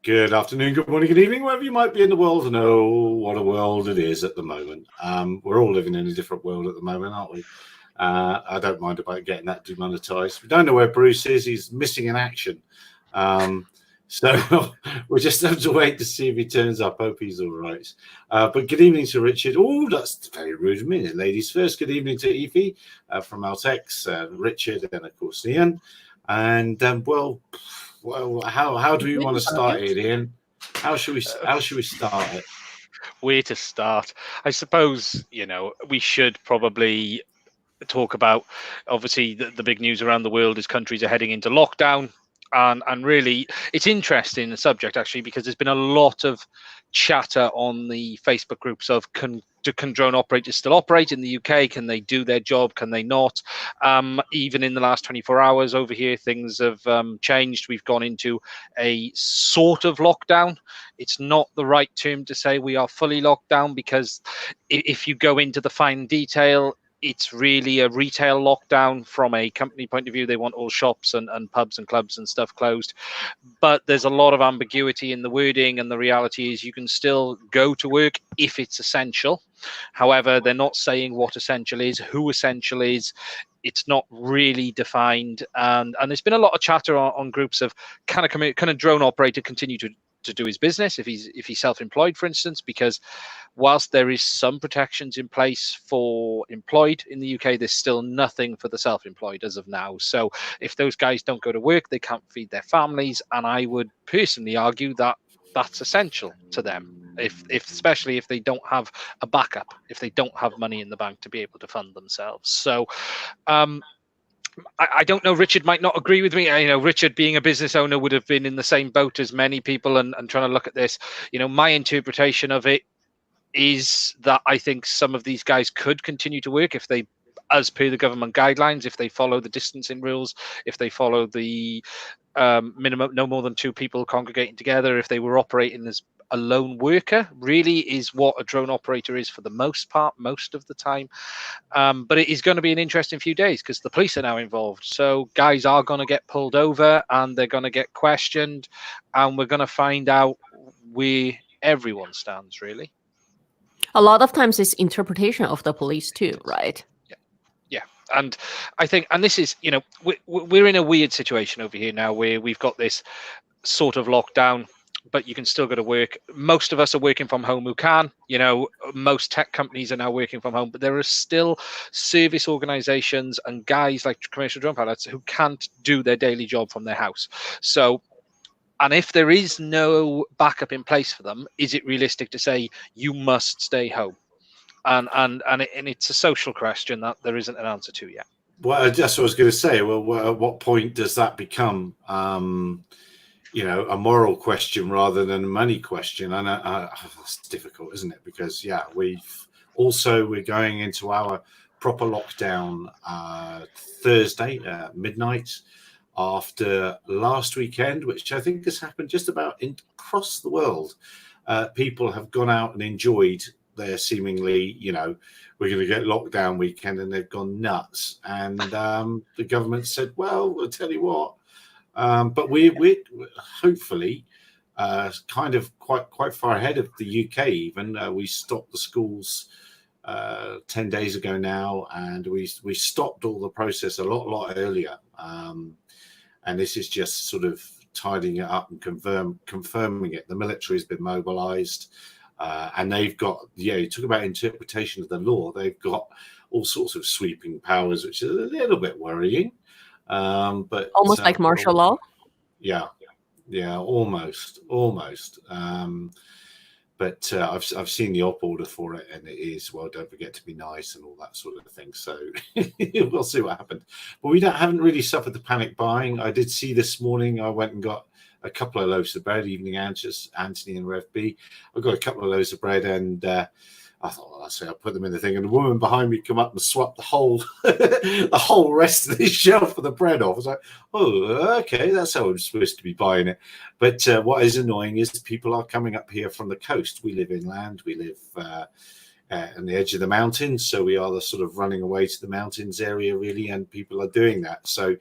Good afternoon, good morning, good evening, wherever you might be in the world, and oh, what a world it is at the moment. We're all living in a different world at the moment, aren't we? I don't mind about getting that demonetized. We don't know where Bruce is. He's missing in action. So we'll just have to wait to see if he turns up. Hope he's all right. But good evening to Richard. Oh, that's very rude of me. Ladies first. Good evening to Evie from Altex, Richard, and of course Ian. And well, how do we want to start it, Ian? How should we start it? Where to start? I suppose we should probably talk about, obviously, the big news around the world is countries are heading into lockdown. And really, it's interesting, the subject, actually, because there's been a lot of chatter on the Facebook groups of can drone operators still operate in the UK? Can they do their job? Can they not? Even in the last 24 hours over here, things have changed. We've gone into a sort of lockdown. It's not the right term to say we are fully locked down, because if you go into the fine detail, it's really a retail lockdown. From a company point of view, they want all shops and pubs and clubs and stuff closed. But there's a lot of ambiguity in the wording, and the reality is you can still go to work if it's essential. However, they're not saying what essential is, who essential is. It's not really defined. And there's been a lot of chatter on groups of can a drone operator continue to do his business if he's self-employed, for instance, because whilst there is some protections in place for employed in the UK, there's still nothing for the self-employed as of now. So if those guys don't go to work, they can't feed their families, and I would personally argue that that's essential to them, if especially if they don't have a backup, if they don't have money in the bank to be able to fund themselves. So I don't know. Richard might not agree with me. Richard, being a business owner, would have been in the same boat as many people and trying to look at this. My interpretation of it is that I think some of these guys could continue to work if they, as per the government guidelines, if they follow the distancing rules, if they follow the minimum, no more than 2 people congregating together, if they were operating as a lone worker, really is what a drone operator is for the most part, most of the time. But it is going to be an interesting few days because the police are now involved. So guys are going to get pulled over and they're going to get questioned, and we're going to find out where everyone stands, really. A lot of times it's interpretation of the police too, right? Yeah. And I think, and this is, we're in a weird situation over here now where we've got this sort of lockdown, but you can still go to work. Most of us are working from home who can. Most tech companies are now working from home, but there are still service organizations and guys like commercial drone pilots who can't do their daily job from their house. So, and if there is no backup in place for them, is it realistic to say you must stay home? And it's a social question that there isn't an answer to yet. Well, that's what I was going to say. Well, at what point does that become a moral question rather than a money question? And it's difficult, isn't it? Because we're going into our proper lockdown Thursday midnight after last weekend, which I think has happened just about across the world. People have gone out and enjoyed their seemingly, we're going to get lockdown weekend, and they've gone nuts. And the government said, well, we'll tell you what. But we're hopefully kind of quite far ahead of the UK even. We stopped the schools 10 days ago now, and we stopped all the process a lot earlier. And this is just sort of tidying it up and confirming it. The military has been mobilized, and they've got, you talk about interpretation of the law, they've got all sorts of sweeping powers, which is a little bit worrying. But almost like martial law. Yeah, almost. But I've seen the op order for it, and it is, well, don't forget to be nice and all that sort of thing. So we'll see what happens. But we haven't really suffered the panic buying. I did see this morning, I went and got a couple of loaves of bread, evening Anthony and Rev B. I got a couple of loaves of bread, and I thought, well, I'll put them in the thing, and the woman behind me come up and swap the whole the whole rest of the shelf of the bread off. I was like, oh, okay, that's how I'm supposed to be buying it. But what is annoying is people are coming up here from the coast. We live inland. We live on the edge of the mountains, so we are the sort of running away to the mountains area, really, and people are doing that. So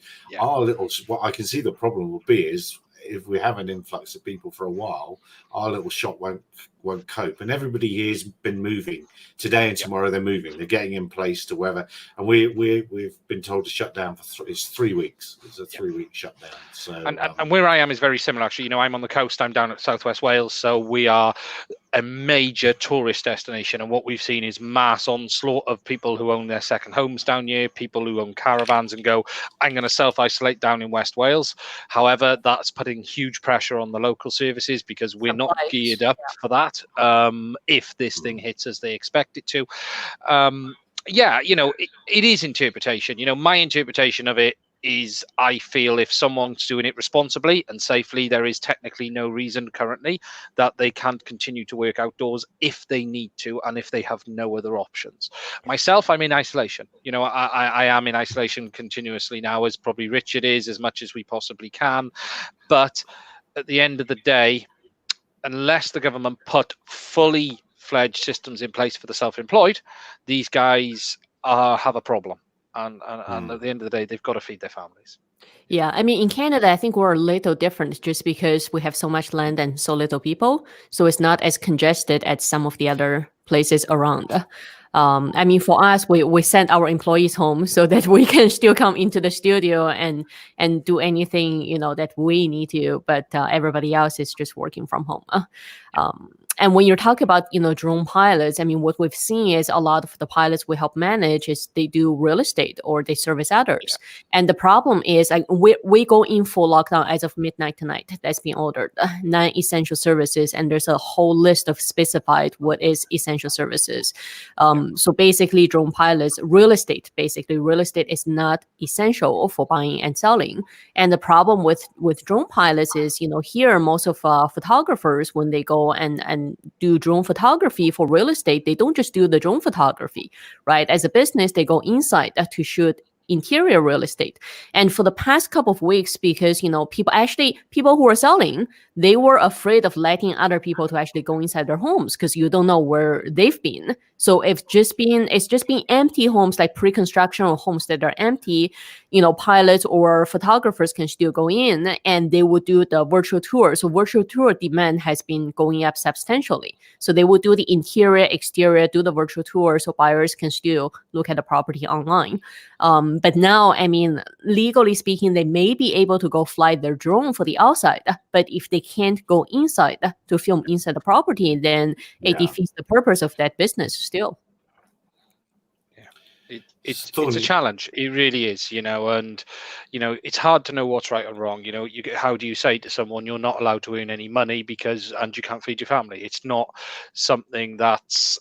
what I can see the problem will be is if we have an influx of people for a while, our little shop won't cope. And everybody here's been moving today and tomorrow. They're moving. They're getting in place to wherever. And we've been told to shut down for it's 3 weeks. It's a 3-week shutdown. So and where I am is very similar. Actually, you know, I'm on the coast. I'm down at Southwest Wales, so we are a major tourist destination, and what we've seen is mass onslaught of people who own their second homes down here, people who own caravans and go, I'm going to self-isolate down in West Wales. However, that's putting huge pressure on the local services because we're not geared up for that if this thing hits as they expect it to. Yeah, you know, it is interpretation. You know, my interpretation of it is I feel if someone's doing it responsibly and safely, there is technically no reason currently that they can't continue to work outdoors if they need to and if they have no other options. Myself, I'm in isolation. You know, I am in isolation continuously now, as probably Richard is, as much as we possibly can. But at the end of the day, unless the government put fully fledged systems in place for the self-employed, these guys have a problem. And at the end of the day, they've got to feed their families. Yeah, I mean, in Canada, I think we're a little different just because we have so much land and so little people. So it's not as congested as some of the other places around. I mean, for us, we send our employees home so that we can still come into the studio and do anything, you know, that we need to. But everybody else is just working from home. And when you're talking about, you know, drone pilots, I mean, what we've seen is a lot of the pilots we help manage is they do real estate or they service others. Yeah. And the problem is like we go in full lockdown as of midnight tonight. That's been ordered. 9 essential services. And there's a whole list of specified what is essential services. So basically drone pilots, real estate is not essential for buying and selling. And the problem with drone pilots is, you know, here, most of photographers, when they go and do drone photography for real estate, they don't just do the drone photography, right? As a business, they go inside to shoot interior real estate. And for the past couple of weeks, because, you know, people who are selling, they were afraid of letting other people to actually go inside their homes because you don't know where they've been. So it's just been empty homes, like pre-construction or homes that are empty, you know, pilots or photographers can still go in and they would do the virtual tour. So virtual tour demand has been going up substantially. So they would do the interior, exterior, do the virtual tour so buyers can still look at the property online. But now, I mean, legally speaking, they may be able to go fly their drone for the outside. But if they can't go inside to film inside the property, then it defeats the purpose of that business still. Yeah, it's a challenge. It really is, you know, and, you know, it's hard to know what's right or wrong. You know, how do you say to someone you're not allowed to earn any money and you can't feed your family? It's not something that's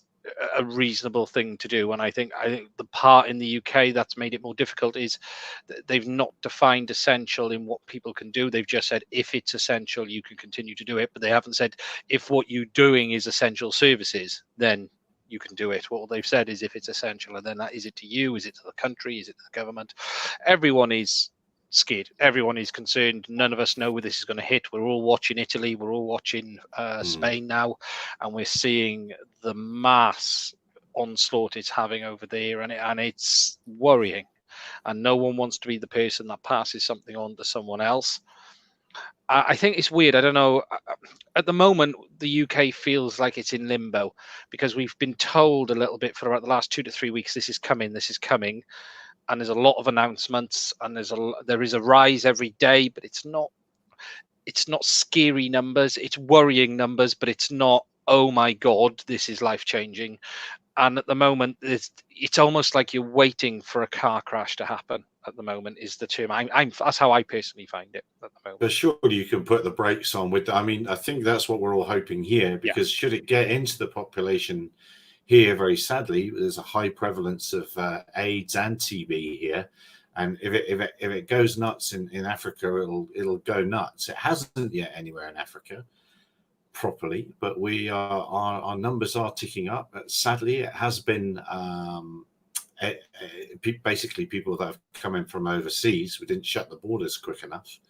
a reasonable thing to do. And I think the part in the UK that's made it more difficult is they've not defined essential in what people can do. They've just said if it's essential you can continue to do it, but they haven't said if what you're doing is essential services then you can do it. What they've said is if it's essential, and then that is it to you, is it to the country, is it to the government? Everyone is scared. Everyone is concerned. None of us know where this is going to hit. We're all watching Italy. We're all watching Spain now, and we're seeing the mass onslaught it's having over there, and it's worrying. And no one wants to be the person that passes something on to someone else. I think it's weird. I don't know. At the moment, the UK feels like it's in limbo because we've been told a little bit for about the last 2 to 3 weeks, this is coming. And there's a lot of announcements, and there is a rise every day, but it's not scary numbers. It's worrying numbers, but it's not, oh my God, this is life changing. And at the moment, it's almost like you're waiting for a car crash to happen. At the moment, is the term. That's how I personally find it at the moment. But surely you can put the brakes on with. I mean, I think that's what we're all hoping here, because should it get into the population here, very sadly, there's a high prevalence of AIDS and TB here, and if it goes nuts in Africa, it'll go nuts. It hasn't yet anywhere in Africa properly, but our numbers are ticking up. Sadly, it has been basically people that have come in from overseas. We didn't shut the borders quick enough.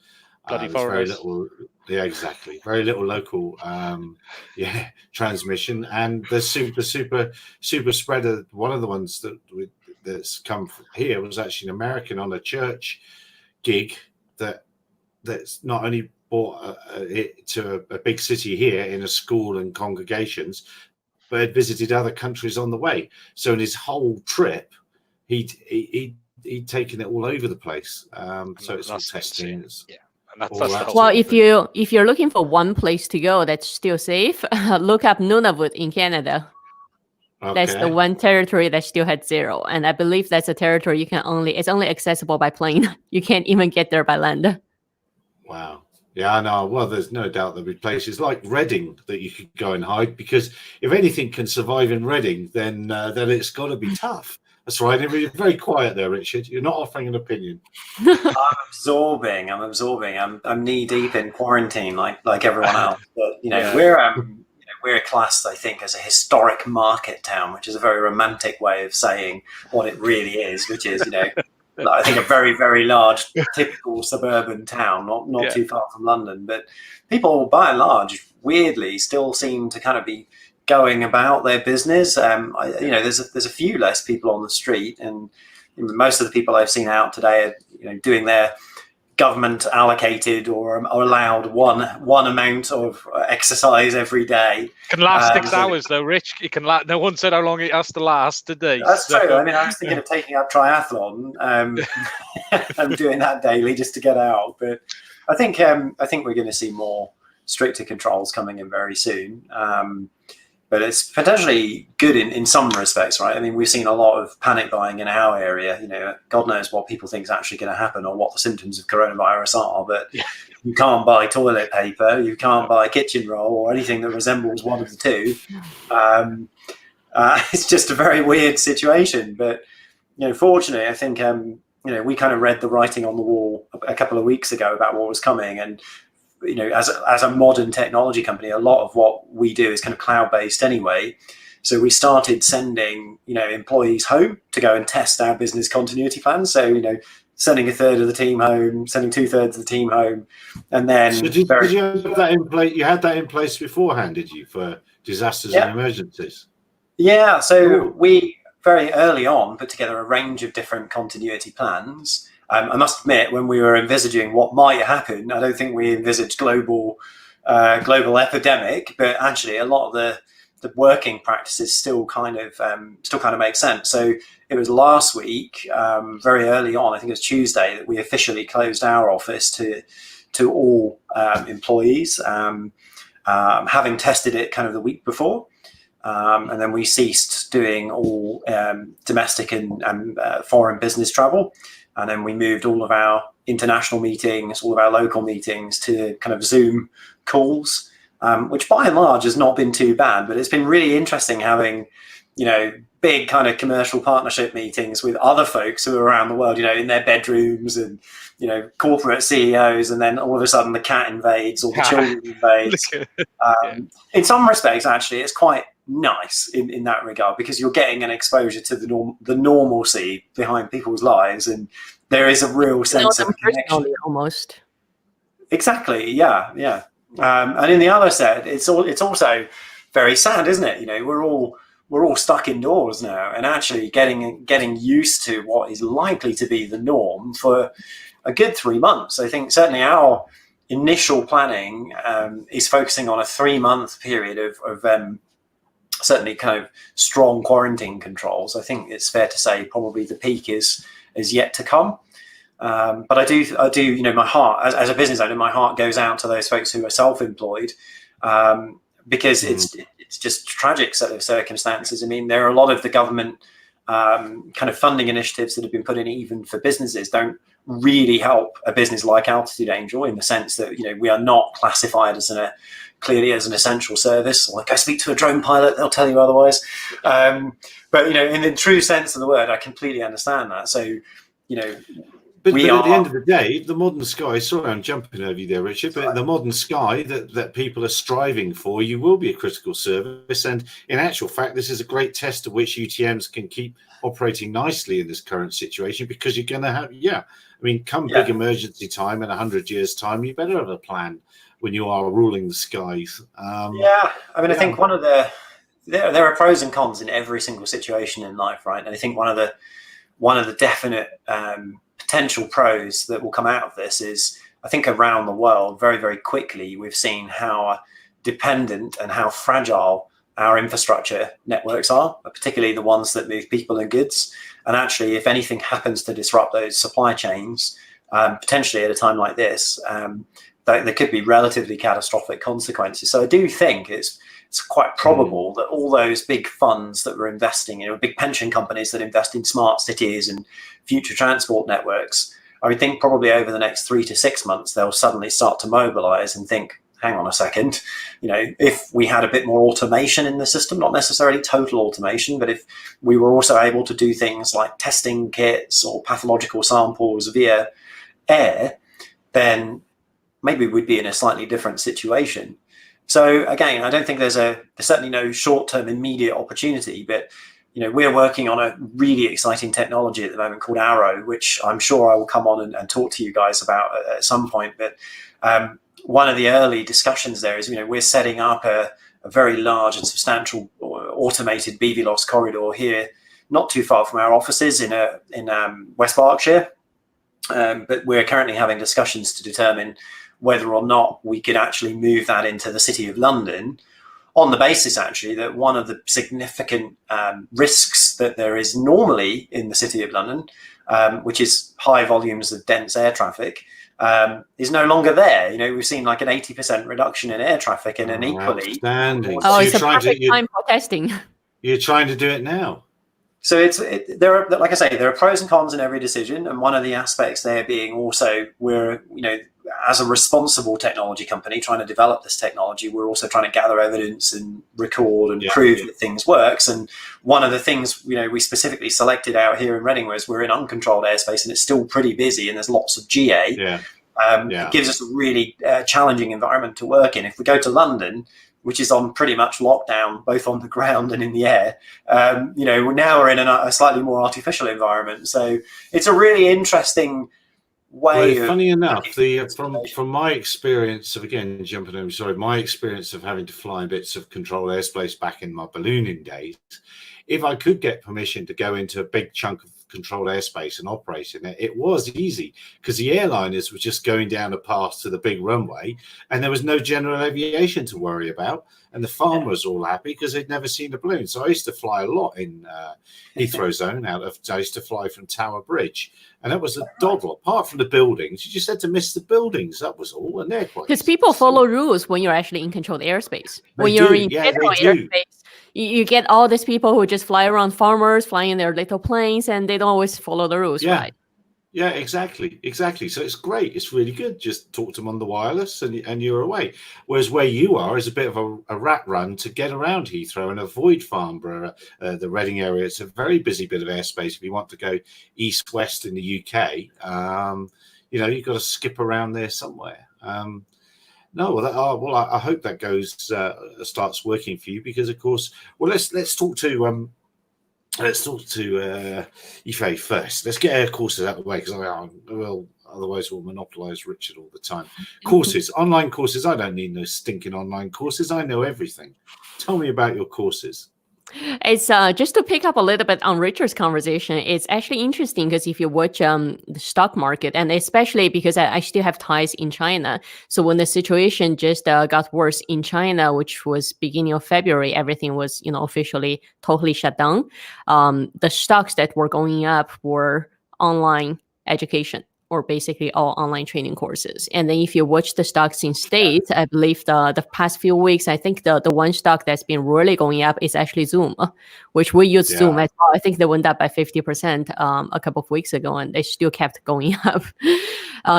Bloody very little, exactly. Very little local, transmission, and the super spreader. One of the ones that's come from here was actually an American on a church gig that's not only brought it to a big city here in a school and congregations, but had visited other countries on the way. So in his whole trip, he'd taken it all over the place. So it's all testing. Yeah. And that's all the that whole Well, thing. if you're looking for one place to go that's still safe, look up Nunavut in Canada. That's the Okay. one territory that still had 0, and I believe that's a territory it's only accessible by plane. You can't even get there by land. Wow. Yeah, I know. Well, there's no doubt there'll be places like Reading that you could go and hide, because if anything can survive in Reading, then it's got to be tough. That's right. You're very quiet there, Richard. You're not offering an opinion. I'm absorbing. I'm knee deep in quarantine, like everyone else. But we're classed, I think, as a historic market town, which is a very romantic way of saying what it really is, which is, I think a very, very large, typical suburban town, not too far from London. But people, by and large, weirdly, still seem to kind of be going about their business. There's a few less people on the street, and most of the people I've seen out today are doing their government allocated or allowed one amount of exercise every day. It can last 6 hours though, Rich. It can last. No one said how long it has to last, did they? That's true. I mean, I was thinking of taking up triathlon. I'm doing that daily just to get out. But I think we're going to see more stricter controls coming in very soon. But it's potentially good in some respects, right? I mean, we've seen a lot of panic buying in our area. God knows what people think is actually going to happen or what the symptoms of coronavirus are. But you can't buy toilet paper, you can't buy a kitchen roll or anything that resembles one of the two. It's just a very weird situation. But fortunately, I think we kind of read the writing on the wall a couple of weeks ago about what was coming, and as a modern technology company, a lot of what we do is kind of cloud-based anyway. So we started sending, employees home to go and test our business continuity plans. So, sending a third of the team home, sending 2/3 of the team home, and then. So did you have that in place? You had that in place beforehand, did you, for disasters and emergencies? Yeah. So we very early on put together a range of different continuity plans. I must admit, when we were envisaging what might happen, I don't think we envisaged global epidemic, but actually a lot of the working practices still kind of make sense. So it was last week, very early on, I think it was Tuesday, that we officially closed our office to all employees, having tested it kind of the week before. And then we ceased doing all domestic and foreign business travel. And then we moved all of our international meetings, all of our local meetings to kind of Zoom calls, which by and large has not been too bad. But it's been really interesting having, big kind of commercial partnership meetings with other folks who are around the world, in their bedrooms and, corporate CEOs. And then all of a sudden the cat invades or the children invades. In some respects, actually, it's quite nice in that regard, because you're getting an exposure to the normalcy behind people's lives, and there is a real sense of connection. Almost. Exactly. Yeah. And in the other set, it's also very sad, isn't it? We're all stuck indoors now, and actually getting used to what is likely to be the norm for a good 3 months. I think certainly our initial planning is focusing on a 3-month period of certainly kind of strong quarantine controls. I think it's fair to say probably the peak is yet to come. But I do, my heart, as a business owner, my heart goes out to those folks who are self-employed, because it's just a tragic set of circumstances. I mean, there are a lot of the government kind of funding initiatives that have been put in even for businesses don't really help a business like Altitude Angel, in the sense that, we are not classified clearly as an essential service. Like, I speak to a drone pilot, they'll tell you otherwise. But in the true sense of the word, I completely understand that. So, But at the end of the day, the modern sky, sorry I'm jumping over you there, Richard, but the modern sky that people are striving for, you will be a critical service. And in actual fact, this is a great test of which UTMs can keep operating nicely in this current situation, because you're going to have, big emergency time in 100 years' time, you better have a plan when you are ruling the skies. I think there are pros and cons in every single situation in life, right? And I think one of the definite potential pros that will come out of this is I think around the world, very, very quickly, we've seen how dependent and how fragile our infrastructure networks are, particularly the ones that move people and goods. And actually, if anything happens to disrupt those supply chains, potentially at a time like this, there could be relatively catastrophic consequences. So I do think it's quite probable that all those big funds that were investing, big pension companies that invest in smart cities and future transport networks, I would think probably over the next 3 to 6 months, they'll suddenly start to mobilize and think, hang on a second, if we had a bit more automation in the system, not necessarily total automation, but if we were also able to do things like testing kits or pathological samples via air, then maybe we'd be in a slightly different situation. So again, I don't think there's certainly no short-term immediate opportunity, but we're working on a really exciting technology at the moment called Arrow, which I'm sure I will come on and talk to you guys about at some point. But one of the early discussions there is, we're setting up a very large and substantial automated BVLOS corridor here, not too far from our offices in West Berkshire. But we're currently having discussions to determine whether or not we could actually move that into the City of London, on the basis actually that one of the significant risks that there is normally in the City of London, which is high volumes of dense air traffic, is no longer there. We've seen like an 80% reduction in air traffic and an equally... Outstanding. Oh, it's a perfect time for testing. You're trying to do it now. So there are, like I say, there are pros and cons in every decision, and one of the aspects there being also we're, as a responsible technology company trying to develop this technology, we're also trying to gather evidence and record and prove that things works. And one of the things we specifically selected out here in Reading was we're in uncontrolled airspace and it's still pretty busy and there's lots of GA. It gives us a really challenging environment to work in. If we go to London, which is on pretty much lockdown, both on the ground and in the air, now we're in a slightly more artificial environment. So it's a really interesting way. Funny enough, from my experience of, again, jumping over, sorry, my experience of having to fly bits of controlled airspace back in my ballooning days, if I could get permission to go into a big chunk of controlled airspace and operate in it, it was easy because the airliners were just going down a path to the big runway and there was no general aviation to worry about, and the farmers were all happy because they'd never seen a balloon. So I used to fly a lot in Heathrow Zone. I used to fly from Tower Bridge, and that was a doddle. Apart from the buildings, you just had to miss the buildings. That was all, and they're quite. Because people follow rules when you're actually in controlled airspace. When you're in general airspace, you get all these people who just fly around, farmers flying in their little planes, and they don't always follow the rules, right? Yeah, exactly. So it's great. It's really good. Just talk to them on the wireless and you're away. Whereas where you are is a bit of a rat run to get around Heathrow and avoid Farnborough, the Reading area. It's a very busy bit of airspace. If you want to go east-west in the UK, you've got to skip around there somewhere. I hope that starts working for you because, of course, let's talk to Ife first. Let's get our courses out of the way because otherwise we'll monopolize Richard all the time. Courses, online courses. I don't need no stinking online courses. I know everything. Tell me about your courses. It's just to pick up a little bit on Richard's conversation. It's actually interesting because if you watch the stock market, and especially because I still have ties in China. So when the situation just got worse in China, which was beginning of February, everything was officially totally shut down. The stocks that were going up were online education, or basically all online training courses. And then if you watch the stocks in States, I believe the past few weeks, I think the one stock that's been really going up is actually Zoom, which we use Zoom as well. I think they went up by 50% a couple of weeks ago, and they still kept going up.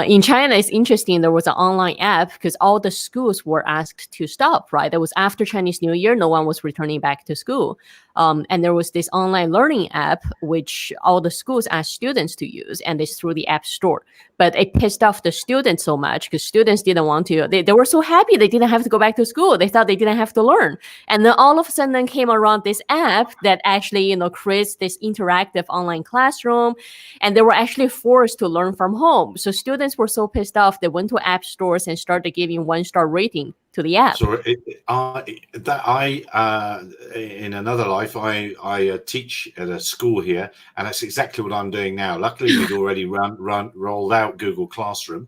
In China, it's interesting. There was an online app because all the schools were asked to stop, right? That was after Chinese New Year. No one was returning back to school. And there was this online learning app, which all the schools asked students to use, and it's through the App Store. But it pissed off the students so much because students didn't want to. They were so happy they didn't have to go back to school. They thought they didn't have to learn. And then all of a sudden came around this app that actually, creates this interactive online classroom. And they were actually forced to learn from home. So students were so pissed off, they went to app stores and started giving 1-star rating to the app. So in another life, I teach at a school here, and that's exactly what I'm doing now. Luckily, we'd already rolled out Google Classroom,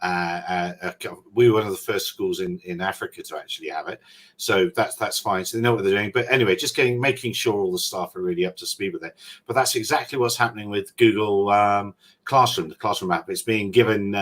We were one of the first schools in Africa to actually have it, so that's fine. So they know what they're doing. But anyway, just making sure all the staff are really up to speed with it. But that's exactly what's happening with Google Classroom, the Classroom app. It's being given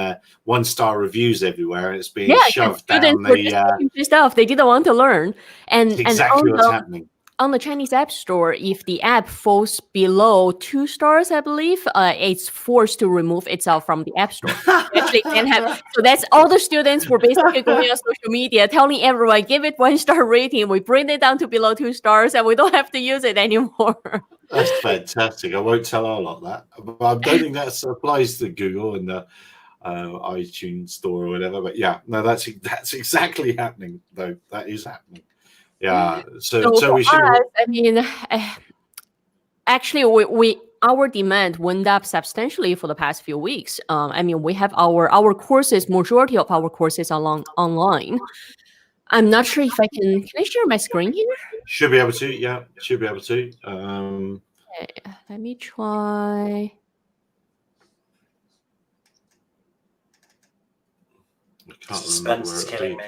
1-star reviews everywhere, and it's being shoved down the. Pissed off. They didn't want to learn, and exactly what's happening. On the Chinese App Store, if the app falls below 2 stars, I believe, it's forced to remove itself from the App Store. Actually can have, so that's all the students were basically going on social media telling everyone, give it 1-star rating. We bring it down to below 2 stars and we don't have to use it anymore. That's fantastic. I won't tell our lot that. But I don't think that applies to Google and the iTunes store or whatever. But yeah, no, that's exactly happening, though. That is happening. Yeah, so we should. I mean, actually, our demand went up substantially for the past few weeks. I mean, we have our courses. Majority of our courses are online. I'm not sure if I can. Can I share my screen here? Should be able to. Yeah, should be able to. Okay, let me try. I can't Suspense is killing me.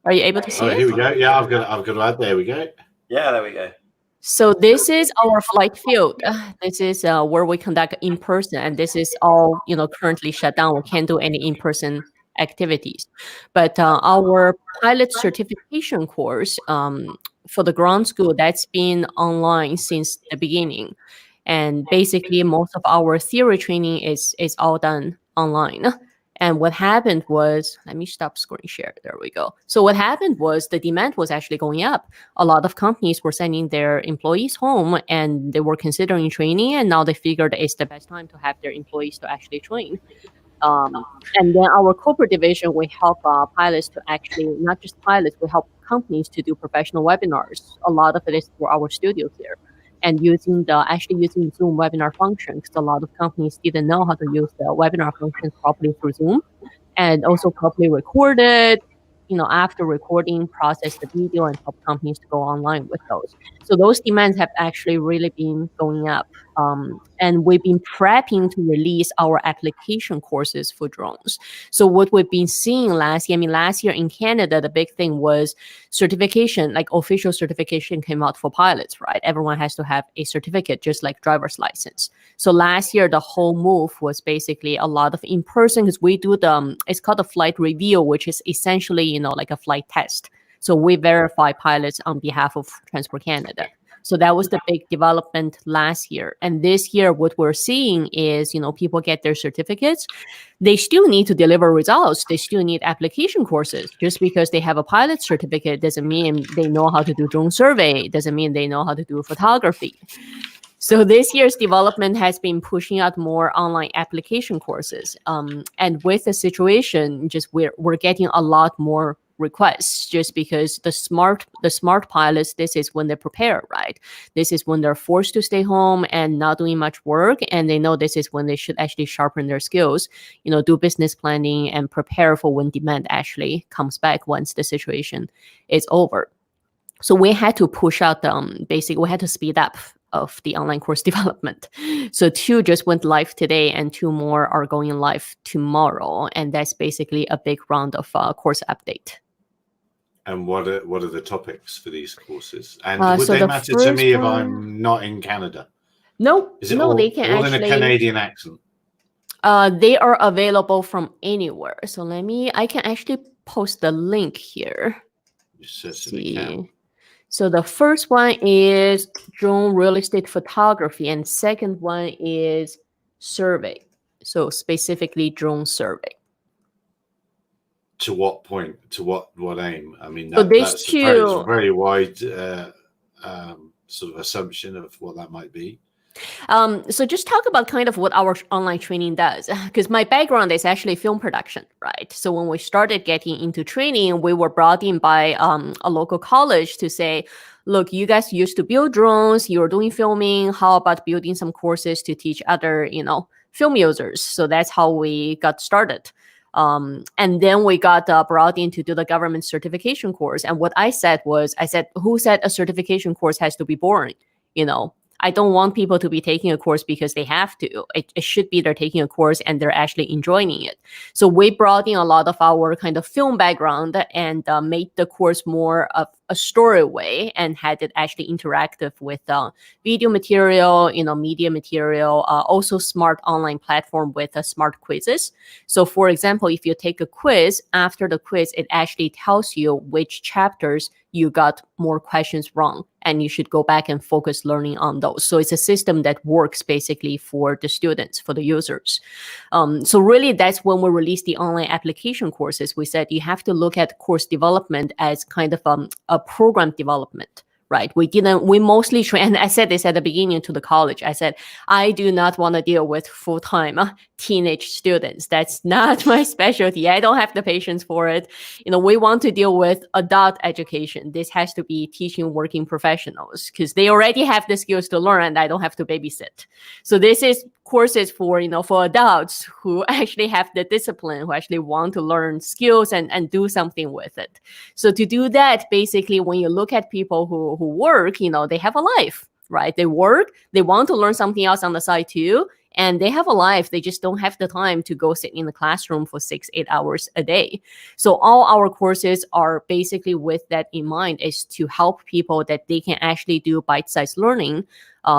Are you able to see it? Here we go. Yeah, I've got to add. There we go. Yeah, there we go. So this is our flight field. This is where we conduct in person, and this is all currently shut down. We can't do any in-person activities. But our pilot certification course for the ground school, that's been online since the beginning, and basically most of our theory training is all done online. And what happened was, let me stop screen share. There we go. So what happened was the demand was actually going up. A lot of companies were sending their employees home and they were considering training. And now they figured it's the best time to have their employees to actually train. And then our corporate division, we help pilots to actually, not just pilots, we help companies to do professional webinars. A lot of it is for our studios there. And using Zoom webinar function, because a lot of companies didn't know how to use the webinar function properly through Zoom, and also properly record it. After recording, process the video and help companies to go online with those. So those demands have actually really been going up. And we've been prepping to release our application courses for drones. So what we've been seeing last year in Canada, the big thing was certification, like official certification came out for pilots, right? Everyone has to have a certificate, just like driver's license. So last year, the whole move was basically a lot of in-person, because we do it's called a flight review, which is essentially, like a flight test. So we verify pilots on behalf of Transport Canada. So that was the big development last year. And this year, what we're seeing is, people get their certificates. They still need to deliver results. They still need application courses. Just because they have a pilot certificate doesn't mean they know how to do drone survey. Doesn't mean they know how to do photography. So this year's development has been pushing out more online application courses. And with the situation, we're getting a lot more requests, just because the smart pilots, this is when they prepare, right? This is when they're forced to stay home and not doing much work, and they know this is when they should actually sharpen their skills, do business planning and prepare for when demand actually comes back once the situation is over. So we had to push out we had to speed up of the online course development. So 2 just went live today and 2 more are going live tomorrow, and that's basically a big round of course update. And what are the topics for these courses? And would they matter to me if I'm not in Canada? No, they can all actually, in a Canadian accent? They are available from anywhere. So I can actually post the link here. You certainly can. So the first one is drone real estate photography, and second one is survey. So specifically drone survey. To what point? To what aim? I mean, so that's a very wide sort of assumption of what that might be. So just talk about kind of what our online training does, because my background is actually film production, right? So when we started getting into training, we were brought in by a local college to say, look, you guys used to build drones, you're doing filming, how about building some courses to teach other, film users? So that's how we got started. And then we got brought in to do the government certification course. And what I said was, who said a certification course has to be boring? I don't want people to be taking a course because they have to. It should be they're taking a course and they're actually enjoying it. So we brought in a lot of our kind of film background and made the course more of a story way and had it actually interactive with video material, media material, also smart online platform with smart quizzes. So for example, if you take a quiz, after the quiz, it actually tells you which chapters you got more questions wrong, and you should go back and focus learning on those. So it's a system that works basically for the students, for the users. So really that's when we released the online application courses. We said you have to look at course development as kind of a program development. Right. We mostly train, and I said this at the beginning to the college. I said, I do not want to deal with full-time teenage students. That's not my specialty. I don't have the patience for it. We want to deal with adult education. This has to be teaching working professionals because they already have the skills to learn and I don't have to babysit. So this is courses for adults who actually have the discipline, who actually want to learn skills and do something with it. So to do that, basically, when you look at people who work, they have a life, right? They work, they want to learn something else on the side too, and they have a life. They just don't have the time to go sit in the classroom for 6-8 hours a day. So all our courses are basically with that in mind, is to help people that they can actually do bite-sized learning.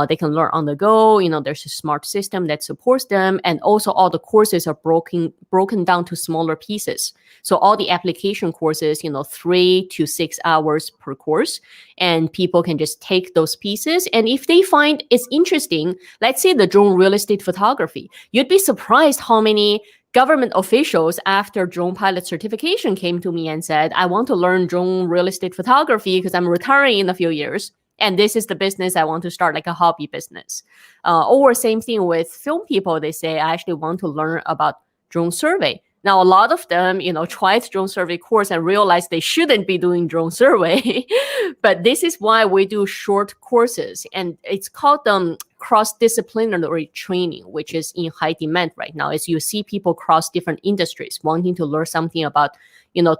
They can learn on the go. There's a smart system that supports them. And also all the courses are broken down to smaller pieces. So all the application courses, 3 to 6 hours per course. And people can just take those pieces. And if they find it's interesting, let's say the drone real estate photography, you'd be surprised how many government officials after drone pilot certification came to me and said, I want to learn drone real estate photography because I'm retiring in a few years. And this is the business I want to start, like a hobby business. Or same thing with film people. They say, I actually want to learn about drone survey. Now, a lot of them, tried drone survey course and realized they shouldn't be doing drone survey. But this is why we do short courses. And it's called cross-disciplinary training, which is in high demand right now, as you see people cross different industries wanting to learn something about,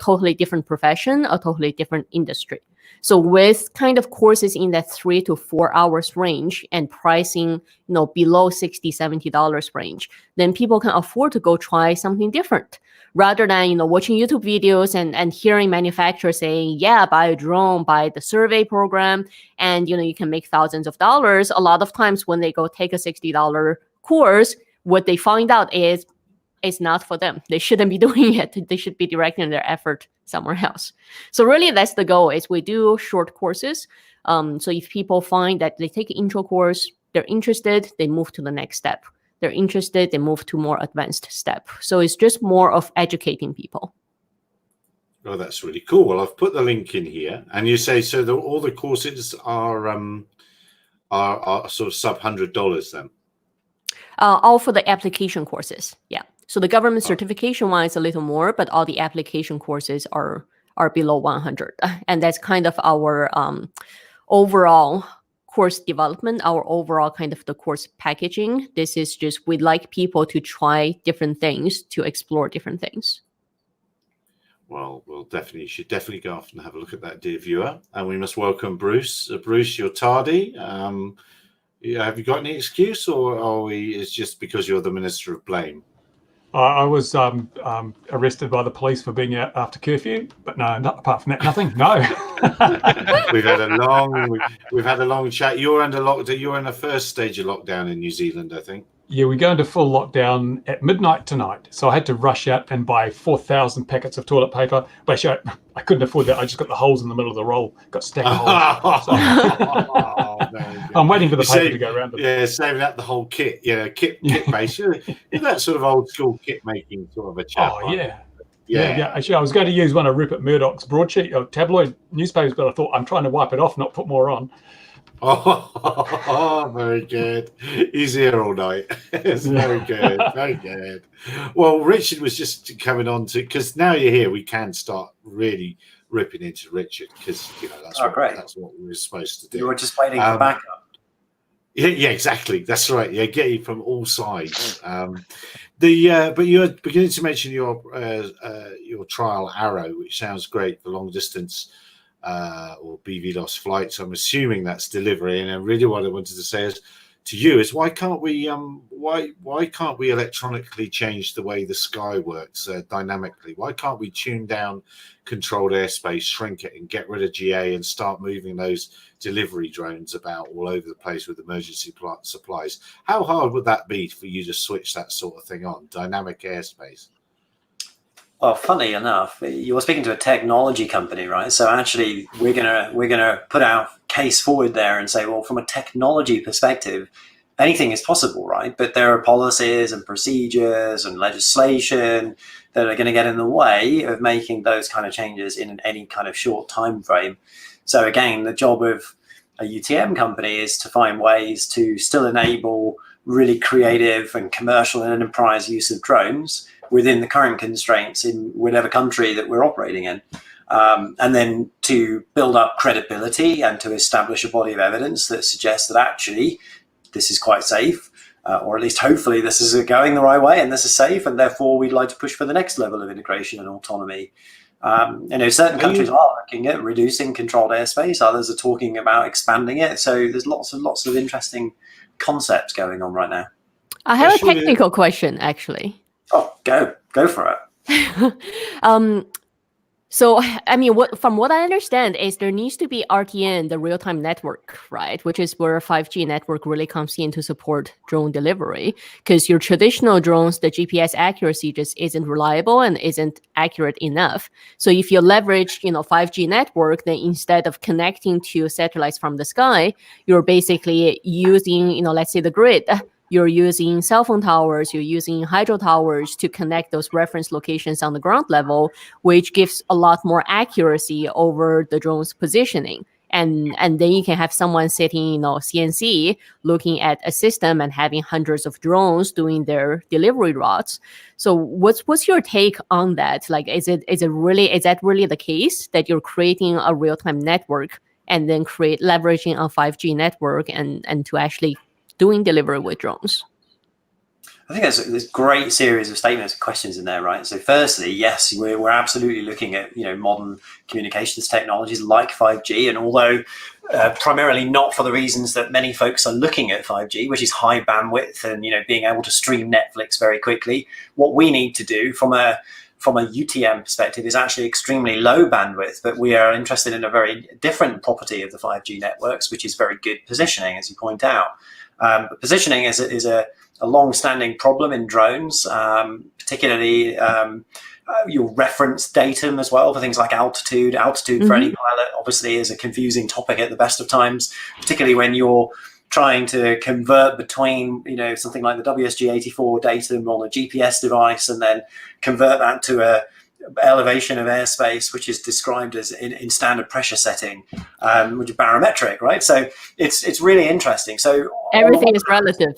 totally different profession, a totally different industry. So with kind of courses in that 3 to 4 hours range and pricing, below $60, $70 range, then people can afford to go try something different rather than, watching YouTube videos and hearing manufacturers saying, yeah, buy a drone, buy the survey program, and, you can make thousands of dollars. A lot of times when they go take a $60 course, what they find out is it's not for them. They shouldn't be doing it. They should be directing their effort somewhere else. So really that's the goal, is we do short courses. So if people find that they take an intro course, they're interested, they move to the next step. They're interested, they move to more advanced step. So it's just more of educating people. Oh, that's really cool. Well, I've put the link in here, and you say so that all the courses are sort of sub $100 then. All for the application courses, yeah. So the government certification one is a little more, but all the application courses are below 100, and that's kind of our overall course development, our overall kind of the course packaging. This is just, we'd like people to try different things, to explore different things. Well, you should definitely go off and have a look at that, dear viewer. And we must welcome Bruce. Bruce, you're tardy. Have you got any excuse, or it's just because you're the Minister of Blame? I was arrested by the police for being out after curfew, but no, apart from that, nothing. No. we've had a long chat. You're under lockdown. You're in the first stage of lockdown in New Zealand, I think. Yeah, we go into full lockdown at midnight tonight. So I had to rush out and buy 4,000 packets of toilet paper. But actually, I couldn't afford that. I just got the holes in the middle of the roll. Got stacked holes. So I'm waiting for the paper to go around. Yeah, saving up the whole kit. Yeah, kit base. You're that sort of old school kit making sort of a chap. Oh, yeah. Yeah. Actually, I was going to use one of Rupert Murdoch's broadsheet or tabloid newspapers, but I thought I'm trying to wipe it off, not put more on. Oh, very good. He's here all night. It's very good. Very good. Well, Richard was just coming on to, because now you're here, we can start really ripping into Richard, because that's what we were supposed to do. You were just waiting for backup. Yeah, exactly. That's right. Yeah, get you from all sides. But you're beginning to mention your trial Arrow, which sounds great, the long distance or BVLOS flights. I'm assuming that's delivery. And really what I wanted to say is to you is why can't we electronically change the way the sky works dynamically? Why can't we tune down controlled airspace, shrink it, and get rid of GA and start moving those delivery drones about all over the place with emergency supplies? How hard would that be for you to switch that sort of thing on, dynamic airspace? Well, funny enough, you're speaking to a technology company, right? So actually, we're gonna put our case forward there and say, well, from a technology perspective, anything is possible, right? But there are policies and procedures and legislation that are going to get in the way of making those kind of changes in any kind of short time frame. So again, the job of a UTM company is to find ways to still enable really creative and commercial and enterprise use of drones within the current constraints in whatever country that we're operating in. And then to build up credibility and to establish a body of evidence that suggests that actually this is quite safe, or at least hopefully this is going the right way and this is safe, and therefore we'd like to push for the next level of integration and autonomy. Certain countries are looking at reducing controlled airspace, others are talking about expanding it. So there's lots of interesting concepts going on right now. I have a technical question, actually. Oh, go for it. So, I mean, from what I understand is there needs to be RTN, the real-time network, right? Which is where 5G network really comes in to support drone delivery. Because your traditional drones, the GPS accuracy just isn't reliable and isn't accurate enough. So if you leverage, 5G network, then instead of connecting to satellites from the sky, you're basically using, let's say the grid. You're using cell phone towers, you're using hydro towers to connect those reference locations on the ground level, which gives a lot more accuracy over the drone's positioning. And then you can have someone sitting, CNC, looking at a system and having hundreds of drones doing their delivery routes. So what's your take on that? Like, is that really the case that you're creating a real-time network and then leveraging a 5G network and to actually doing delivery with drones? I think there's a great series of statements and questions in there, right? So firstly, yes, we're absolutely looking at modern communications technologies like 5G, and although primarily not for the reasons that many folks are looking at 5G, which is high bandwidth and being able to stream Netflix very quickly, what we need to do from a UTM perspective is actually extremely low bandwidth, but we are interested in a very different property of the 5G networks, which is very good positioning, as you point out. But positioning is a long-standing problem in drones, particularly your reference datum as well for things like altitude. Altitude for any pilot obviously is a confusing topic at the best of times, particularly when you're trying to convert between something like the WSG84 datum on a GPS device and then convert that to a elevation of airspace, which is described as in standard pressure setting, which is barometric, right? So it's really interesting. So everything is relative.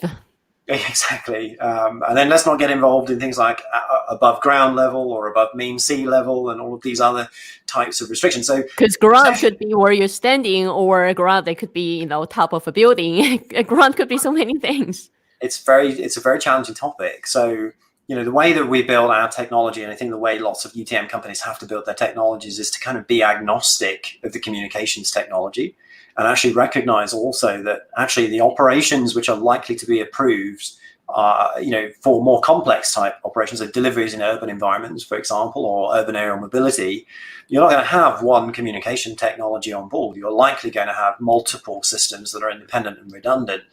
Exactly. And then let's not get involved in things like above ground level or above mean sea level and all of these other types of restrictions. So because ground could be where you're standing, or ground that could be top of a building. Ground could be so many things. It's a very challenging topic. So the way that we build our technology, and I think the way lots of UTM companies have to build their technologies, is to kind of be agnostic of the communications technology and actually recognize also that actually the operations which are likely to be approved are, for more complex type operations, like deliveries in urban environments, for example, or urban aerial mobility, you're not going to have one communication technology on board. You're likely going to have multiple systems that are independent and redundant,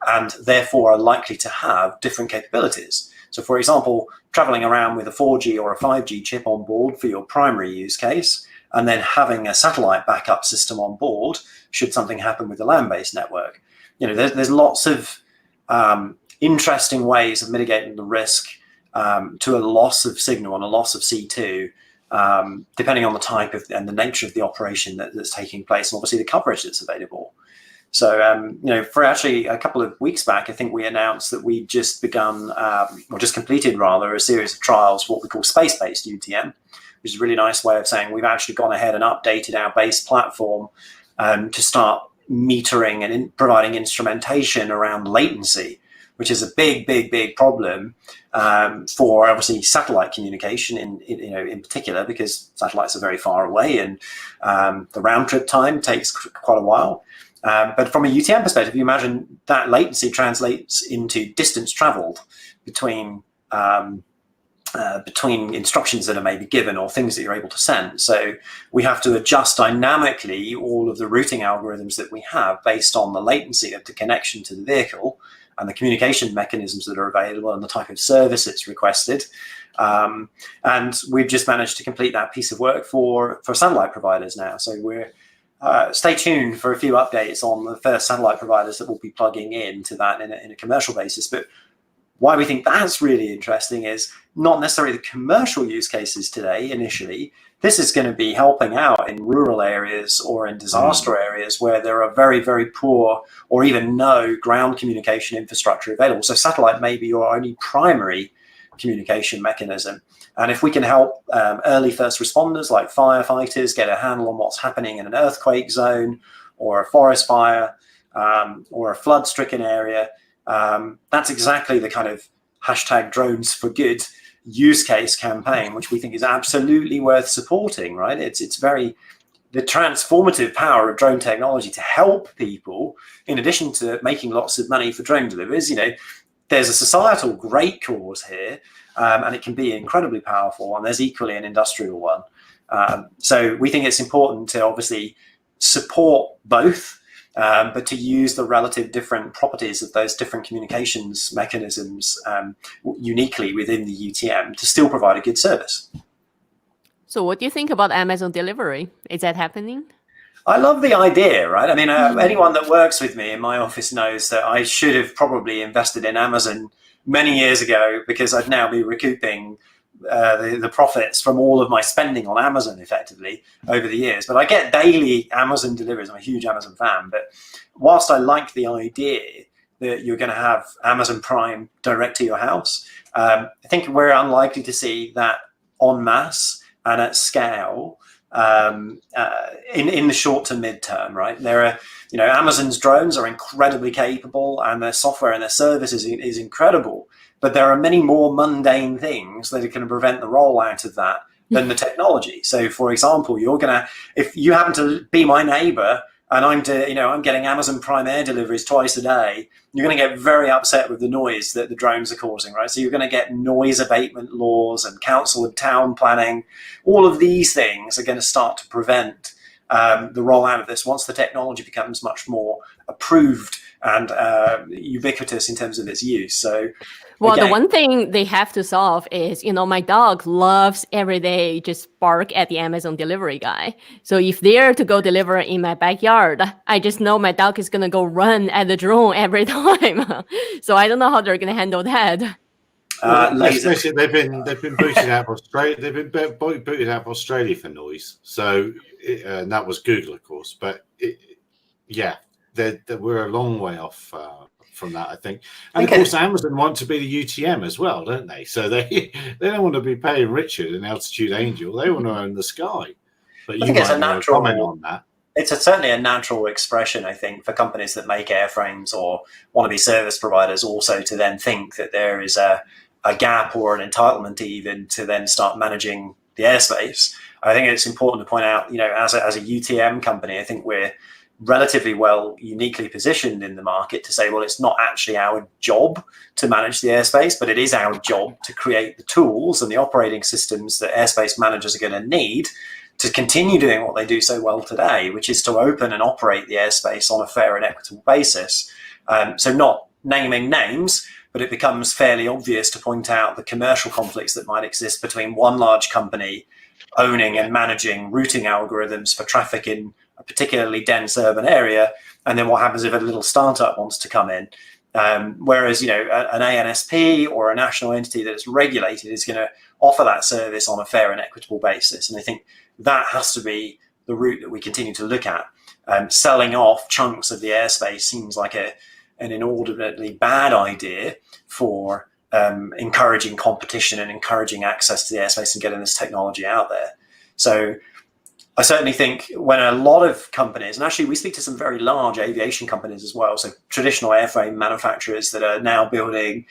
and therefore are likely to have different capabilities. So, for example, traveling around with a 4G or a 5G chip on board for your primary use case, and then having a satellite backup system on board should something happen with the land-based network. There's lots of interesting ways of mitigating the risk to a loss of signal and a loss of C2, depending on the type of and the nature of the operation that's taking place, and obviously the coverage that's available. So, for actually a couple of weeks back, I think we announced that we just begun, or just completed rather, a series of trials, what we call space-based UTM, which is a really nice way of saying we've actually gone ahead and updated our base platform to start metering and providing instrumentation around latency. which is a big problem for obviously satellite communication in particular, because satellites are very far away and the round trip time takes quite a while. But from a UTM perspective, you imagine that latency translates into distance traveled between instructions that are maybe given or things that you're able to send. So we have to adjust dynamically all of the routing algorithms that we have based on the latency of the connection to the vehicle and the communication mechanisms that are available and the type of service that's requested. And we've just managed to complete that piece of work for satellite providers now. So we're stay tuned for a few updates on the first satellite providers that will be plugging into that in a commercial basis. But why we think that's really interesting is not necessarily the commercial use cases today initially. This is going to be helping out in rural areas or in disaster areas where there are very, very poor or even no ground communication infrastructure available. So satellite may be your only primary communication mechanism. And if we can help early first responders like firefighters get a handle on what's happening in an earthquake zone or a forest fire or a flood-stricken area, that's exactly the kind of #DronesForGood use case campaign, which we think is absolutely worth supporting, right? It's very, the transformative power of drone technology to help people, in addition to making lots of money for drone deliveries, there's a societal great cause here, and it can be incredibly powerful, and there's equally an industrial one. So we think it's important to obviously support both, but to use the relative different properties of those different communications mechanisms uniquely within the UTM to still provide a good service. So what do you think about Amazon delivery? Is that happening? I love the idea, right? I mean, anyone that works with me in my office knows that I should have probably invested in Amazon many years ago, because I'd now be recouping the profits from all of my spending on Amazon effectively over the years. But I get daily Amazon deliveries. I'm a huge Amazon fan. But whilst I like the idea that you're going to have Amazon Prime direct to your house, I think we're unlikely to see that en masse and at scale in the short to mid-term, right? There are, Amazon's drones are incredibly capable, and their software and their services is incredible. But there are many more mundane things that are going to prevent the rollout of that than the technology. So, for example, if you happen to be my neighbor and I'm getting Amazon Prime Air deliveries twice a day, you're going to get very upset with the noise that the drones are causing, right? So you're going to get noise abatement laws and council and town planning. All of these things are going to start to prevent the rollout of this once the technology becomes much more approved and ubiquitous in terms of its use. So, well, the one thing they have to solve is, my dog loves every day just bark at the Amazon delivery guy. So if they're to go deliver in my backyard, I just know my dog is going to go run at the drone every time. So I don't know how they're going to handle that. They've been booted out of Australia. They've been booted out of Australia for noise. So and that was Google, of course. But we're a long way off from that, I think. And of course, Amazon want to be the UTM as well, don't they? So they don't want to be paying Richard and Altitude Angel. They want to own the sky. But you might want to comment on that. It's certainly a natural expression, I think, for companies that make airframes or want to be service providers also to then think that there is a gap or an entitlement even to then start managing the airspace. I think it's important to point out, as a UTM company, I think we're relatively uniquely positioned in the market to say, well, it's not actually our job to manage the airspace, but it is our job to create the tools and the operating systems that airspace managers are going to need to continue doing what they do so well today, which is to open and operate the airspace on a fair and equitable basis. So not naming names, but it becomes fairly obvious to point out the commercial conflicts that might exist between one large company owning and managing routing algorithms for traffic in a particularly dense urban area, and then what happens if a little startup wants to come in? Whereas, an ANSP or a national entity that is regulated is going to offer that service on a fair and equitable basis. And I think that has to be the route that we continue to look at. Selling off chunks of the airspace seems like an inordinately bad idea for encouraging competition and encouraging access to the airspace and getting this technology out there. So I certainly think when a lot of companies, and actually we speak to some very large aviation companies as well, so traditional airframe manufacturers that are now building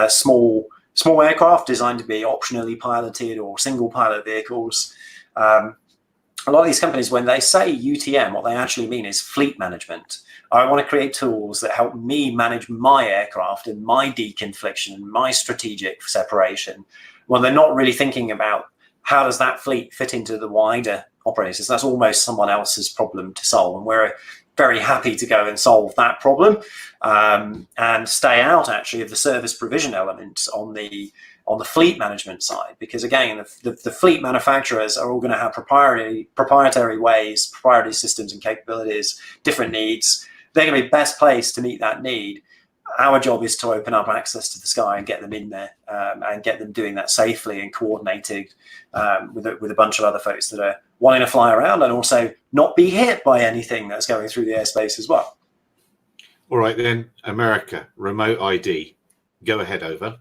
small aircraft designed to be optionally piloted or single pilot vehicles. A lot of these companies, when they say UTM, what they actually mean is fleet management. I want to create tools that help me manage my aircraft and my deconfliction and my strategic separation. Well, they're not really thinking about how does that fleet fit into the wider operations. That's almost someone else's problem to solve. And we're very happy to go and solve that problem and stay out actually of the service provision elements on the fleet management side, because again, the fleet manufacturers are all going to have proprietary ways, proprietary systems and capabilities, different needs. They're going to be best placed to meet that need. Our job is to open up access to the sky and get them in there and get them doing that safely and coordinated with a bunch of other folks that are wanting to fly around and also not be hit by anything that's going through the airspace as well. All right then, America, remote ID. Go ahead, over.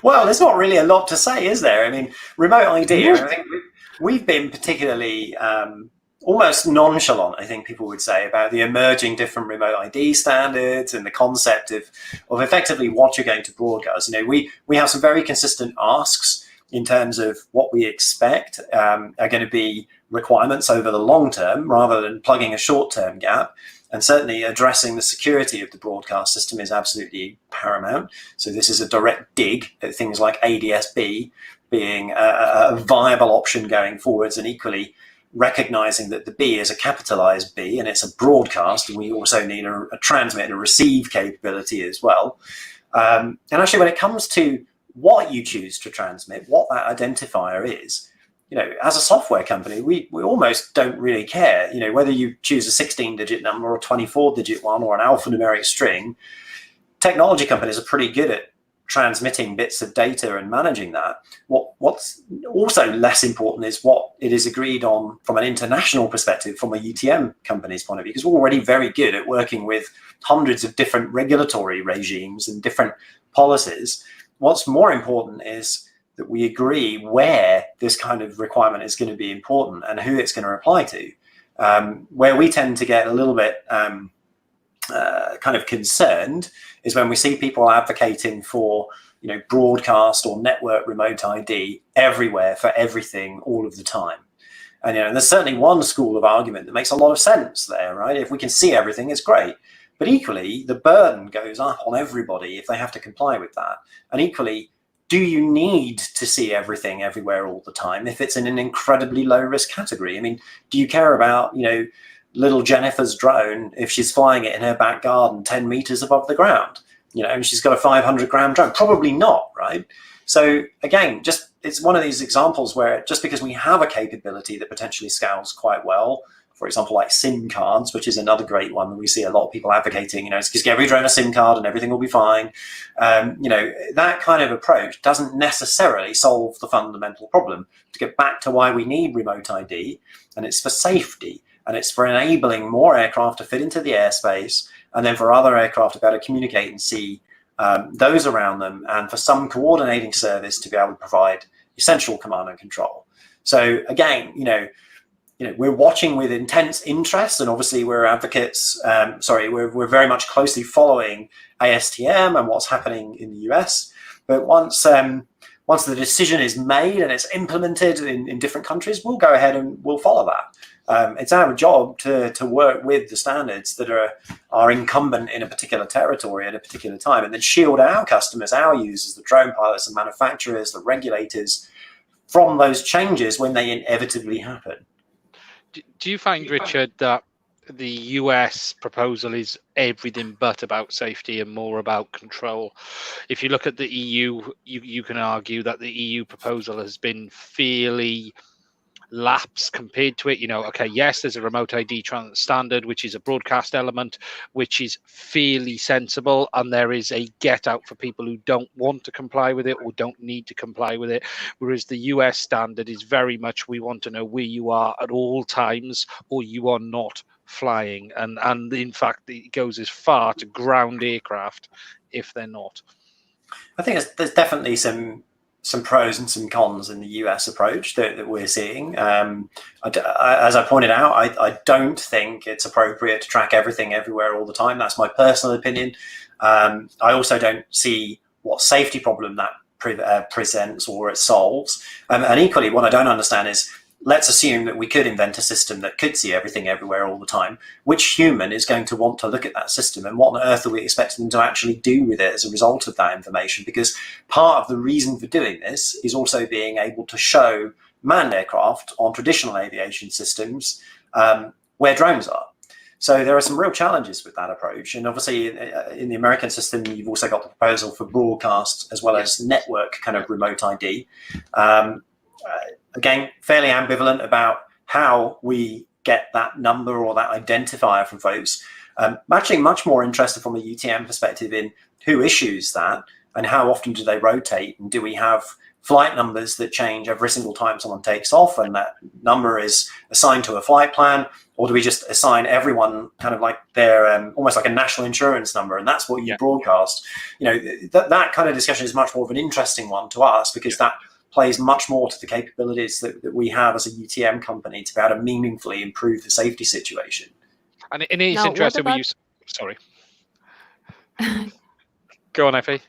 Well, there's not really a lot to say, is there? I mean, remote ID, I think we've been particularly almost nonchalant, I think people would say, about the emerging different remote ID standards and the concept of effectively what you're going to broadcast. You know, we have some very consistent asks in terms of what we expect are going to be requirements over the long term rather than plugging a short-term gap. And certainly addressing the security of the broadcast system is absolutely paramount. So this is a direct dig at things like ADS-B being a viable option going forwards, and equally recognizing that the B is a capitalized B and it's a broadcast, and we also need a transmit and a receive capability as well. And actually, when it comes to what you choose to transmit, what that identifier is, you know, as a software company, we almost don't really care, you know, whether you choose a 16-digit number or a 24-digit one or an alphanumeric string. Technology companies are pretty good at transmitting bits of data and managing that. What's also less important is what it is agreed on from an international perspective, from a UTM company's point of view, because we're already very good at working with hundreds of different regulatory regimes and different policies. What's more important is that we agree where this kind of requirement is going to be important and who it's going to apply to. Where we tend to get a little bit kind of concerned is when we see people advocating for, you know, broadcast or network remote ID everywhere for everything all of the time. And, you know, and there's certainly one school of argument that makes a lot of sense there, right? If we can see everything, it's great. But equally, the burden goes up on everybody if they have to comply with that. And equally, do you need to see everything everywhere all the time if it's in an incredibly low risk category? I mean, do you care about, you know, little Jennifer's drone if she's flying it in her back garden 10 meters above the ground, you know, and she's got a 500-gram drone? Probably not, right? So again, just it's one of these examples where just because we have a capability that potentially scales quite well, for example, like SIM cards, which is another great one that we see a lot of people advocating, you know, just give every drone a SIM card and everything will be fine. You know, that kind of approach doesn't necessarily solve the fundamental problem. To get back to why we need remote ID, and it's for safety, and it's for enabling more aircraft to fit into the airspace, and then for other aircraft to be able to communicate and see those around them, and for some coordinating service to be able to provide essential command and control. So again, you know, we're watching with intense interest, and obviously we're advocates. We're very much closely following ASTM and what's happening in the US. But once the decision is made and it's implemented in different countries, we'll go ahead and we'll follow that. It's our job to work with the standards that are incumbent in a particular territory at a particular time, and then shield our customers, our users, the drone pilots, the manufacturers, the regulators, from those changes when they inevitably happen. Do you find, Richard, that the US proposal is everything but about safety and more about control? If you look at the EU, you can argue that the EU proposal has been fairly lapse compared to it. You know, okay, yes, there's a remote ID standard, which is a broadcast element, which is fairly sensible, and there is a get out for people who don't want to comply with it or don't need to comply with it. Whereas the US standard is very much, we want to know where you are at all times, or you are not flying, and in fact it goes as far to ground aircraft if they're not. I think there's definitely some some pros and some cons in the US approach that we're seeing. As I pointed out, I don't think it's appropriate to track everything everywhere all the time. That's my personal opinion. I also don't see what safety problem that presents or it solves. And equally, what I don't understand is, let's assume that we could invent a system that could see everything everywhere all the time. Which human is going to want to look at that system, and what on earth are we expecting them to actually do with it as a result of that information? Because part of the reason for doing this is also being able to show manned aircraft on traditional aviation systems where drones are. So there are some real challenges with that approach. And obviously in the American system, you've also got the proposal for broadcast as well as network kind of remote ID. Again, fairly ambivalent about how we get that number or that identifier from folks. I'm actually much more interested from a UTM perspective in who issues that and how often do they rotate, and do we have flight numbers that change every single time someone takes off and that number is assigned to a flight plan, or do we just assign everyone kind of like their almost like a national insurance number, and that's what you broadcast? You know, that kind of discussion is much more of an interesting one to us, because that plays much more to the capabilities that we have as a UTM company to be able to meaningfully improve the safety situation. And it is interesting when you... Sorry. Go on, Effie.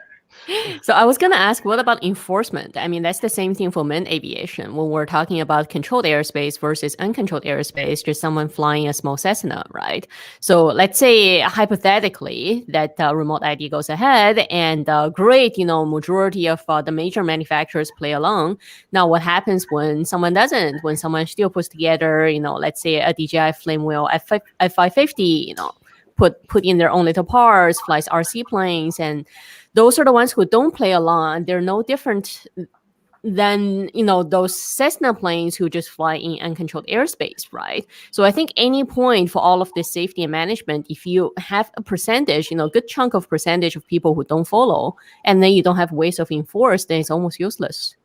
So I was going to ask, what about enforcement? I mean, that's the same thing for manned aviation. When we're talking about controlled airspace versus uncontrolled airspace, just someone flying a small Cessna, right? So let's say hypothetically that remote ID goes ahead and great, you know, majority of the major manufacturers play along. Now, what happens when someone doesn't? When someone still puts together, you know, let's say a DJI Flamewheel F550, you know, put in their own little parts, flies RC planes, and those are the ones who don't play along. They're no different than, you know, those Cessna planes who just fly in uncontrolled airspace, right? So I think any point for all of this safety and management, if you have a percentage, you know, good chunk of percentage of people who don't follow, and then you don't have ways of enforce, then it's almost useless.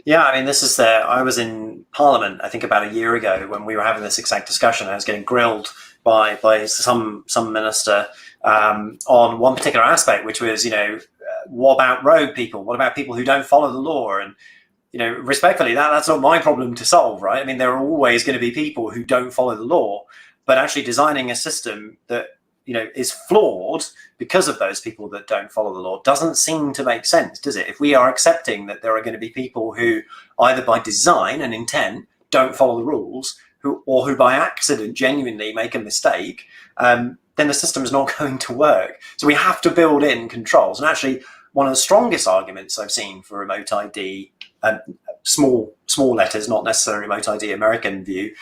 Yeah, I mean, this is I was in Parliament, I think about a year ago, when we were having this exact discussion. I was getting grilled by some minister on one particular aspect, which was, you know, what about rogue people? What about people who don't follow the law? And, you know, respectfully, that's not my problem to solve, right? I mean, there are always going to be people who don't follow the law, but actually designing a system that, you know, is flawed because of those people that don't follow the law doesn't seem to make sense, does it? If we are accepting that there are going to be people who either by design and intent don't follow the rules, or who by accident genuinely make a mistake, then the system is not going to work. So we have to build in controls. And actually, one of the strongest arguments I've seen for remote ID, small letters, not necessarily remote ID American view,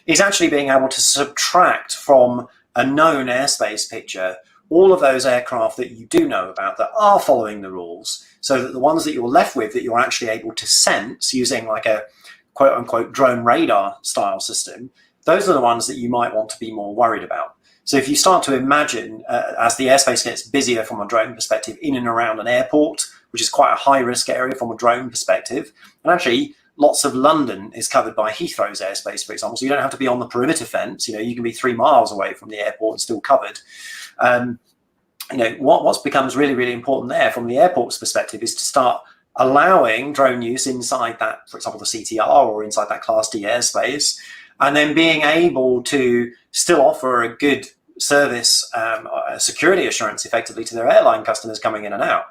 is actually being able to subtract from a known airspace picture all of those aircraft that you do know about that are following the rules, so that the ones that you're left with that you're actually able to sense using like a quote unquote drone radar style system, those are the ones that you might want to be more worried about. So if you start to imagine as the airspace gets busier from a drone perspective in and around an airport, which is quite a high risk area from a drone perspective, and actually lots of London is covered by Heathrow's airspace, for example, so you don't have to be on the perimeter fence. You know, you can be 3 miles away from the airport and still covered. You know, what becomes really, really important there from the airport's perspective is to start allowing drone use inside that, for example, the CTR or inside that Class D airspace, and then being able to still offer a good service, security assurance effectively to their airline customers coming in and out.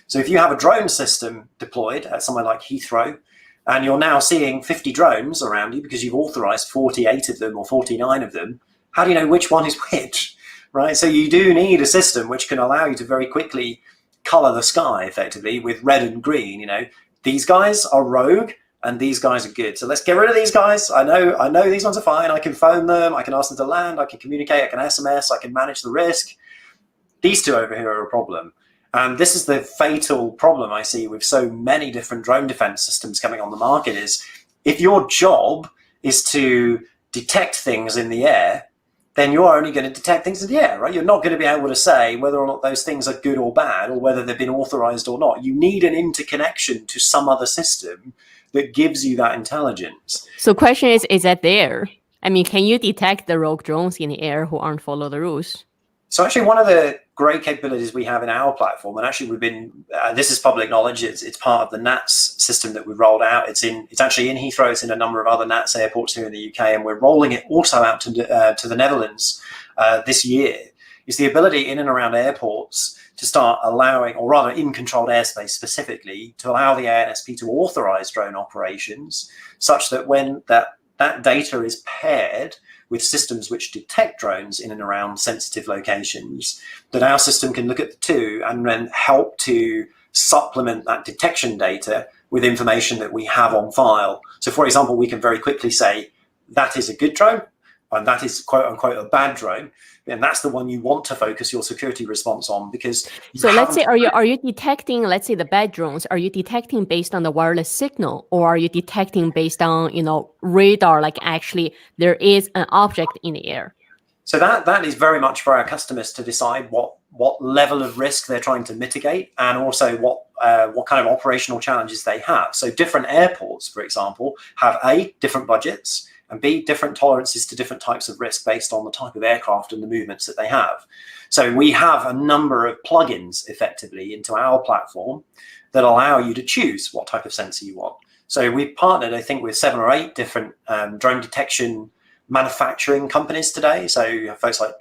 So if you have a drone system deployed at somewhere like Heathrow, and you're now seeing 50 drones around you because you've authorized 48 of them or 49 of them, how do you know which one is which, right? So you do need a system which can allow you to very quickly color the sky effectively with red and green. You know, these guys are rogue and these guys are good. So let's get rid of these guys. I know these ones are fine. I can phone them. I can ask them to land. I can communicate. I can SMS. I can manage the risk. These two over here are a problem. And this is the fatal problem I see with so many different drone defense systems coming on the market, is if your job is to detect things in the air, then you're only going to detect things in the air, right? You're not going to be able to say whether or not those things are good or bad, or whether they've been authorized or not. You need an interconnection to some other system that gives you that intelligence. So question is that there? I mean, can you detect the rogue drones in the air who aren't follow the rules? So actually, one of the great capabilities we have in our platform, and actually we've been, this is public knowledge, it's part of the NATS system that we've rolled out. It's actually in Heathrow, it's in a number of other NATS airports here in the UK, and we're rolling it also out to the Netherlands this year, is the ability in and around airports to start allowing, or rather in controlled airspace specifically, to allow the ANSP to authorize drone operations such that when that data is paired with systems which detect drones in and around sensitive locations, that our system can look at the two and then help to supplement that detection data with information that we have on file. So for example, we can very quickly say, that is a good drone, and that is quote unquote a bad drone. And that's the one you want to focus your security response on, because so let's say, are you detecting, let's say, the bad drones, are you detecting based on the wireless signal, or are you detecting based on, radar, like actually there is an object in the air? So that is very much for our customers to decide what level of risk they're trying to mitigate, and also what kind of operational challenges they have. So different airports, for example, have different budgets, and B, different tolerances to different types of risk based on the type of aircraft and the movements that they have. So we have a number of plugins effectively into our platform that allow you to choose what type of sensor you want. So we've partnered, I think, with 7 or 8 different drone detection manufacturing companies today. So you have folks like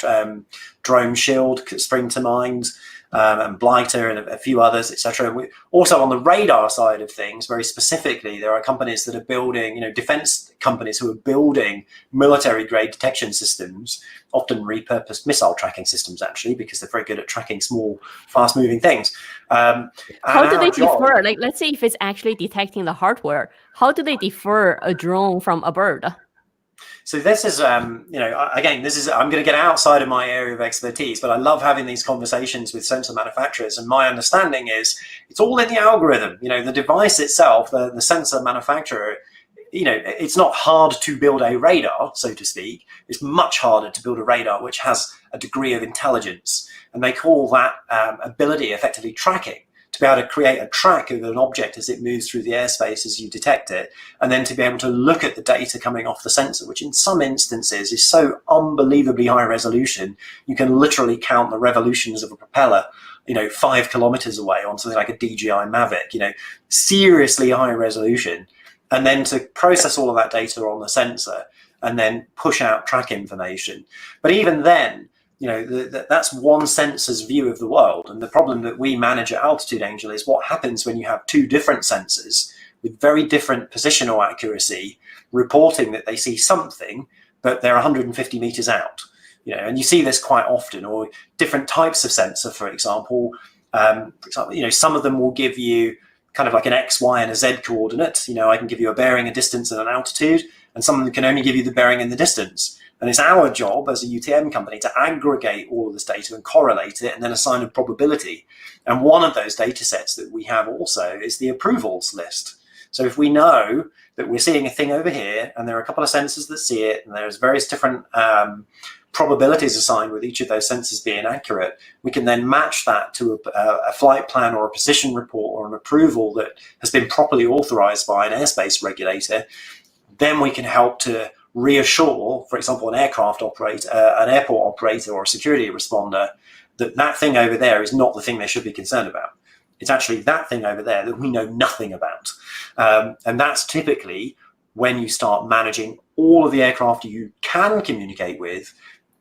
Drone Shield spring to mind, and Blighter and a few others, etc. Also on the radar side of things, very specifically, there are companies that are building, defense companies who are building military grade detection systems, often repurposed missile tracking systems, actually, because they're very good at tracking small, fast moving things. How do they differ? Like, let's say if it's actually detecting the hardware, how do they differ a drone from a bird? So this is, again, I'm going to get outside of my area of expertise, but I love having these conversations with sensor manufacturers. And my understanding is it's all in the algorithm. The device itself, the sensor manufacturer, it's not hard to build a radar, so to speak. It's much harder to build a radar which has a degree of intelligence. And they call that ability effectively tracking. To be able to create a track of an object as it moves through the airspace as you detect it, and then to be able to look at the data coming off the sensor, which in some instances is so unbelievably high resolution, you can literally count the revolutions of a propeller, 5 kilometers away on something like a DJI Mavic, seriously high resolution, and then to process all of that data on the sensor and then push out track information. But even then, that's one sensor's view of the world. And the problem that we manage at Altitude Angel is what happens when you have 2 different sensors with very different positional accuracy reporting that they see something, but they're 150 meters out. And you see this quite often, or different types of sensor, for example, some of them will give you kind of like an X, Y, and a Z coordinate. I can give you a bearing, a distance, and an altitude, and some of them can only give you the bearing and the distance. And it's our job as a UTM company to aggregate all of this data and correlate it and then assign a probability. And one of those data sets that we have also is the approvals list. So if we know that we're seeing a thing over here and there are a couple of sensors that see it and there's various different probabilities assigned with each of those sensors being accurate, we can then match that to a flight plan or a position report or an approval that has been properly authorized by an airspace regulator. Then we can help to reassure, for example, an aircraft operator, an airport operator, or a security responder that thing over there is not the thing they should be concerned about. It's actually that thing over there that we know nothing about. And that's typically when you start managing all of the aircraft you can communicate with.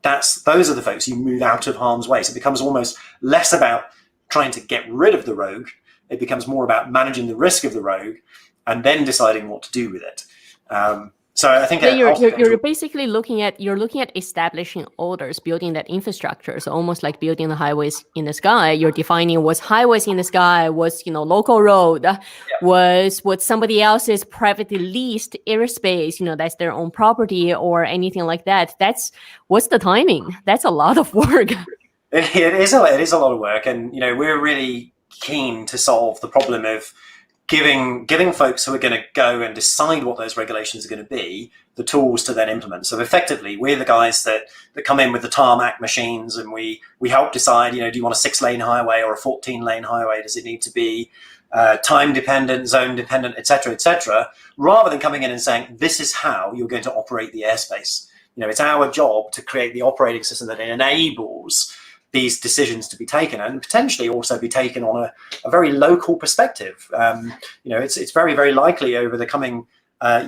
Those are the folks you move out of harm's way. So it becomes almost less about trying to get rid of the rogue. It becomes more about managing the risk of the rogue and then deciding what to do with it. So I think you're basically looking at establishing orders, building that infrastructure. So almost like building the highways in the sky. You're defining what's highways in the sky, what's local road, was what somebody else's privately leased airspace. That's their own property or anything like that. What's the timing? That's a lot of work. It is a lot of work, and we're really keen to solve the problem of giving folks who are going to go and decide what those regulations are going to be the tools to then implement. So effectively, we're the guys that come in with the tarmac machines, and we help decide, do you want a 6-lane highway or a 14-lane highway? Does it need to be time dependent, zone dependent, et cetera, rather than coming in and saying, this is how you're going to operate the airspace. It's our job to create the operating system that enables these decisions to be taken, and potentially also be taken on a very local perspective. It's very, very likely over the coming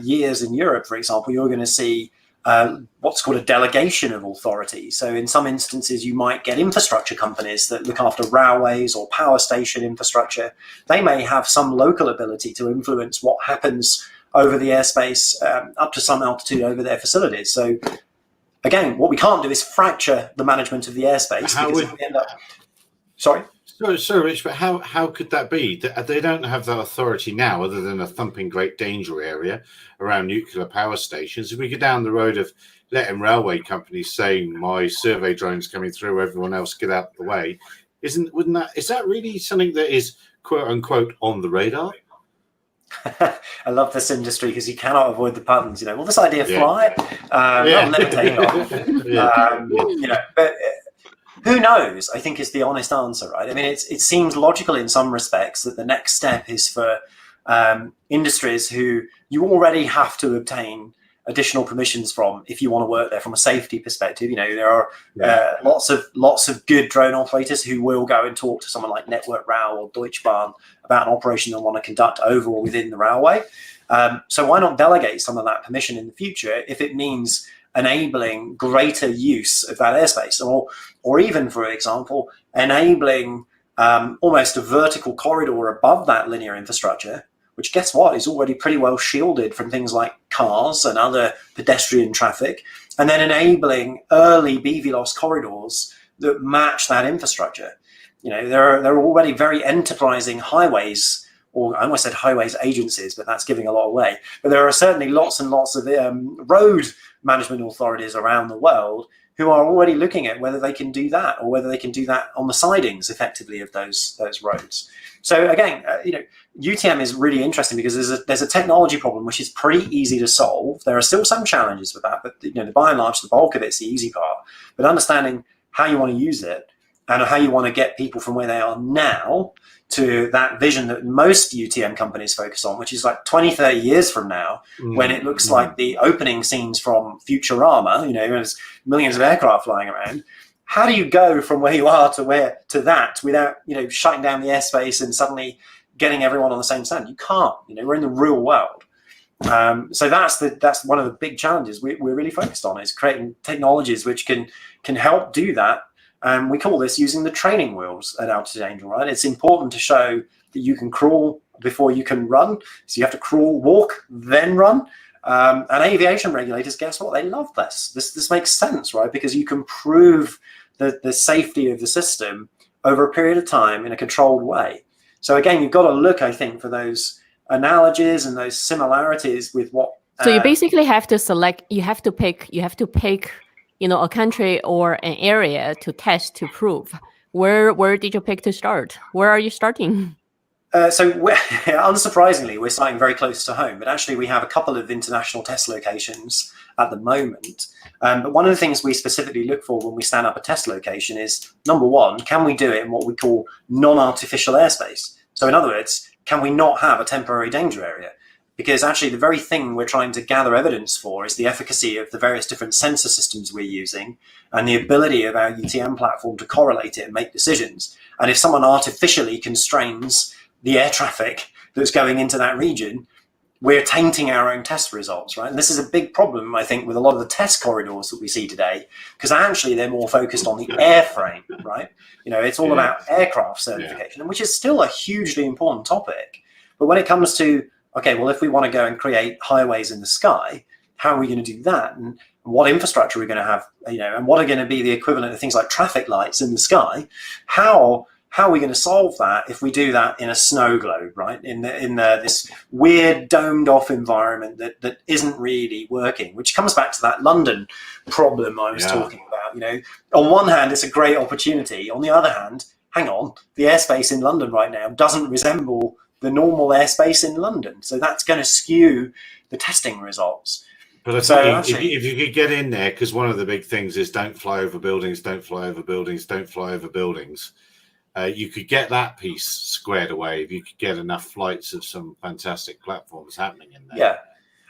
years in Europe, for example, you're going to see what's called a delegation of authority. So in some instances, you might get infrastructure companies that look after railways or power station infrastructure. They may have some local ability to influence what happens over the airspace up to some altitude over their facilities. So again, what we can't do is fracture the management of the airspace. Because we end up... Sorry? So Rich, but how could that be? They don't have that authority now, other than a thumping great danger area around nuclear power stations. If we go down the road of letting railway companies saying, my survey drone's coming through, everyone else get out of the way, is that really something that is quote unquote on the radar? I love this industry because you cannot avoid the puns. Will this idea fly? It'll never take off. But who knows, I think, is the honest answer, right? I mean, it seems logical in some respects that the next step is for industries who you already have to obtain additional permissions from if you want to work there from a safety perspective. There are lots of good drone operators who will go and talk to someone like Network Rail or Deutsche Bahn about an operation they want to conduct over or within the railway. So why not delegate some of that permission in the future if it means enabling greater use of that airspace, or even, for example, enabling almost a vertical corridor above that linear infrastructure, which, guess what, is already pretty well shielded from things like cars and other pedestrian traffic, and then enabling early BVLOS corridors that match that infrastructure. There are already very enterprising highways, or I almost said highways agencies, but that's giving a lot away. But there are certainly lots and lots of road management authorities around the world who are already looking at whether they can do that, or whether they can do that on the sidings effectively of those roads. So again, UTM is really interesting because there's a technology problem which is pretty easy to solve. There are still some challenges with that, but by and large, the bulk of it's the easy part. But understanding how you want to use it and how you want to get people from where they are now to that vision that most UTM companies focus on, which is like 20, 30 years from now, when it looks like the opening scenes from Futurama, there's millions of aircraft flying around. How do you go from where you are to that without, shutting down the airspace and suddenly getting everyone on the same stand? You can't. We're in the real world. So that's one of the big challenges we're really focused on, is creating technologies which can help do that. We call this using the training wheels at Altitude Angel, right? It's important to show that you can crawl before you can run. So you have to crawl, walk, then run. And aviation regulators, guess what? They love this. This makes sense, right? Because you can prove the safety of the system over a period of time in a controlled way. So again, you've got to look, I think, for those analogies and those similarities with what. So you basically have to select. You have to pick. A country or an area to test, to prove. Where did you pick to start? Where are you starting? So unsurprisingly, we're starting very close to home, but actually we have a couple of international test locations at the moment. But one of the things we specifically look for when we stand up a test location is, number one, can we do it in what we call non-artificial airspace? So in other words, can we not have a temporary danger area? Because actually the very thing we're trying to gather evidence for is the efficacy of the various different sensor systems we're using and the ability of our UTM platform to correlate it and make decisions. And if someone artificially constrains the air traffic that's going into that region, we're tainting our own test results, right? And this is a big problem, I think, with a lot of the test corridors that we see today, because actually they're more focused on the airframe, right? It's all about aircraft certification, which is still a hugely important topic. But when it comes to, okay, well, if we want to go and create highways in the sky, how are we going to do that? And what infrastructure are we going to have, and what are going to be the equivalent of things like traffic lights in the sky? How are we going to solve that if we do that in a snow globe, right? In this weird domed off environment that isn't really working, which comes back to that London problem I was talking about. On one hand, it's a great opportunity. On the other hand, hang on, the airspace in London right now doesn't resemble the normal airspace in London. So that's going to skew the testing results. But if you could get in there, because one of the big things is don't fly over buildings, don't fly over buildings, don't fly over buildings. You could get that piece squared away if you could get enough flights of some fantastic platforms happening in there. Yeah.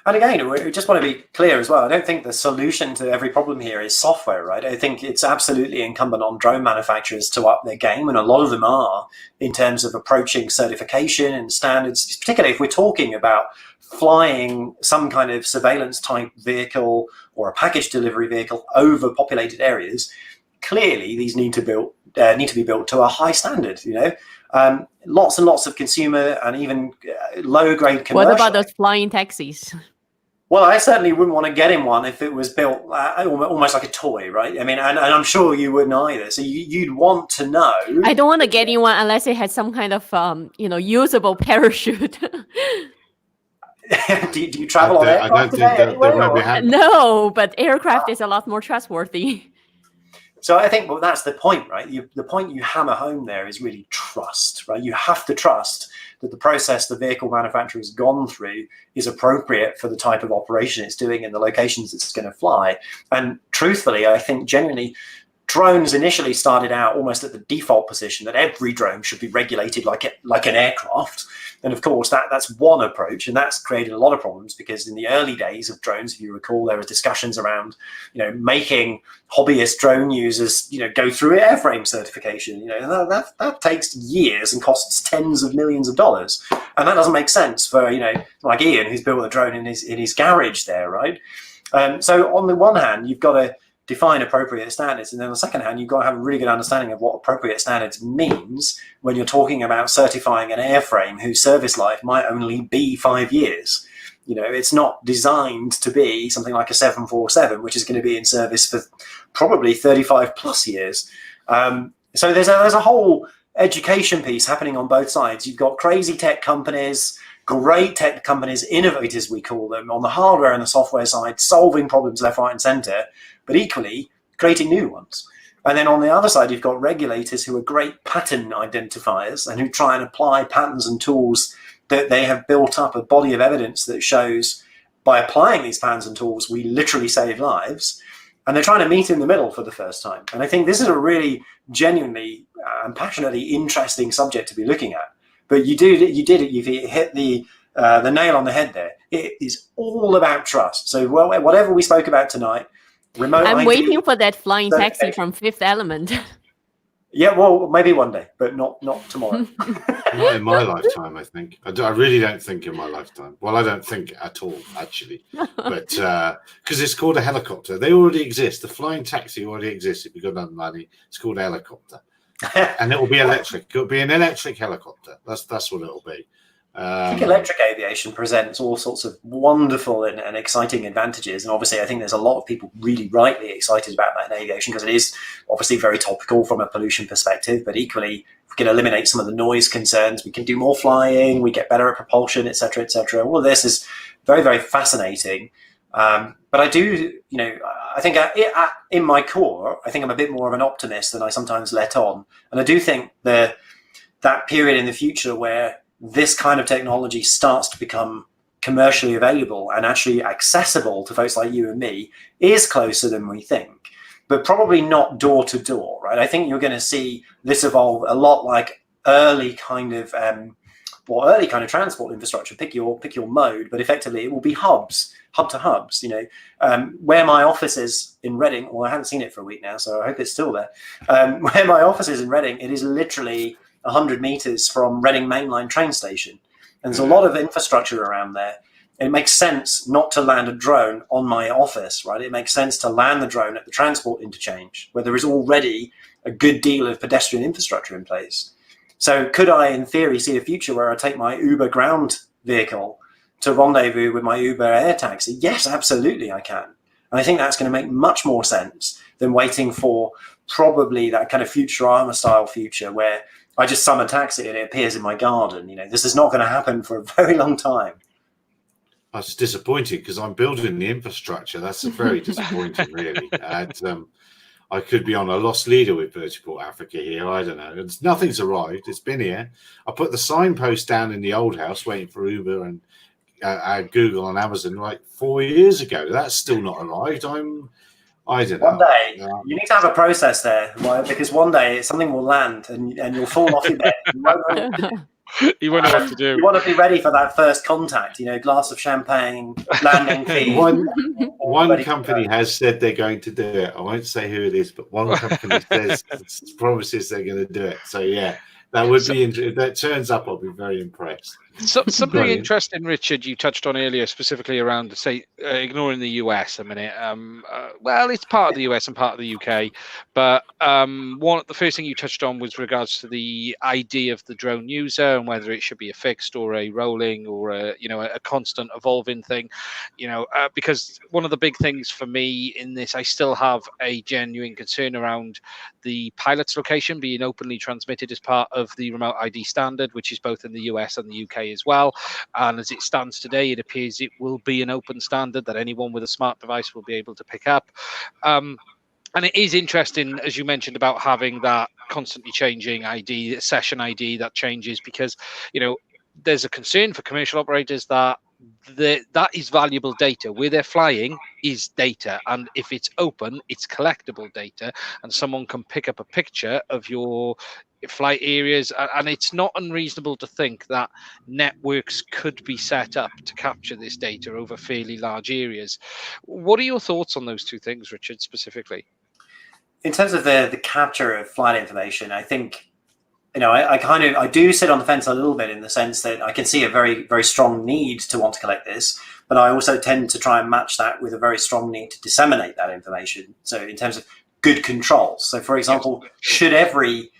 And again, we just want to be clear as well. I don't think the solution to every problem here is software, right? I think it's absolutely incumbent on drone manufacturers to up their game, and a lot of them are, in terms of approaching certification and standards, particularly if we're talking about flying some kind of surveillance type vehicle or a package delivery vehicle over populated areas. Clearly, these need to be built to a high standard, lots and lots of consumer and even low-grade commercial. What about those flying taxis? Well, I certainly wouldn't want to get in one if it was built almost like a toy, right? I mean, and I'm sure you wouldn't either. So you'd want to know. I don't want to get in one unless it has some kind of, usable parachute. do you travel on aircraft? I don't think that won't be happening. No, but aircraft is a lot more trustworthy. So I think that's the point, right? The point you hammer home there is really trust, right? You have to trust that the process the vehicle manufacturer has gone through is appropriate for the type of operation it's doing in the locations it's going to fly. And truthfully, I think genuinely, drones initially started out almost at the default position that every drone should be regulated like an aircraft. And of course, that's one approach, and that's created a lot of problems because in the early days of drones, if you recall, there were discussions around, making hobbyist drone users, go through airframe certification. That takes years and costs tens of millions of dollars, and that doesn't make sense for like Ian, who's built a drone in his garage there, right? So on the one hand, you've got to define appropriate standards, and then on the second hand, you've got to have a really good understanding of what appropriate standards means when you're talking about certifying an airframe whose service life might only be 5 years. It's not designed to be something like a 747, which is going to be in service for probably 35 plus years. So there's a whole education piece happening on both sides. You've got crazy tech companies, great tech companies, innovators we call them, on the hardware and the software side, solving problems left, right and center, but equally creating new ones. And then on the other side, you've got regulators who are great pattern identifiers and who try and apply patterns and tools that they have built up a body of evidence that shows by applying these patterns and tools, we literally save lives. And they're trying to meet in the middle for the first time. And I think this is a really genuinely and passionately interesting subject to be looking at. But you've hit the nail on the head there. It is all about trust. So whatever we spoke about tonight, remote I'm ID, waiting for that flying taxi from Fifth Element. Yeah, well, maybe one day, but not tomorrow. Not in my lifetime, I think. I really don't think in my lifetime. Well, I don't think at all, actually. But because it's called a helicopter. They already exist. The flying taxi already exists if you've got enough money. It's called a helicopter. And it will be electric. It'll be an electric helicopter. That's what it'll be. I think electric aviation presents all sorts of wonderful and exciting advantages. And obviously, I think there's a lot of people really rightly excited about that in aviation because it is obviously very topical from a pollution perspective. But equally, we can eliminate some of the noise concerns. We can do more flying. We get better at propulsion, et cetera, et cetera. All of this is very, very fascinating. But I do, I think in my core, I think I'm a bit more of an optimist than I sometimes let on. And I do think that period in the future where this kind of technology starts to become commercially available and actually accessible to folks like you and me is closer than we think, but probably not door to door, right? I think you're going to see this evolve a lot like early kind of transport infrastructure. Pick your mode, but effectively it will be hub to hubs. Where my office is in Reading, well, I haven't seen it for a week now, so I hope it's still there. Where my office is in Reading, it is literally 100 meters from Reading mainline train station. And there's a lot of infrastructure around there. It makes sense not to land a drone on my office, right? It makes sense to land the drone at the transport interchange where there is already a good deal of pedestrian infrastructure in place. So could I, in theory, see a future where I take my Uber ground vehicle to rendezvous with my Uber air taxi? Yes, absolutely I can. And I think that's going to make much more sense than waiting for probably that kind of Futurama style future where I just summon a taxi and it appears in my garden. This is not going to happen for a very long time. That's disappointing because I'm building the infrastructure. That's very disappointing, really. I could be on a lost leader with Vertiport Africa here. I don't know. Nothing's arrived. It's been here. I put the signpost down in the old house waiting for Uber and Google and Amazon like 4 years ago. That's still not arrived. I don't know. One day, you need to have a process there, right? Because one day something will land and you'll fall off your bed. You won't know what to do. You want to be ready for that first contact, glass of champagne, landing fee. One company has said they're going to do it. I won't say who it is, but one company promises they're going to do it. So yeah, that would be interesting. If that turns up, I'll be very impressed. Something interesting, Richard, you touched on earlier, specifically around, say, ignoring the US a minute. Well, it's part of the US and part of the UK, but the first thing you touched on was regards to the ID of the drone user and whether it should be a fixed or a rolling or a constant evolving thing. Because one of the big things for me in this, I still have a genuine concern around the pilot's location being openly transmitted as part of the remote ID standard, which is both in the US and the UK as well. And as it stands today, it appears it will be an open standard that anyone with a smart device will be able to pick up. And it is interesting, as you mentioned, about having that constantly changing ID, session ID that changes, because there's a concern for commercial operators that is valuable data. Where they're flying is data, and if it's open, it's collectible data, and someone can pick up a picture of your flight areas, and it's not unreasonable to think that networks could be set up to capture this data over fairly large areas. What are your thoughts on those two things, Richard, specifically? In terms of the capture of flight information, I think I do sit on the fence a little bit, in the sense that I can see a very, very strong need to want to collect this, but I also tend to try and match that with a very strong need to disseminate that information. So in terms of good controls, so for example, should every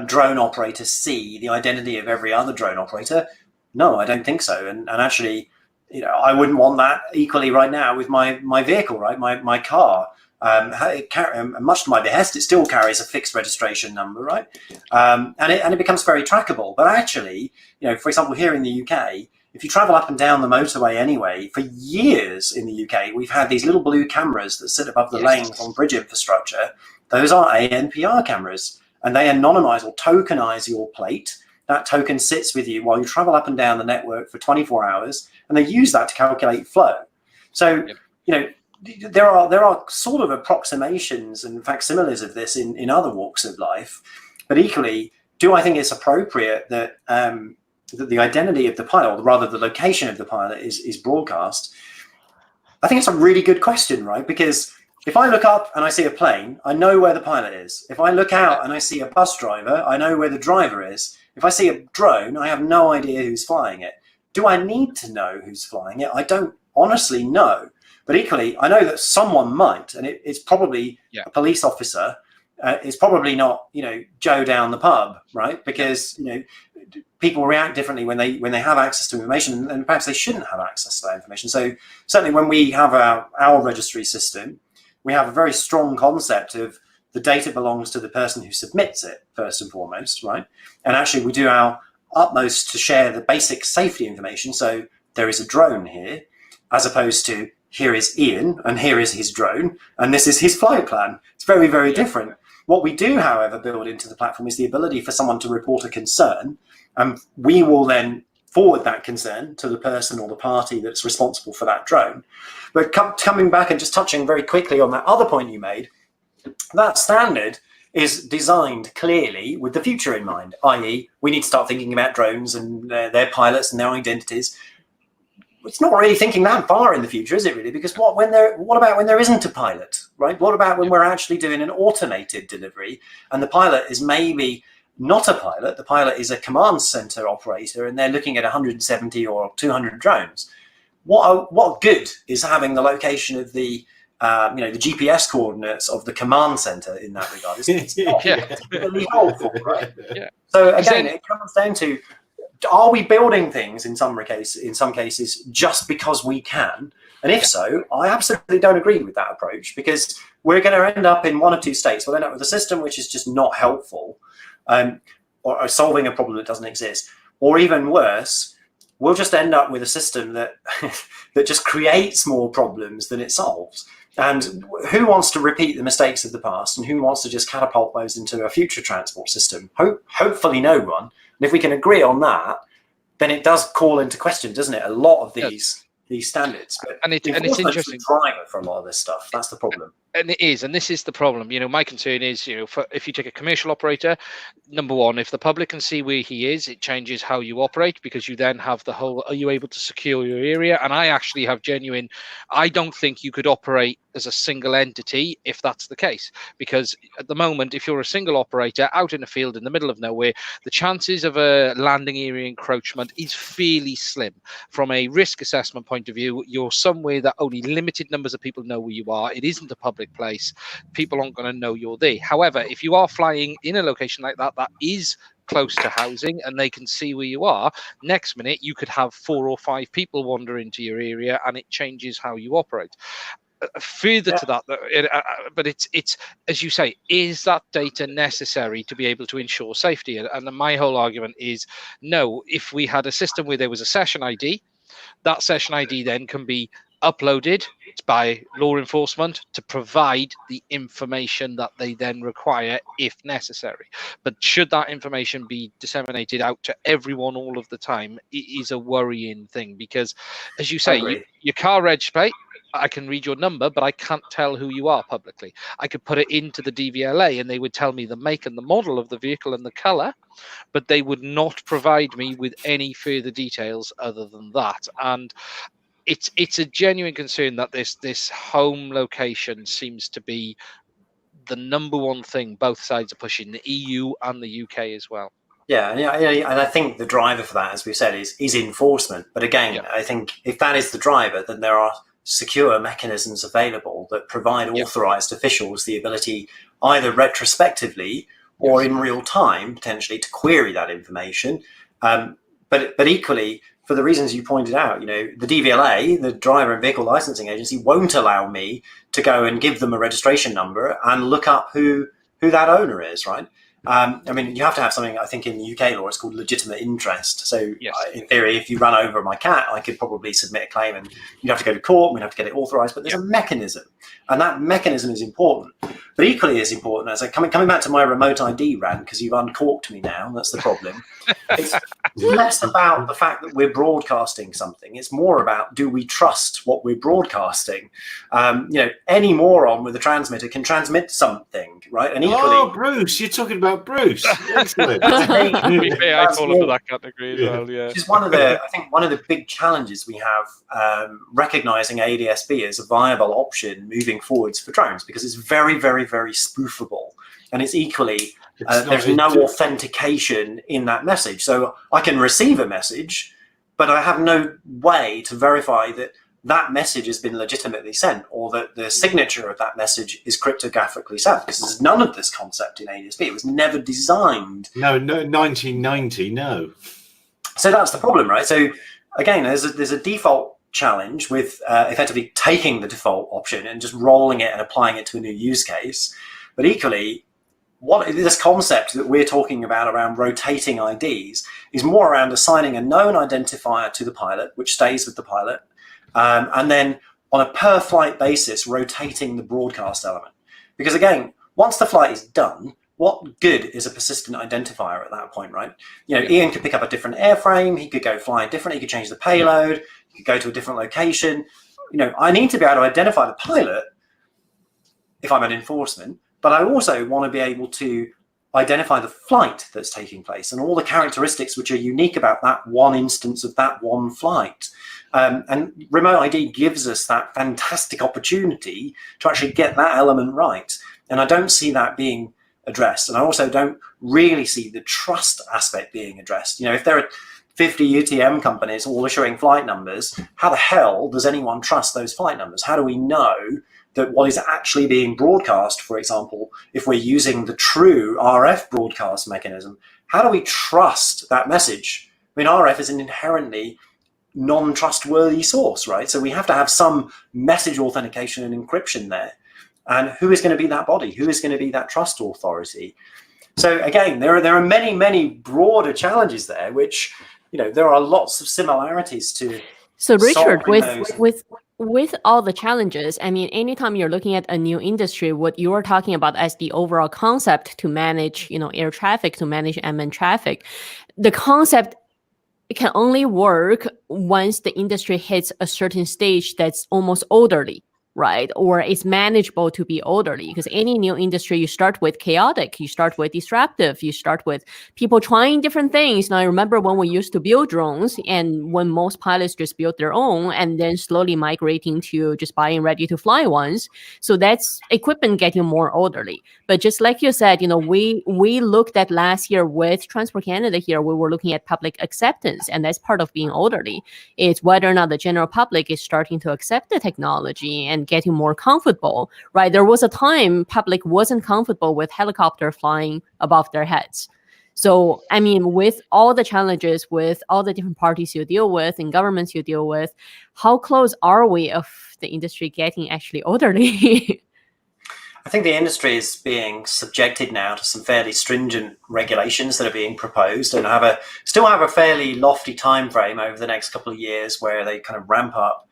drone operator see the identity of every other drone operator? No, I don't think so. And actually, I wouldn't want that equally right now with my vehicle, right? My car. Much to my behest, it still carries a fixed registration number, right? And it becomes very trackable. But actually, for example, here in the UK, if you travel up and down the motorway anyway, for years in the UK, we've had these little blue cameras that sit above the lanes on bridge infrastructure. Those are ANPR cameras, and they anonymize or tokenize your plate. That token sits with you while you travel up and down the network for 24 hours, and they use that to calculate flow. So, there are sort of approximations and facsimiles of this in other walks of life, but equally, do I think it's appropriate that that the identity of the pilot, or rather the location of the pilot, is broadcast? I think it's a really good question, right? Because if I look up and I see a plane, I know where the pilot is. If I look out and I see a bus driver, I know where the driver is. If I see a drone, I have no idea who's flying it. Do I need to know who's flying it? I don't honestly know. But equally, I know that someone might, and it's probably a police officer. It's probably not, Joe down the pub, right? Because people react differently when they have access to information, and perhaps they shouldn't have access to that information. So certainly, when we have our registry system, we have a very strong concept of the data belongs to the person who submits it first and foremost, right? And actually, we do our utmost to share the basic safety information. So there is a drone here, as opposed to, here is Ian, and here is his drone, and this is his flight plan. It's very, very different. What we do, however, build into the platform is the ability for someone to report a concern, and we will then forward that concern to the person or the party that's responsible for that drone. But coming back and just touching very quickly on that other point you made, that standard is designed clearly with the future in mind, i.e. we need to start thinking about drones and their pilots and their identities. It's not really thinking that far in the future, is it really? Because what about when there isn't a pilot, right? What about when we're actually doing an automated delivery and the pilot is maybe not a pilot, the pilot is a command center operator, and they're looking at 170 or 200 drones? What good is having the location of the GPS coordinates of the command center in that regard? It's not really helpful, right? Yeah. So again, it comes down to, are we building things in some cases just because we can? And if so, I absolutely don't agree with that approach, because we're going to end up in one of two states. We'll end up with a system which is just not helpful, or solving a problem that doesn't exist, or even worse, we'll just end up with a system that that just creates more problems than it solves. And who wants to repeat the mistakes of the past, and who wants to just catapult those into a future transport system? Hopefully no one. And if we can agree on that, then it does call into question, doesn't it, a lot of these standards. But and it's interesting. The driver for a lot of this stuff. That's the problem. And it is, and this is the problem. My concern is, if you take a commercial operator, number one, if the public can see where he is, it changes how you operate, because you then have the whole, are you able to secure your area? And I actually have I don't think you could operate as a single entity if that's the case, because at the moment, if you're a single operator out in a field in the middle of nowhere, the chances of a landing area encroachment is fairly slim. From a risk assessment point of view, you're somewhere that only limited numbers of people know where you are. It isn't a public place. People aren't going to know you're there. However, if you are flying in a location like that is close to housing and they can see where you are, next minute you could have 4 or 5 people wander into your area, and it changes how you operate. Further to that, but it's as you say, is that data necessary to be able to ensure safety? And my whole argument is no. If we had a system where there was a session ID, that session ID then can be uploaded by law enforcement to provide the information that they then require if necessary. But should that information be disseminated out to everyone all of the time, it is a worrying thing, because as you say, your car reg plate, I can read your number, but I can't tell who you are publicly. I could put it into the DVLA and they would tell me the make and the model of the vehicle and the color, but they would not provide me with any further details other than that. And it's a genuine concern that this home location seems to be the number one thing both sides are pushing, the EU and the UK as well. Yeah, and I think the driver for that, as we've said, is enforcement. But again, I think if that is the driver, then there are secure mechanisms available that provide authorized officials the ability, either retrospectively or in real time, potentially, to query that information. But equally, for the reasons you pointed out, the DVLA, the Driver and Vehicle Licensing Agency, won't allow me to go and give them a registration number and look up who that owner is, right? I mean, you have to have something, I think in the UK law, it's called legitimate interest. So in theory, if you run over my cat, I could probably submit a claim and you'd have to go to court, we'd have to get it authorized, but there's a mechanism, and that mechanism is important. But equally as important, as coming back to my remote ID rant, because you've uncorked me now, that's the problem. It's less about the fact that we're broadcasting something. It's more about, do we trust what we're broadcasting? Any moron with a transmitter can transmit something, right? And equally, Bruce, you're talking about Bruce. Excellent. I fall into that category as well. Yeah, which is one of the big challenges we have, recognizing ADSB as a viable option moving forwards for drones, because it's very, very, very spoofable, and it's equally there's no authentication in that message. So I can receive a message, but I have no way to verify that message has been legitimately sent, or that the signature of that message is cryptographically set, because there's none of this concept in ADSB. It was never designed. No, 1990, no. So that's the problem, right? So again, there's a default challenge with effectively taking the default option and just rolling it and applying it to a new use case. But equally, what this concept that we're talking about around rotating IDs is more around assigning a known identifier to the pilot, which stays with the pilot, and then on a per flight basis, rotating the broadcast element. Because again, once the flight is done, what good is a persistent identifier at that point, right? Ian could pick up a different airframe, he could go fly different, he could change the payload, he could go to a different location. I need to be able to identify the pilot if I'm an enforcement, but I also want to be able to identify the flight that's taking place and all the characteristics which are unique about that one instance of that one flight. And remote ID gives us that fantastic opportunity to actually get that element right. And I don't see that being addressed. And I also don't really see the trust aspect being addressed. If there are 50 UTM companies all issuing flight numbers, how the hell does anyone trust those flight numbers? How do we know that what is actually being broadcast, for example, if we're using the true RF broadcast mechanism, how do we trust that message? I mean, RF is an inherently non-trustworthy source, right? So we have to have some message authentication and encryption there. And who is going to be that body? Who is going to be that trust authority? So again, there are many, many broader challenges there, which, there are lots of similarities to. So Richard, with all the challenges, I mean, anytime you're looking at a new industry, what you're talking about as the overall concept to manage, air traffic, to manage MN traffic, the concept can only work once the industry hits a certain stage that's almost orderly. right? Or it's manageable to be orderly, because any new industry, you start with chaotic, you start with disruptive, you start with people trying different things. Now, I remember when we used to build drones, and when most pilots just built their own and then slowly migrating to just buying ready to fly ones. So that's equipment getting more orderly. But just like you said, we looked at last year with Transport Canada here, we were looking at public acceptance, and that's part of being orderly. It's whether or not the general public is starting to accept the technology and getting more comfortable, right? There was a time public wasn't comfortable with helicopter flying above their heads. So, I mean, with all the challenges, with all the different parties you deal with and governments you deal with, how close are we of the industry getting actually orderly? I think the industry is being subjected now to some fairly stringent regulations that are being proposed, and still have a fairly lofty time frame over the next couple of years where they kind of ramp up.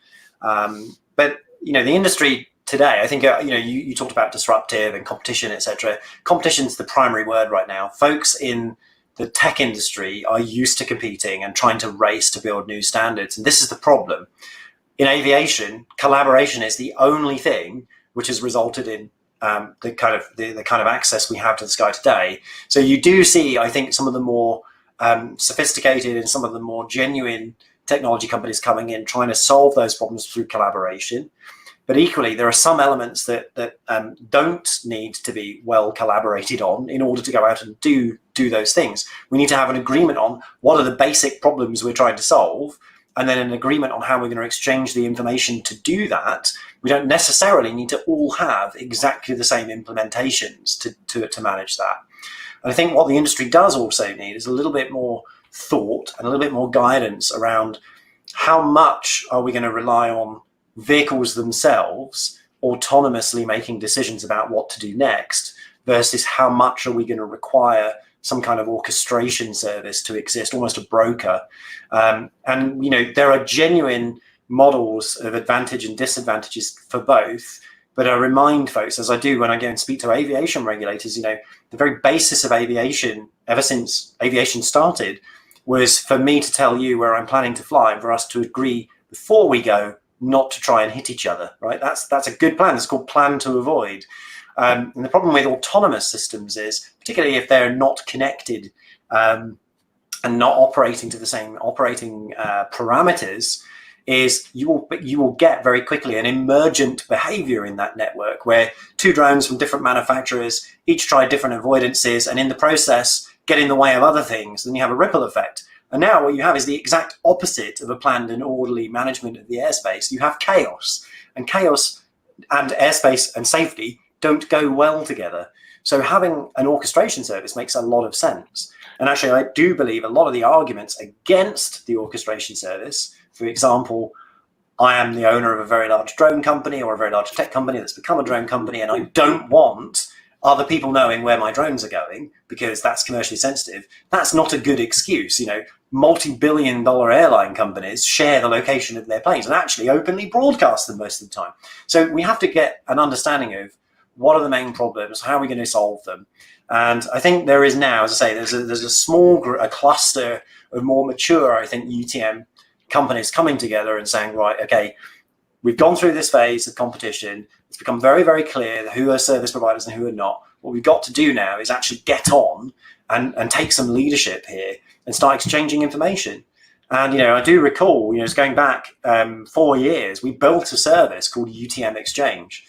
But the industry today, I think you talked about disruptive and competition, etc. Competition's the primary word right now. Folks in the tech industry are used to competing and trying to race to build new standards, and this is the problem. In aviation, collaboration is the only thing which has resulted in the kind of access we have to the sky today. So you do see, I think, some of the more sophisticated and some of the more genuine technology companies coming in, trying to solve those problems through collaboration. But equally, there are some elements that don't need to be well collaborated on in order to go out and do those things. We need to have an agreement on what are the basic problems we're trying to solve, and then an agreement on how we're going to exchange the information to do that. We don't necessarily need to all have exactly the same implementations to manage that. And I think what the industry does also need is a little bit more thought and a little bit more guidance around how much are we going to rely on vehicles themselves autonomously making decisions about what to do next, versus how much are we going to require some kind of orchestration service to exist, almost a broker. And there are genuine models of advantage and disadvantages for both. But I remind folks, as I do when I go and speak to aviation regulators, the very basis of aviation, ever since aviation started, was for me to tell you where I'm planning to fly and for us to agree before we go not to try and hit each other, right? That's a good plan. It's called plan to avoid. And the problem with autonomous systems is, particularly if they're not connected and not operating to the same operating parameters, is you will get very quickly an emergent behavior in that network where two drones from different manufacturers each try different avoidances, and in the process get in the way of other things. Then you have a ripple effect. And now what you have is the exact opposite of a planned and orderly management of the airspace. You have chaos, and chaos and airspace and safety don't go well together. So having an orchestration service makes a lot of sense. And actually, I do believe a lot of the arguments against the orchestration service, for example, I am the owner of a very large drone company or a very large tech company that's become a drone company, and I don't want other people knowing where my drones are going because that's commercially sensitive. That's not a good excuse. Multi-billion-dollar airline companies share the location of their planes and actually openly broadcast them most of the time. So we have to get an understanding of what are the main problems, how are we going to solve them. And I think there is now, as I say, there's a small a cluster of more mature, I think, UTM companies coming together and saying, right, okay, we've gone through this phase of competition. It's become very, very clear who are service providers and who are not. What we've got to do now is actually get on and take some leadership here and start exchanging information. And, I do recall, it's going back 4 years, we built a service called UTM Exchange.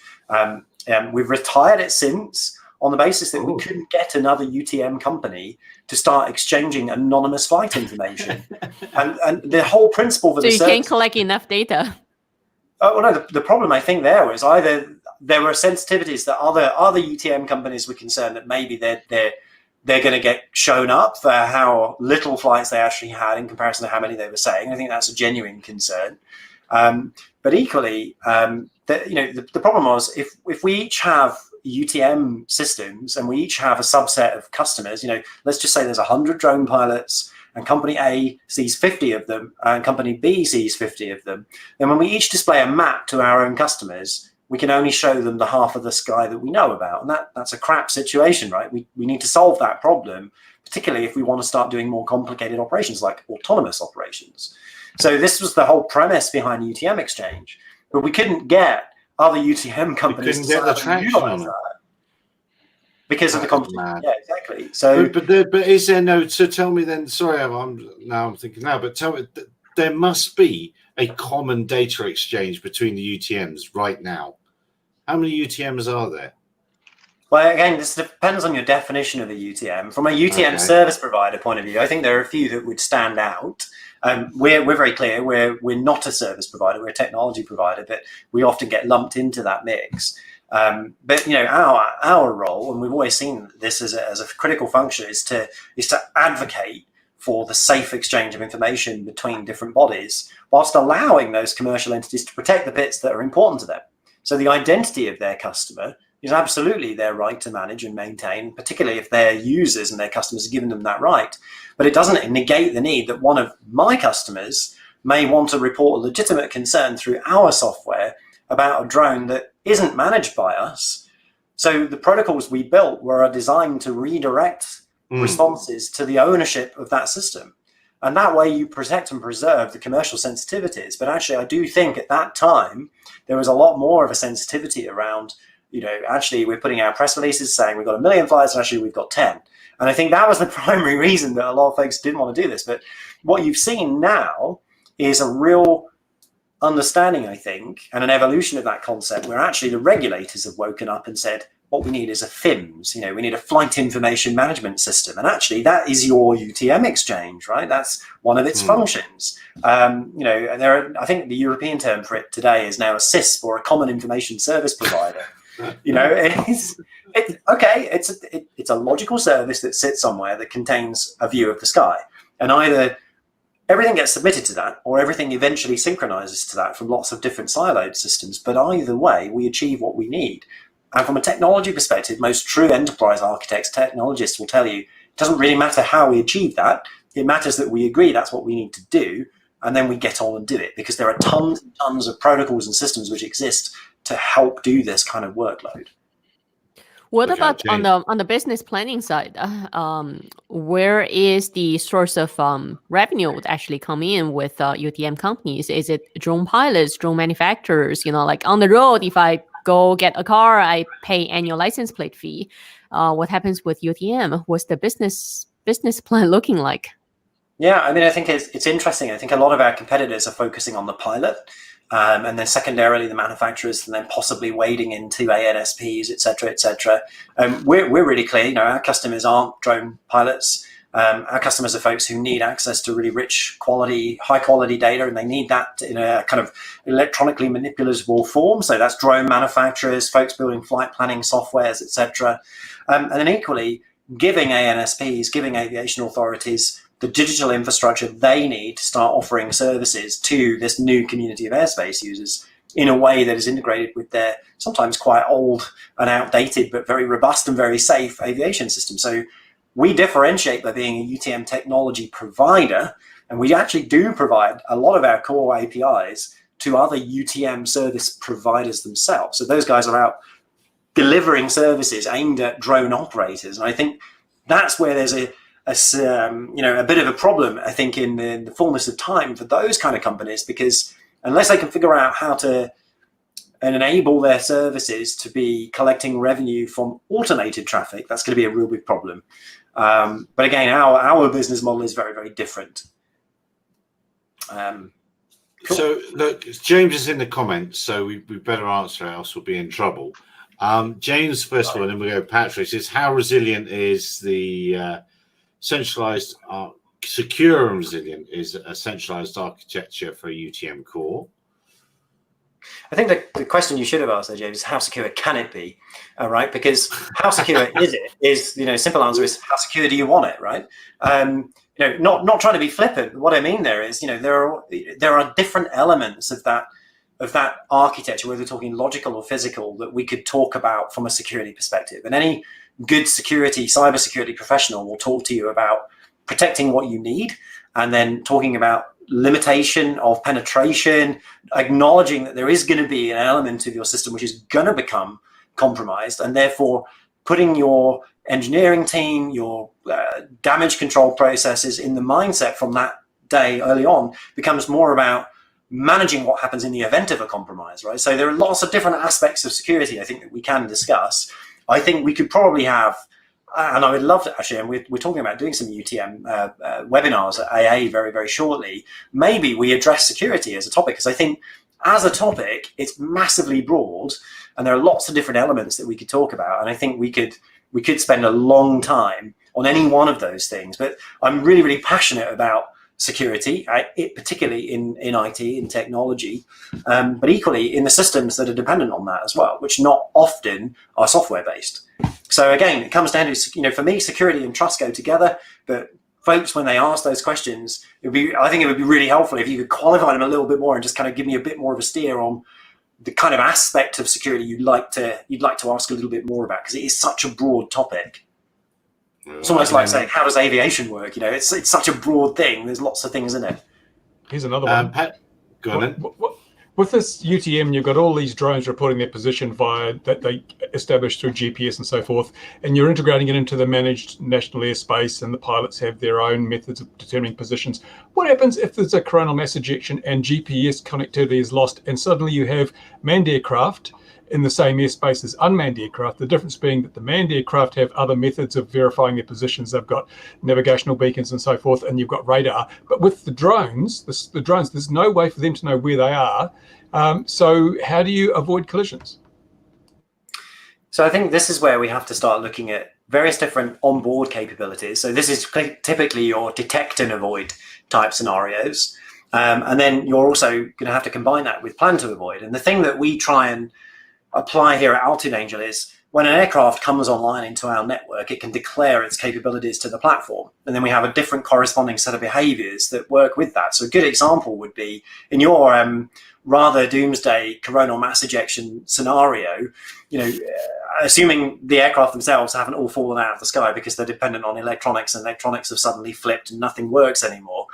We've retired it since on the basis that we couldn't get another UTM company to start exchanging anonymous flight information. and the whole principle for the service... So you can't collect enough data. Oh, well, no, the problem I think there was either there were sensitivities that other UTM companies were concerned that maybe they're going to get shown up for how little flights they actually had in comparison to how many they were saying. I think that's a genuine concern. But equally, the problem was if we each have UTM systems and we each have a subset of customers, let's just say there's 100 drone pilots and company A sees 50 of them and company B sees 50 of them, then when we each display a map to our own customers, we can only show them the half of the sky that we know about. And that's a crap situation, right? We need to solve that problem, particularly if we want to start doing more complicated operations like autonomous operations. So this was the whole premise behind UTM Exchange. But we couldn't get other UTM companies couldn't get the traction on it. Because of the competition. Yeah, exactly. So, but is there no? So tell me then. Sorry, I'm thinking now. But tell me, there must be a common data exchange between the UTMs right now. How many UTMs are there? Well, again, this depends on your definition of a UTM. From a UTM service provider point of view, I think there are a few that would stand out. We're very clear. We're not a service provider. We're a technology provider, but we often get lumped into that mix. But our role, and we've always seen this as a critical function, is to advocate for the safe exchange of information between different bodies, whilst allowing those commercial entities to protect the bits that are important to them. So the identity of their customer is absolutely their right to manage and maintain, particularly if their users and their customers have given them that right. But it doesn't negate the need that one of my customers may want to report a legitimate concern through our software about a drone that isn't managed by us. So the protocols we built were designed to redirect responses to the ownership of that system. And that way you protect and preserve the commercial sensitivities. But actually, I do think at that time, there was a lot more of a sensitivity around, actually we're putting out press releases saying we've got 1 million flights, and actually we've got 10. And I think that was the primary reason that a lot of folks didn't want to do this. But what you've seen now is a real understanding, I think, and an evolution of that concept where actually the regulators have woken up and said, what we need is a FIMS, we need a flight information management system. And actually that is your UTM exchange, right? That's one of its functions. I think the European term for it today is now a CISP, or a common information service provider. It's a logical service that sits somewhere that contains a view of the sky. And either everything gets submitted to that, or everything eventually synchronizes to that from lots of different siloed systems. But either way, we achieve what we need. And from a technology perspective, most true enterprise architects, technologists will tell you, it doesn't really matter how we achieve that. It matters that we agree that's what we need to do, and then we get on and do it, because there are tons and tons of protocols and systems which exist to help do this kind of workload. What about on the business planning side? Where is the source of revenue would actually come in with UTM companies? Is it drone pilots, drone manufacturers? Like on the road, if I go get a car, I pay annual license plate fee. What happens with UTM? What's the business plan looking like? Yeah, I think it's interesting. I think a lot of our competitors are focusing on the pilot, and then secondarily the manufacturers, and then possibly wading into ANSPs, et cetera. We're really clear. Our customers aren't drone pilots. Our customers are folks who need access to really rich quality, high quality data, and they need that in a kind of electronically manipulatable form. So that's drone manufacturers, folks building flight planning softwares, etc. And then equally, giving ANSPs, giving aviation authorities the digital infrastructure they need to start offering services to this new community of airspace users in a way that is integrated with their sometimes quite old and outdated, but very robust and very safe aviation system. So we differentiate by being a UTM technology provider, and we actually do provide a lot of our core APIs to other UTM service providers themselves. So those guys are out delivering services aimed at drone operators. And I think that's where there's a bit of a problem, I think, in the fullness of time for those kind of companies, because unless they can figure out how to enable their services to be collecting revenue from automated traffic, that's going to be a real big problem. But again, our business model is very, very different. Cool. So look, James is in the comments, so we better answer, else we'll be in trouble. James, first of all, and then we go Patrick, says, how resilient is the centralized, secure and resilient is a centralized architecture for a UTM core? I think the question you should have asked there, James, is how secure can it be? Right? Because how secure is it? Is, simple answer is, how secure do you want it? Right? Not trying to be flippant. What I mean there is, there are different elements of that architecture, whether we're talking logical or physical, that we could talk about from a security perspective. And any good cybersecurity professional will talk to you about protecting what you need, and then talking about limitation of penetration, acknowledging that there is going to be an element of your system which is going to become compromised, and therefore putting your engineering team, your damage control processes in the mindset from that day early on becomes more about managing what happens in the event of a compromise, right? So there are lots of different aspects of security, I think, that we can discuss. I think we could probably have, and I would love to actually, and we're talking about doing some UTM webinars at AA very, very shortly. Maybe we address security as a topic, because I think as a topic, it's massively broad, and there are lots of different elements that we could talk about. And I think we could spend a long time on any one of those things. But I'm really, really passionate about security, particularly in IT, in technology, but equally in the systems that are dependent on that as well, which not often are software based. So again, it comes down to, for me, security and trust go together. But folks, when they ask those questions, I think it would be really helpful if you could qualify them a little bit more and just kind of give me a bit more of a steer on the kind of aspect of security you'd like to ask a little bit more about, because it is such a broad topic. It's almost like saying, how does aviation work? It's such a broad thing. There's lots of things in it. Here's another one. Pat, go on then. With this UTM, you've got all these drones reporting their position that they establish through GPS and so forth, and you're integrating it into the managed national airspace, and the pilots have their own methods of determining positions. What happens if there's a coronal mass ejection and GPS connectivity is lost, and suddenly you have manned aircraft in the same airspace as unmanned aircraft? The difference being that the manned aircraft have other methods of verifying their positions. They've got navigational beacons and so forth, and you've got radar. But with the drones, there's no way for them to know where they are. So how do you avoid collisions? So I think this is where we have to start looking at various different onboard capabilities. So this is typically your detect and avoid type scenarios. And then you're also going to have to combine that with plan to avoid. And the thing that we try and apply here at Altitude Angel is when an aircraft comes online into our network, it can declare its capabilities to the platform. And then we have a different corresponding set of behaviors that work with that. So a good example would be in your rather doomsday coronal mass ejection scenario, assuming the aircraft themselves haven't all fallen out of the sky because they're dependent on electronics, and electronics have suddenly flipped and nothing works anymore.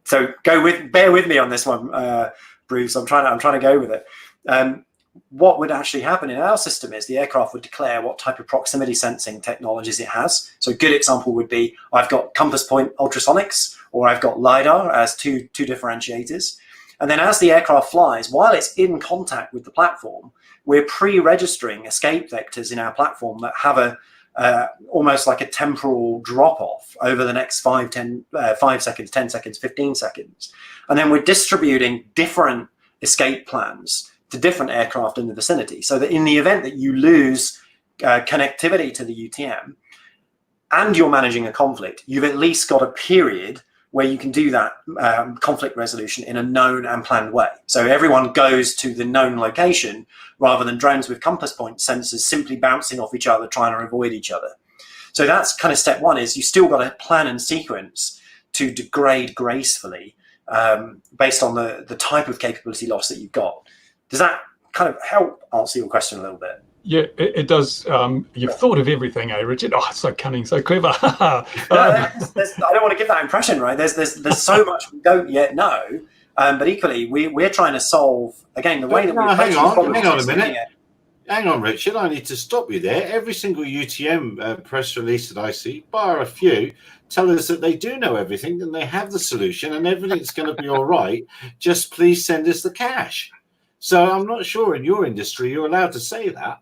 So bear with me on this one, Bruce. I'm trying to go with it. What would actually happen in our system is the aircraft would declare what type of proximity sensing technologies it has. So a good example would be, I've got compass point ultrasonics, or I've got LiDAR as two differentiators. And then as the aircraft flies, while it's in contact with the platform, we're pre-registering escape vectors in our platform that have almost like a temporal drop-off over the next 5 seconds, 10 seconds, 15 seconds. And then we're distributing different escape plans to different aircraft in the vicinity, so that in the event that you lose connectivity to the UTM and you're managing a conflict, you've at least got a period where you can do that conflict resolution in a known and planned way. So everyone goes to the known location rather than drones with compass point sensors simply bouncing off each other, trying to avoid each other. So that's kind of step one, is you still got to plan and sequence to degrade gracefully based on the type of capability loss that you've got. Does that kind of help answer your question a little bit? Yeah, it does. You've thought of everything, eh, Richard? Oh, it's so cunning, so clever. I don't want to give that impression, right? There's so much we don't yet know, but equally we're trying to solve, again, the way that we hang on a minute. Hang on, Richard. I need to stop you there. Every single UTM press release that I see, bar a few, tell us that they do know everything and they have the solution and everything's going to be all right. Just please send us the cash. So I'm not sure in your industry you're allowed to say that.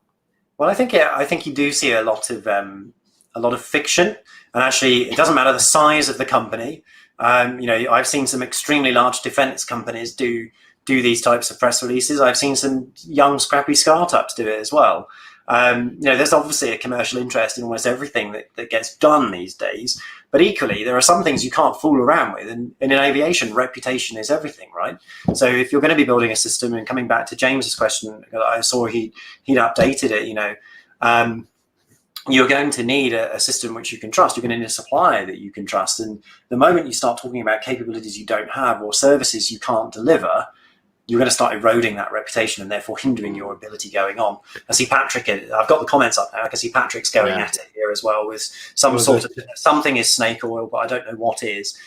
Well, I think you do see a lot of fiction, and actually, it doesn't matter the size of the company. I've seen some extremely large defense companies do these types of press releases. I've seen some young, scrappy startups do it as well. There's obviously a commercial interest in almost everything that gets done these days. But equally, there are some things you can't fool around with. And in aviation, reputation is everything, right? So if you're going to be building a system, and coming back to James's question, I saw he'd updated it, you're going to need a system which you can trust. You're going to need a supplier that you can trust. And the moment you start talking about capabilities you don't have or services you can't deliver, you're going to start eroding that reputation and therefore hindering your ability going on. I see Patrick, I've got the comments up now. I can see Patrick's going at it here as well with some sort of, something is snake oil, but I don't know what is,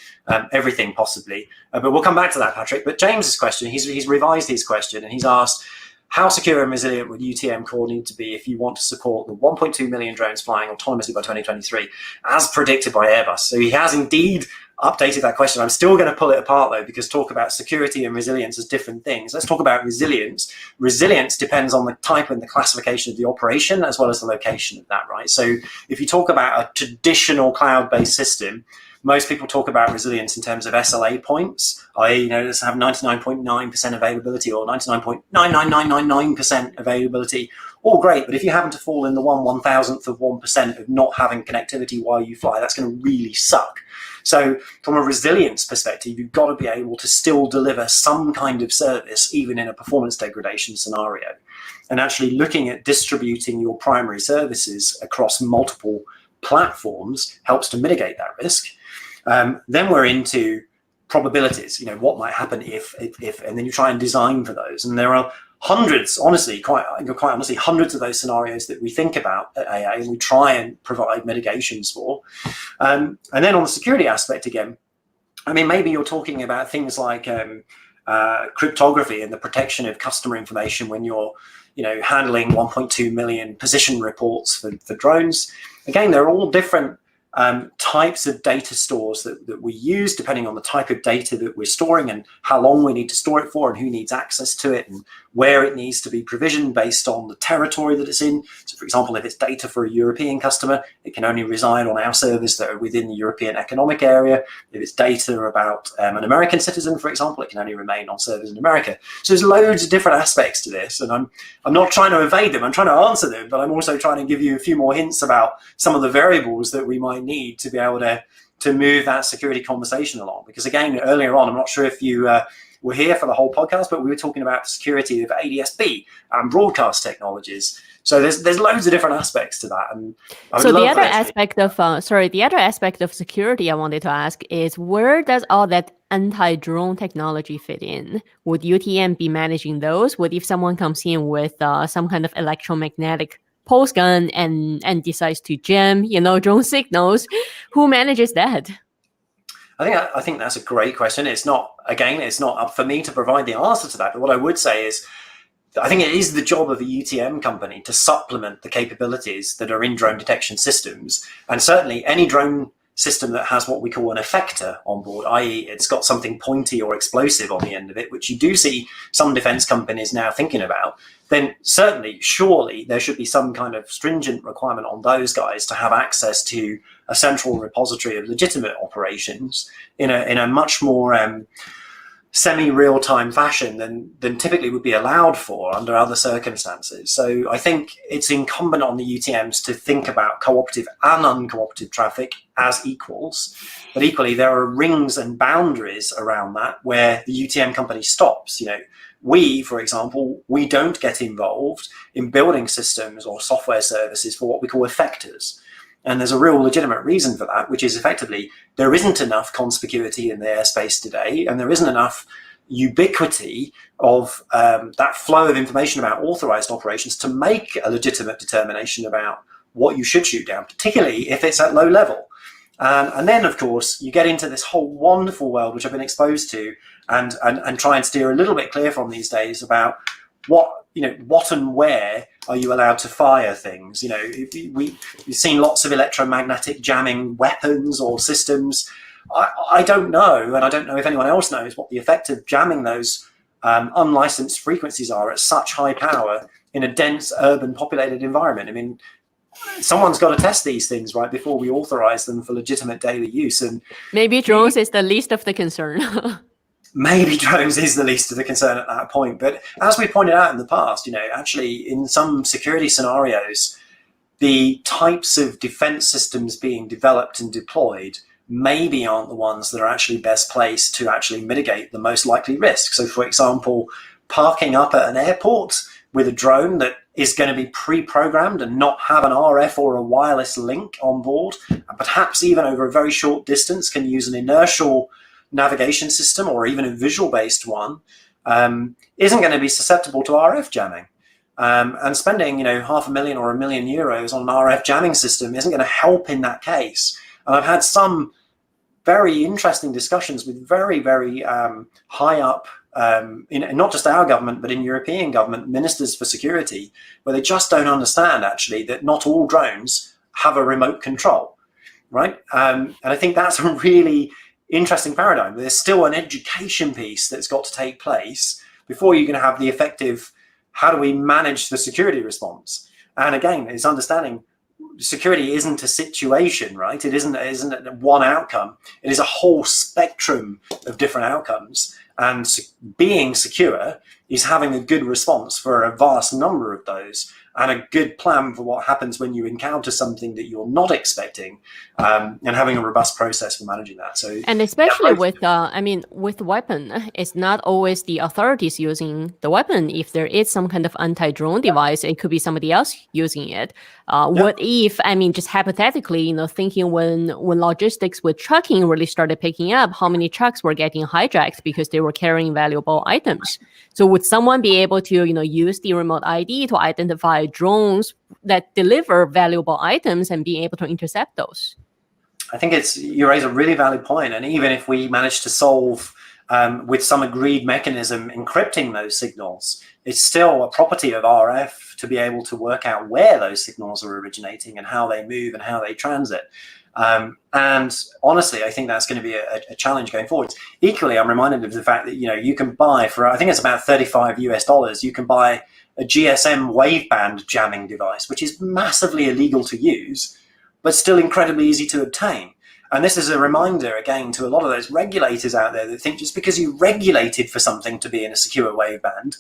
everything possibly. But we'll come back to that, Patrick. But James's question, he's revised his question and he's asked, how secure and resilient would UTM core need to be if you want to support the 1.2 million drones flying autonomously by 2023, as predicted by Airbus? So he has indeed updated that question. I'm still going to pull it apart though, because talk about security and resilience as different things. Let's talk about resilience. Resilience depends on the type and the classification of the operation as well as the location of that, right? So if you talk about a traditional cloud-based system, most people talk about resilience in terms of SLA points, i.e., let's have 99.9% availability or 99.99999% availability. All great, but if you happen to fall in the 1/1000th of 1% of not having connectivity while you fly, that's going to really suck. So from a resilience perspective, you've got to be able to still deliver some kind of service, even in a performance degradation scenario. And actually looking at distributing your primary services across multiple platforms helps to mitigate that risk. Then we're into probabilities, what might happen if, and then you try and design for those. And there are hundreds, quite honestly, hundreds of those scenarios that we think about at AA and we try and provide mitigations for. And then on the security aspect again, maybe you're talking about things like cryptography and the protection of customer information when you're, handling 1.2 million position reports for drones. Again, they're all different types of data stores that we use depending on the type of data that we're storing and how long we need to store it for and who needs access to it and where it needs to be provisioned based on the territory that it's in. So for example, if it's data for a European customer, it can only reside on our servers that are within the European Economic Area. If it's data about an American citizen, for example, it can only remain on servers in America. So there's loads of different aspects to this, and I'm not trying to evade them, I'm trying to answer them, but I'm also trying to give you a few more hints about some of the variables that we might need to be able to move that security conversation along. Because again, earlier on, I'm not sure if you were here for the whole podcast, but we were talking about security of ADSB and broadcast technologies. So there's loads of different aspects to that. And so the other aspect of the other aspect of security I wanted to ask is, where does all that anti-drone technology fit in? Would UTM be managing those? What if someone comes in with some kind of electromagnetic pulse gun and decides to jam, drone signals? Who manages that? I think that's a great question. It's not up for me to provide the answer to that. But what I would say is, I think it is the job of a UTM company to supplement the capabilities that are in drone detection systems. And certainly any drone system that has what we call an effector on board, i.e. it's got something pointy or explosive on the end of it, which you do see some defense companies now thinking about, then surely there should be some kind of stringent requirement on those guys to have access to a central repository of legitimate operations in a much more semi-real-time fashion than typically would be allowed for under other circumstances. So I think it's incumbent on the UTMs to think about cooperative and uncooperative traffic as equals, but equally there are rings and boundaries around that where the UTM company stops. We, for example, we don't get involved in building systems or software services for what we call effectors. And there's a real legitimate reason for that, which is effectively there isn't enough conspicuity in the airspace today, and there isn't enough ubiquity of that flow of information about authorized operations to make a legitimate determination about what you should shoot down, particularly if it's at low level. And then, of course, you get into this whole wonderful world, which I've been exposed to and try and steer a little bit clear from these days about what and where are you allowed to fire things? We've seen lots of electromagnetic jamming weapons or systems. I don't know, and I don't know if anyone else knows what the effect of jamming those unlicensed frequencies are at such high power in a dense urban populated environment. Someone's got to test these things right before we authorize them for legitimate daily use. And maybe drones is the least of the concern. Maybe drones is the least of the concern at that point. But as we pointed out in the past, actually in some security scenarios, the types of defense systems being developed and deployed maybe aren't the ones that are actually best placed to actually mitigate the most likely risk. So for example, parking up at an airport with a drone that is going to be pre-programmed and not have an RF or a wireless link on board, and perhaps even over a very short distance can use an inertial navigation system or even a visual-based one, isn't going to be susceptible to RF jamming. And spending, €500,000 or €1 million on an RF jamming system isn't going to help in that case. And I've had some very interesting discussions with very, very high up, in not just our government, but in European government ministers for security, where they just don't understand actually that not all drones have a remote control, right? And I think that's a really interesting paradigm. There's still an education piece that's got to take place before you're going to have the effective, how do we manage the security response? And again, it's understanding security isn't a situation, right? It isn't one outcome. It is a whole spectrum of different outcomes. And being secure is having a good response for a vast number of those, and a good plan for what happens when you encounter something that you're not expecting, and having a robust process for managing that. So, and especially with weapon, it's not always the authorities using the weapon. If there is some kind of anti-drone device, it could be somebody else using it. What if, just hypothetically, thinking when logistics with trucking really started picking up, how many trucks were getting hijacked because they were carrying valuable items? So would someone be able to, use the remote ID to identify drones that deliver valuable items and be able to intercept those? I think you raise a really valid point. And even if we manage to solve with some agreed mechanism encrypting those signals, it's still a property of RF to be able to work out where those signals are originating and how they move and how they transit. And honestly, I think that's going to be a challenge going forward. Equally, I'm reminded of the fact that, you can buy for, I think it's about $35 you can buy a GSM waveband jamming device, which is massively illegal to use, but still incredibly easy to obtain. And this is a reminder, again, to a lot of those regulators out there that think just because you regulated for something to be in a secure waveband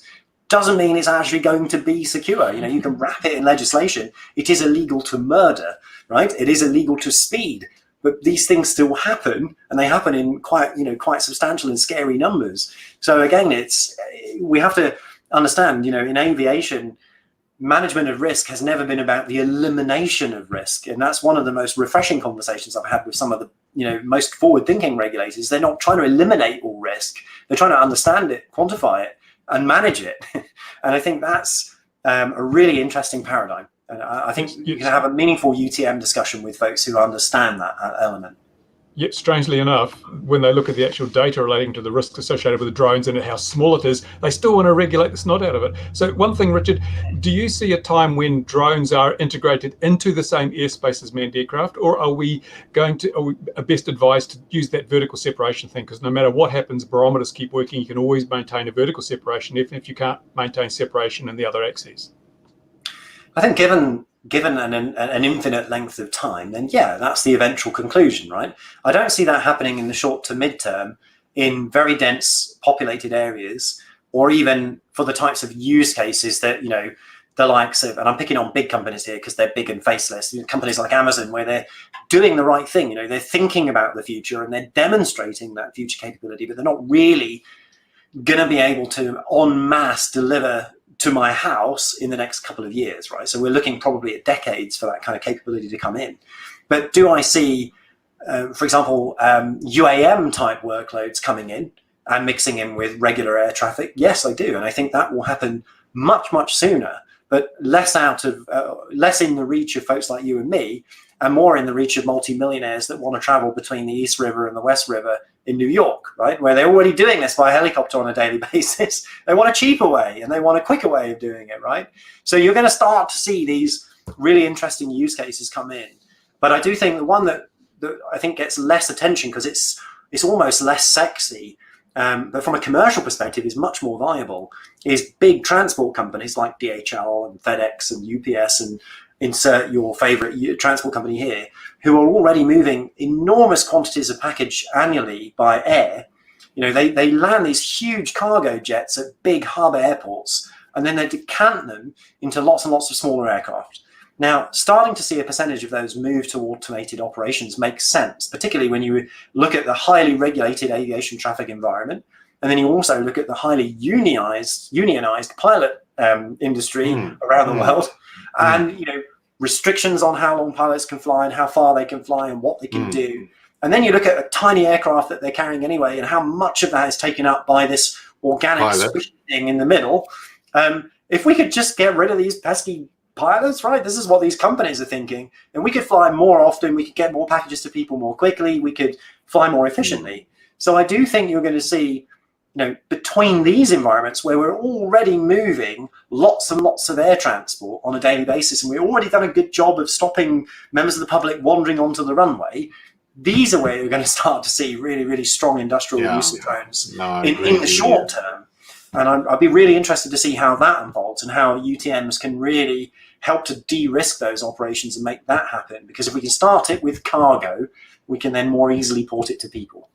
doesn't mean it's actually going to be secure. You can wrap it in legislation. It is illegal to murder, right? It is illegal to speed, but these things still happen, and they happen in quite substantial and scary numbers. So again, we have to understand, in aviation, management of risk has never been about the elimination of risk. And that's one of the most refreshing conversations I've had with some of the most forward-thinking regulators. They're not trying to eliminate all risk. They're trying to understand it, quantify it, and manage it. And I think that's a really interesting paradigm. And I think you can have a meaningful UTM discussion with folks who understand that element. Yet, strangely enough, when they look at the actual data relating to the risks associated with the drones and how small it is, they still want to regulate the snot out of it. So one thing, Richard, do you see a time when drones are integrated into the same airspace as manned aircraft, or are we best advised to use that vertical separation thing? Because no matter what happens, barometers keep working. You can always maintain a vertical separation, even if you can't maintain separation in the other axes. I think given an infinite length of time, then that's the eventual conclusion, right? I don't see that happening in the short to mid-term in very dense populated areas, or even for the types of use cases that, the likes of, and I'm picking on big companies here because they're big and faceless, companies like Amazon, where they're doing the right thing, they're thinking about the future and they're demonstrating that future capability, but they're not really going to be able to en masse deliver to my house in the next couple of years, right? So we're looking probably at decades for that kind of capability to come in. But do I see, for example, UAM type workloads coming in and mixing in with regular air traffic? Yes, I do. And I think that will happen much, much sooner, but less in the reach of folks like you and me, and more in the reach of multi-millionaires that want to travel between the East River and the West River in New York, right? Where they're already doing this by helicopter on a daily basis. They want a cheaper way and they want a quicker way of doing it, right? So you're going to start to see these really interesting use cases come in. But I do think the one that I think gets less attention because it's almost less sexy, but from a commercial perspective is much more viable, is big transport companies like DHL and FedEx and UPS, and insert your favorite transport company here, who are already moving enormous quantities of package annually by air. They land these huge cargo jets at big hub airports, and then they decant them into lots and lots of smaller aircraft. Now, starting to see a percentage of those move to automated operations makes sense, particularly when you look at the highly regulated aviation traffic environment, and then you also look at the highly unionized pilot industry around the world. And restrictions on how long pilots can fly and how far they can fly and what they can do. And then you look at a tiny aircraft that they're carrying anyway and how much of that is taken up by this organic squishy thing in the middle. If we could just get rid of these pesky pilots, right? This is what these companies are thinking. And we could fly more often. We could get more packages to people more quickly. We could fly more efficiently. So I do think you're going to see, between these environments where we're already moving lots and lots of air transport on a daily basis, and we've already done a good job of stopping members of the public wandering onto the runway, these are where you're going to start to see really, really strong industrial use of drones in the short term. And I'd be really interested to see how that unfolds and how UTMs can really help to de-risk those operations and make that happen. Because if we can start it with cargo, we can then more easily port it to people.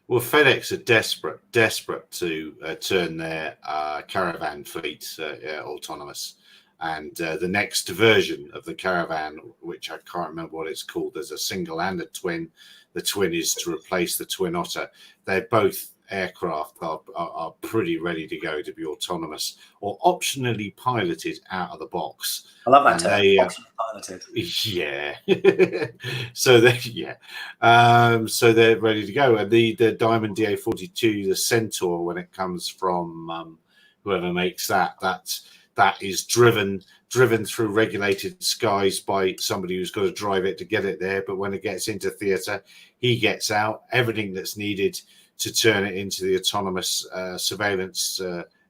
Well, FedEx are desperate to turn their caravan fleet autonomous. And the next version of the caravan, which I can't remember what it's called, there's a single and a twin. The twin is to replace the Twin Otter. They're both aircraft are pretty ready to go to be autonomous or optionally piloted out of the box. I love that term, optionally piloted. Yeah. So they're ready to go. And the Diamond DA-42, the Centaur, when it comes from whoever makes that is driven through regulated skies by somebody who's got to drive it to get it there. But when it gets into theatre, he gets out everything that's needed to turn it into the autonomous surveillance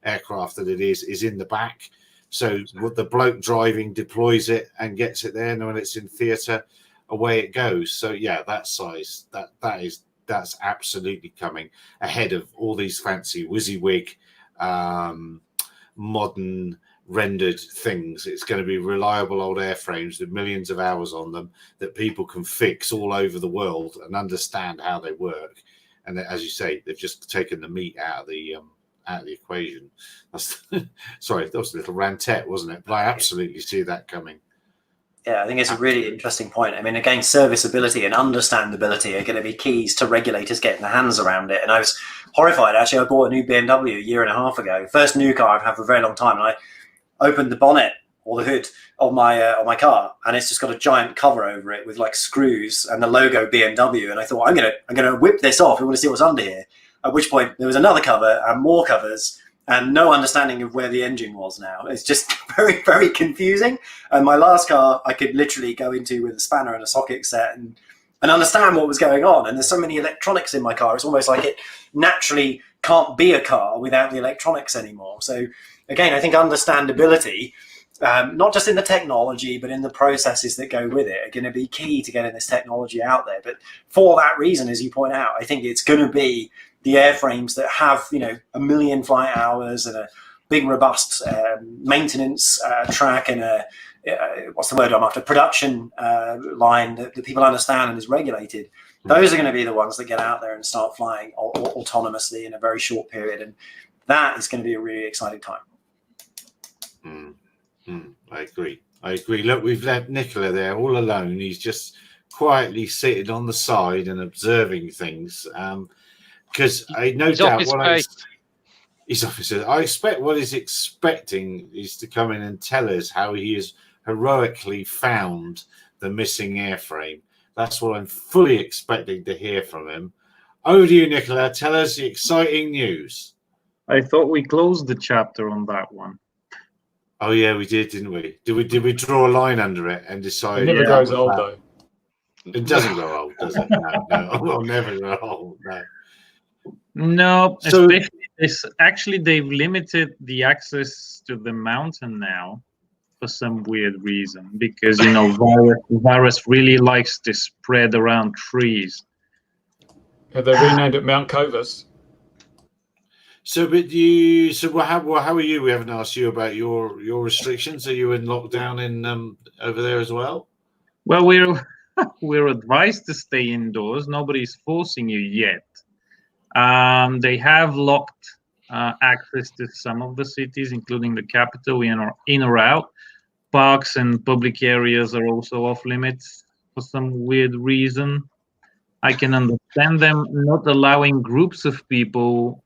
aircraft that it is in the back. So the bloke driving deploys it and gets it there, and when it's in theatre, away it goes. So yeah, that size, that's absolutely coming ahead of all these fancy WYSIWYG modern rendered things. It's going to be reliable old airframes with millions of hours on them that people can fix all over the world and understand how they work. And as you say, they've just taken the meat out of the equation. Sorry, that was a little rantet, wasn't it? But I absolutely see that coming. Yeah, I think it's a really interesting point. I mean, again, serviceability and understandability are going to be keys to regulators getting their hands around it. And I was horrified, actually. I bought a new BMW a year and a half ago. First new car I've had for a very long time. And I opened the bonnet or the hood of my car, and it's just got a giant cover over it with like screws and the logo BMW. And I thought, I'm gonna whip this off. I want to see what's under here. At which point there was another cover and more covers, and no understanding of where the engine was now. It's just very, very confusing. And my last car, I could literally go into with a spanner and a socket set and understand what was going on. And there's so many electronics in my car. It's almost like it naturally can't be a car without the electronics anymore. So again, I think understandability, not just in the technology, but in the processes that go with it, are going to be key to getting this technology out there. But for that reason, as you point out, I think it's going to be the airframes that have, 1 million flight hours and a big, robust maintenance track and a what's the word I'm after? Production line that people understand and is regulated. Those are going to be the ones that get out there and start flying autonomously in a very short period, and that is going to be a really exciting time. I agree. Look, we've left Nicola there all alone. He's just quietly sitting on the side and observing things. Because I no doubt what his officer. I expect what he's expecting is to come in and tell us how he has heroically found the missing airframe. That's what I'm fully expecting to hear from him. Over to you, Nicola. Tell us the exciting news. I thought we closed the chapter on that one. Oh yeah, we did, didn't we? Did we draw a line under it and decide? It never grows old, though. It doesn't grow old, does it? No, it'll never grow old. No, especially this. Actually, they've limited the access to the mountain now for some weird reason, because virus really likes to spread around trees. Have they renamed it Mount Covis? So, how are you? We haven't asked you about your restrictions. Are you in lockdown in over there as well? Well, we're advised to stay indoors. Nobody's forcing you yet. They have locked access to some of the cities, including the capital, in or out. Parks and public areas are also off limits for some weird reason. I can understand them not allowing groups of people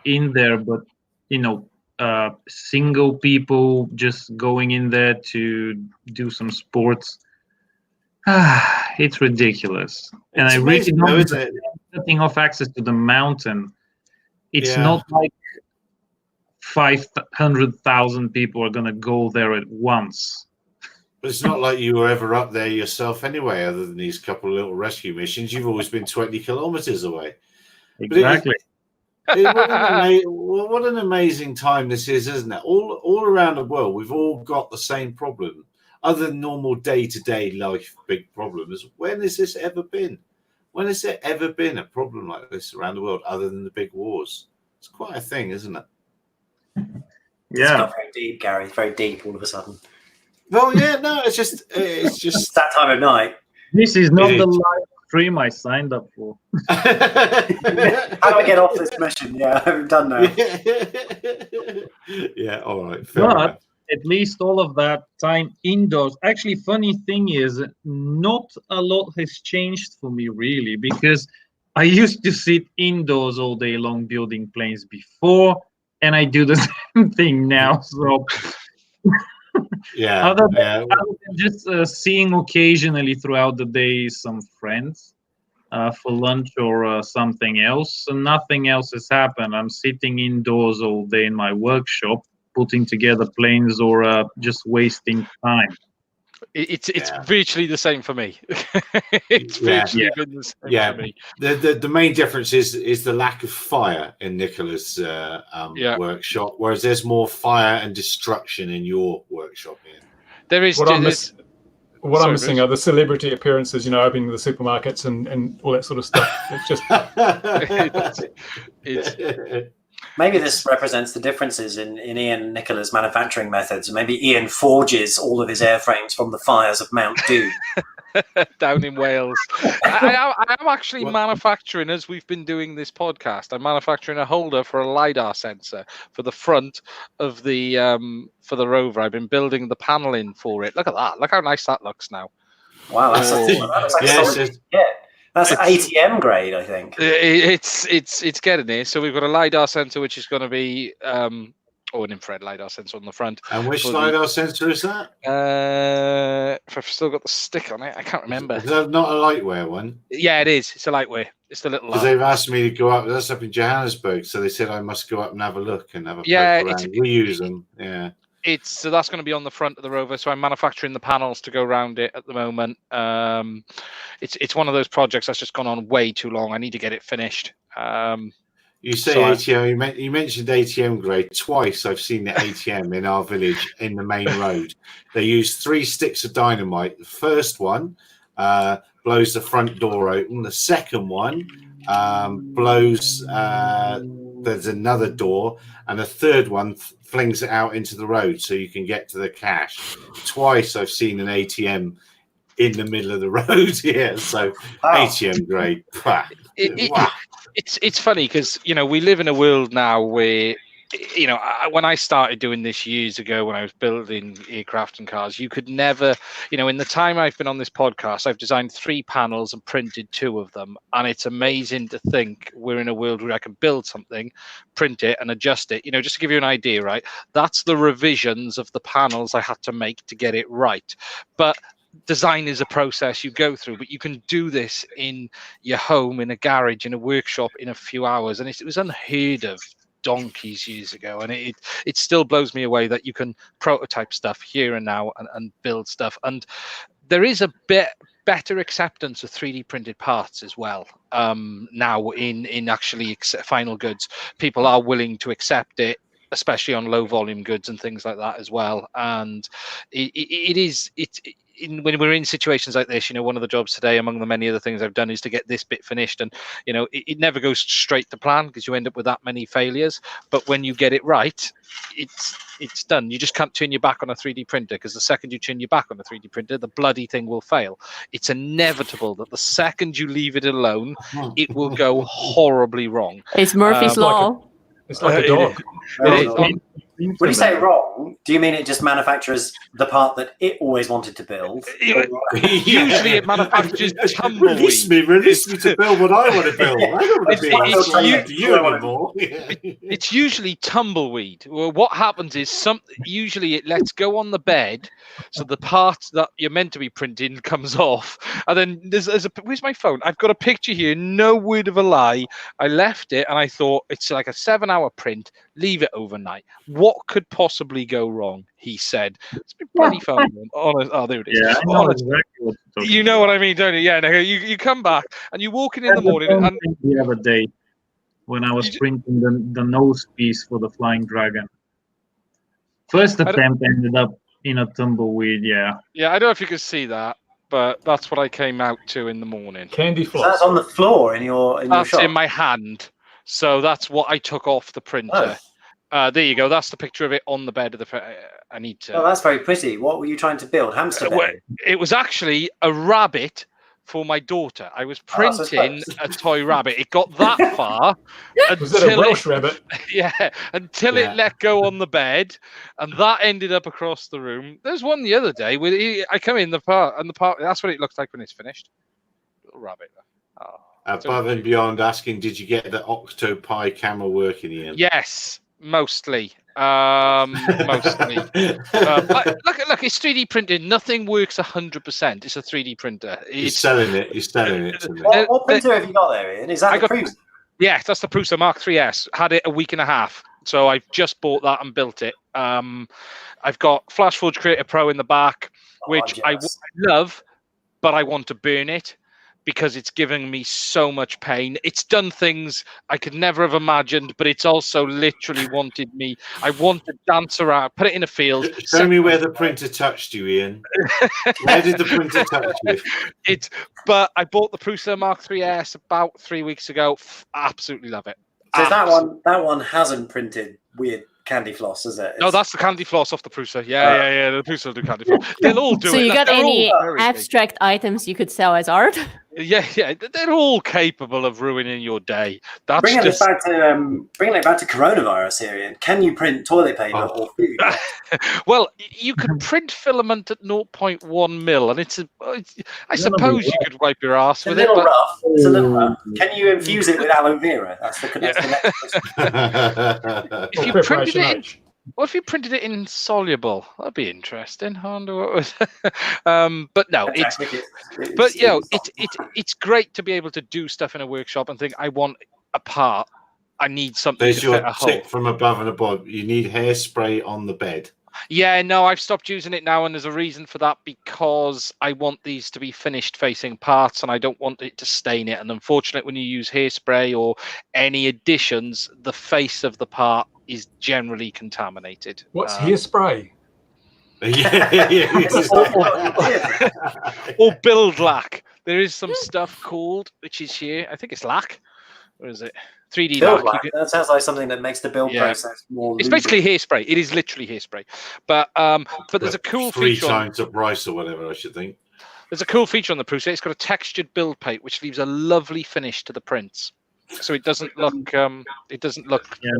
in there, but single people just going in there to do some sports. It's ridiculous. And I really don't understand cutting off access to the mountain. It's not like 500,000 people are going to go there at once. But it's not like you were ever up there yourself anyway, other than these couple of little rescue missions. You've always been 20 kilometers away. Exactly. What an amazing time this is, isn't it? All around the world, we've all got the same problem. Other than normal day-to-day life big problems, when has this ever been? When has there ever been a problem like this around the world other than the big wars? It's quite a thing, isn't it? It's got very deep, Gary. Very deep all of a sudden. Well, yeah, no, it's just It's that time of night. This is not the live stream I signed up for. How do I get off this mission? Yeah, I haven't done now. Yeah, all right. Fair enough. At least all of that time indoors. Actually, funny thing is, not a lot has changed for me, really, because I used to sit indoors all day long building planes before, and I do the same thing now. So, yeah, other than just seeing occasionally throughout the day some friends for lunch or something else, so nothing else has happened. I'm sitting indoors all day in my workshop, putting together planes or just wasting time. It's virtually the same for me. It's virtually been the same for me. The main difference is the lack of fire in Nicola's workshop, whereas there's more fire and destruction in your workshop, Ian. There is. What I'm missing are the celebrity appearances, opening the supermarkets and all that sort of stuff. It's just maybe this represents the differences in Ian and Nicola's manufacturing methods. Maybe Ian forges all of his airframes from the fires of Mount Doom. Down in Wales. I am actually manufacturing, as we've been doing this podcast, I'm manufacturing a holder for a LiDAR sensor for the front of the for the rover. I've been building the paneling for it. Look at that. Look how nice that looks now. Wow, that's that's ATM grade, I think. It's getting there. So we've got a LiDAR sensor, which is going to be an infrared LiDAR sensor on the front. And which LiDAR sensor is that? If I've still got the stick on it, I can't remember. Is that not a lightweight one? Yeah, it is. It's a lightweight. It's the little. Because they've asked me to go up. That's up in Johannesburg, so they said I must go up and have a look and have a poke around. We use them. Yeah. So that's going to be on the front of the rover. So I'm manufacturing the panels to go around it at the moment. It's one of those projects that's just gone on way too long. I need to get it finished. You say ATM. You mentioned ATM grade twice. I've seen the ATM in our village in the main road. They use 3 sticks of dynamite. The first one blows the front door open. The second one blows. There's another door, and the third one flings it out into the road so you can get to the cash. Twice I've seen an ATM in the middle of the road here. So ATM grade. It's funny because we live in a world now where when I started doing this years ago, when I was building aircraft and cars, you could never, in the time I've been on this podcast, I've designed 3 panels and printed 2 of them. And it's amazing to think we're in a world where I can build something, print it and adjust it. Just to give you an idea, right? That's the revisions of the panels I had to make to get it right. But design is a process you go through, but you can do this in your home, in a garage, in a workshop in a few hours. And it was unheard of donkeys years ago, and it still blows me away that you can prototype stuff here and now and build stuff. And there is a bit better acceptance of 3D printed parts as well now in actually final goods. People are willing to accept it, especially on low volume goods and things like that as well. And when we're in situations like this, one of the jobs today, among the many other things I've done, is to get this bit finished. And, it never goes straight to plan because you end up with that many failures. But when you get it right, it's done. You just can't turn your back on a 3D printer, because the second you turn your back on a 3D printer, the bloody thing will fail. It's inevitable that the second you leave it alone, it will go horribly wrong. It's Murphy's Law. It's like a dog. When you say wrong, do you mean it just manufactures the part that it always wanted to build? Usually it manufactures tumbleweed. Release me to build what I want to build. I don't want to be you anymore. It's usually tumbleweed. Well, what happens is usually it lets go on the bed, so the part that you're meant to be printing comes off. And then where's my phone? I've got a picture here, no word of a lie. I left it and I thought it's like a 7-hour print. Leave it overnight. What could possibly go wrong? He said. It's been bloody fun. Oh, there it is. Yeah, I know exactly you know what I mean, don't you? Yeah. No, you come back and you're walking in the morning. And the other day, when I was printing the nose piece for the Flying Dragon, first attempt ended up in a tumbleweed. Yeah. Yeah, I don't know if you can see that. but that's what I came out to in the morning. Candy So floss. that's on the floor in your That's shop. in my hand. So that's what I took off the printer. There you go. That's the picture of it on the bed of the. I need to. Oh, that's very pretty. What were you trying to build? Hamster Well, bed? it was actually a rabbit for my daughter. I was printing a toy rabbit. It got that far. Was it a Welsh rabbit? Yeah, until it let go on the bed, and that ended up across the room. There's one the other day where I come in the park, and the park. That's what it looks like when it's finished. Little rabbit. Oh, above and beyond, asking, did you get the Octopi camera working, Ian? Yes, mostly. Mostly. Look, it's 3D printed. Nothing works 100%. It's a 3D printer. He's selling it. He's selling it to me. What printer have you got there, Ian? Is that the Prusa? Yeah, that's the Prusa Mark 3S. Had it a week and a half. So I've just bought that and built it. I've got FlashForge Creator Pro in the back, which I love, but I want to burn it because it's giving me so much pain. It's done things I could never have imagined, but it's also literally wanted me. I want to dance around, put it in a field. Show me where the printer touched you, Ian. Where did the printer touch you? But I bought the Prusa Mark 3S about 3 weeks ago. Absolutely love it. So that one hasn't printed weird candy floss, is it? No, that's the candy floss off the Prusa. Yeah. The Prusa will do candy floss. They'll all do it. So you got any abstract items you could sell as art? Yeah. They're all capable of ruining your day. That's bringing it back to coronavirus here, Ian. Can you print toilet paper or food? Well, you could print filament at 0.1 mil, and I suppose you could wipe your ass with it. It's a little rough. Can you infuse it with aloe vera? That's the next If you printed it, what if you printed it insoluble? That'd be interesting. I wonder what was. But no, it's great to be able to do stuff in a workshop and think, I want a part. I need something. There's to your fit a hole. tip from above and above. You need hairspray on the bed. Yeah, no, I've stopped using it now, and there's a reason for that, because I want these to be finished facing parts, and I don't want it to stain it. And unfortunately, when you use hairspray or any additions, the face of the part is generally contaminated. What's hairspray? Or build lac. There is some stuff called, which is here. I think it's lac. Or is it 3D lac? That sounds like something that makes the build process more. It's basically hairspray. It is literally hairspray. But there's a cool feature. 3 times the price or whatever, I should think. There's a cool feature on the Prusa. It's got a textured build plate, which leaves a lovely finish to the prints. So it doesn't look.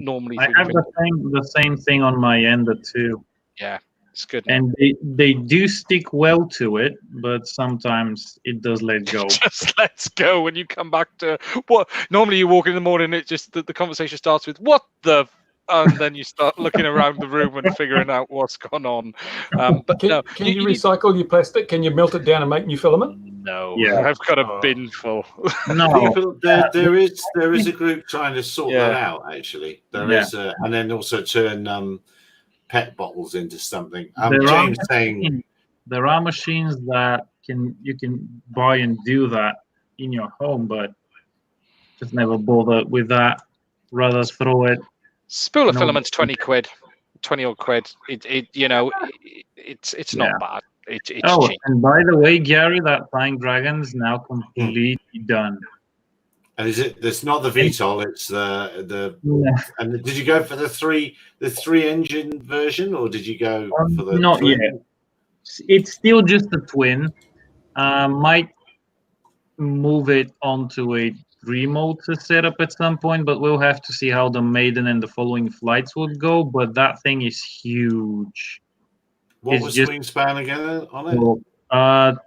Normally. I have the same thing on my Ender too. Yeah, it's good. And they do stick well to it, but sometimes it does let go. Just lets go when you come back to what. Normally you walk in the morning, it just the conversation starts with "What the." And then you start looking around the room and figuring out what's gone on. But can you recycle your plastic? Can you melt it down and make new filament? No. Yeah. I've got a bin full. No. There is a group trying to sort that out. Actually, there is, and then also turn PET bottles into something. James saying there are machines that you can buy and do that in your home, but just never bother with that. Rather throw it. Spool of filament's 20 quid, 20 odd quid. It's not bad. It's cheap. And by the way, Gary, that Flying Dragon's now completely done. And is it? It's not the VTOL. It's the. Yeah. And did you go for the three engine version, or did you go for the? Not yet. It's still just a twin. Might move it onto a remote setup at some point, but we'll have to see how the maiden and the following flights would go. But that thing is huge. What was wingspan again on it?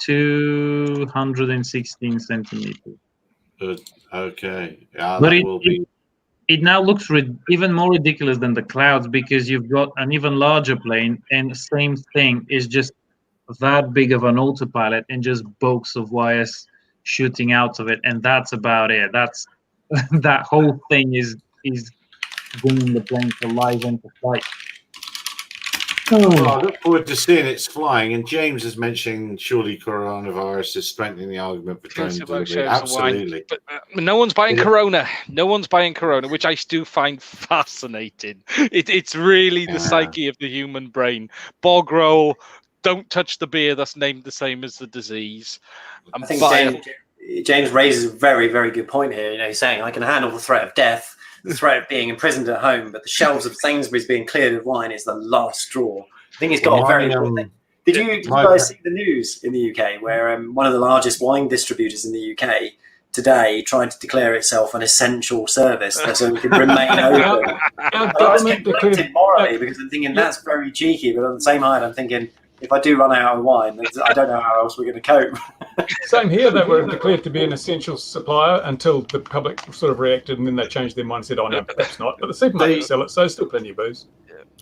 216 centimeters. Okay. Yeah, but it now looks even more ridiculous than the Clouds, because you've got an even larger plane, and the same thing is just that big of an autopilot and just bolts of wires shooting out of it, and that's about it. That's that whole thing is bringing the plane to life and to flight. Well, I look forward to seeing it's flying. And James is mentioning surely coronavirus is strengthening the argument for drone delivery. Absolutely. But no one's buying Corona. No one's buying Corona, which I do find fascinating. It's really the psyche of the human brain. Bog roll, don't touch the beer that's named the same as the disease. I think James raises a very, very good point here. You know, he's saying I can handle the threat of death, the threat of being imprisoned at home, but the shelves of Sainsbury's being cleared of wine is the last straw. I think he's got a very important thing. Did you guys see the news in the UK where one of the largest wine distributors in the UK today tried to declare itself an essential service so it could remain open? I was conflicted morally because I'm thinking that's very cheeky, but on the same hand, I'm thinking if I do run out of wine, I don't know how else we're going to cope. Same here. They were declared to be an essential supplier until the public sort of reacted, and then they changed their mind and said, "Oh no, perhaps not." But the supermarkets sell it, so there's still plenty of booze.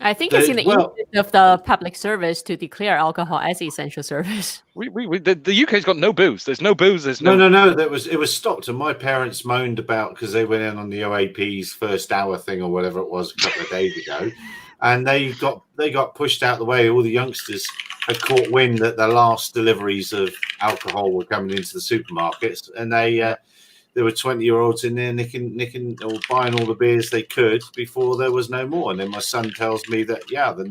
I think it's in the interest of the public service to declare alcohol as essential service. The UK's got no booze. There's no booze. There's no. It was stopped, and my parents moaned about because they went in on the OAP's first hour thing or whatever it was a couple of days ago, and they got pushed out the way. All the youngsters had caught wind that the last deliveries of alcohol were coming into the supermarkets, and there were 20-year-olds in there nicking or buying all the beers they could before there was no more. And then my son tells me that the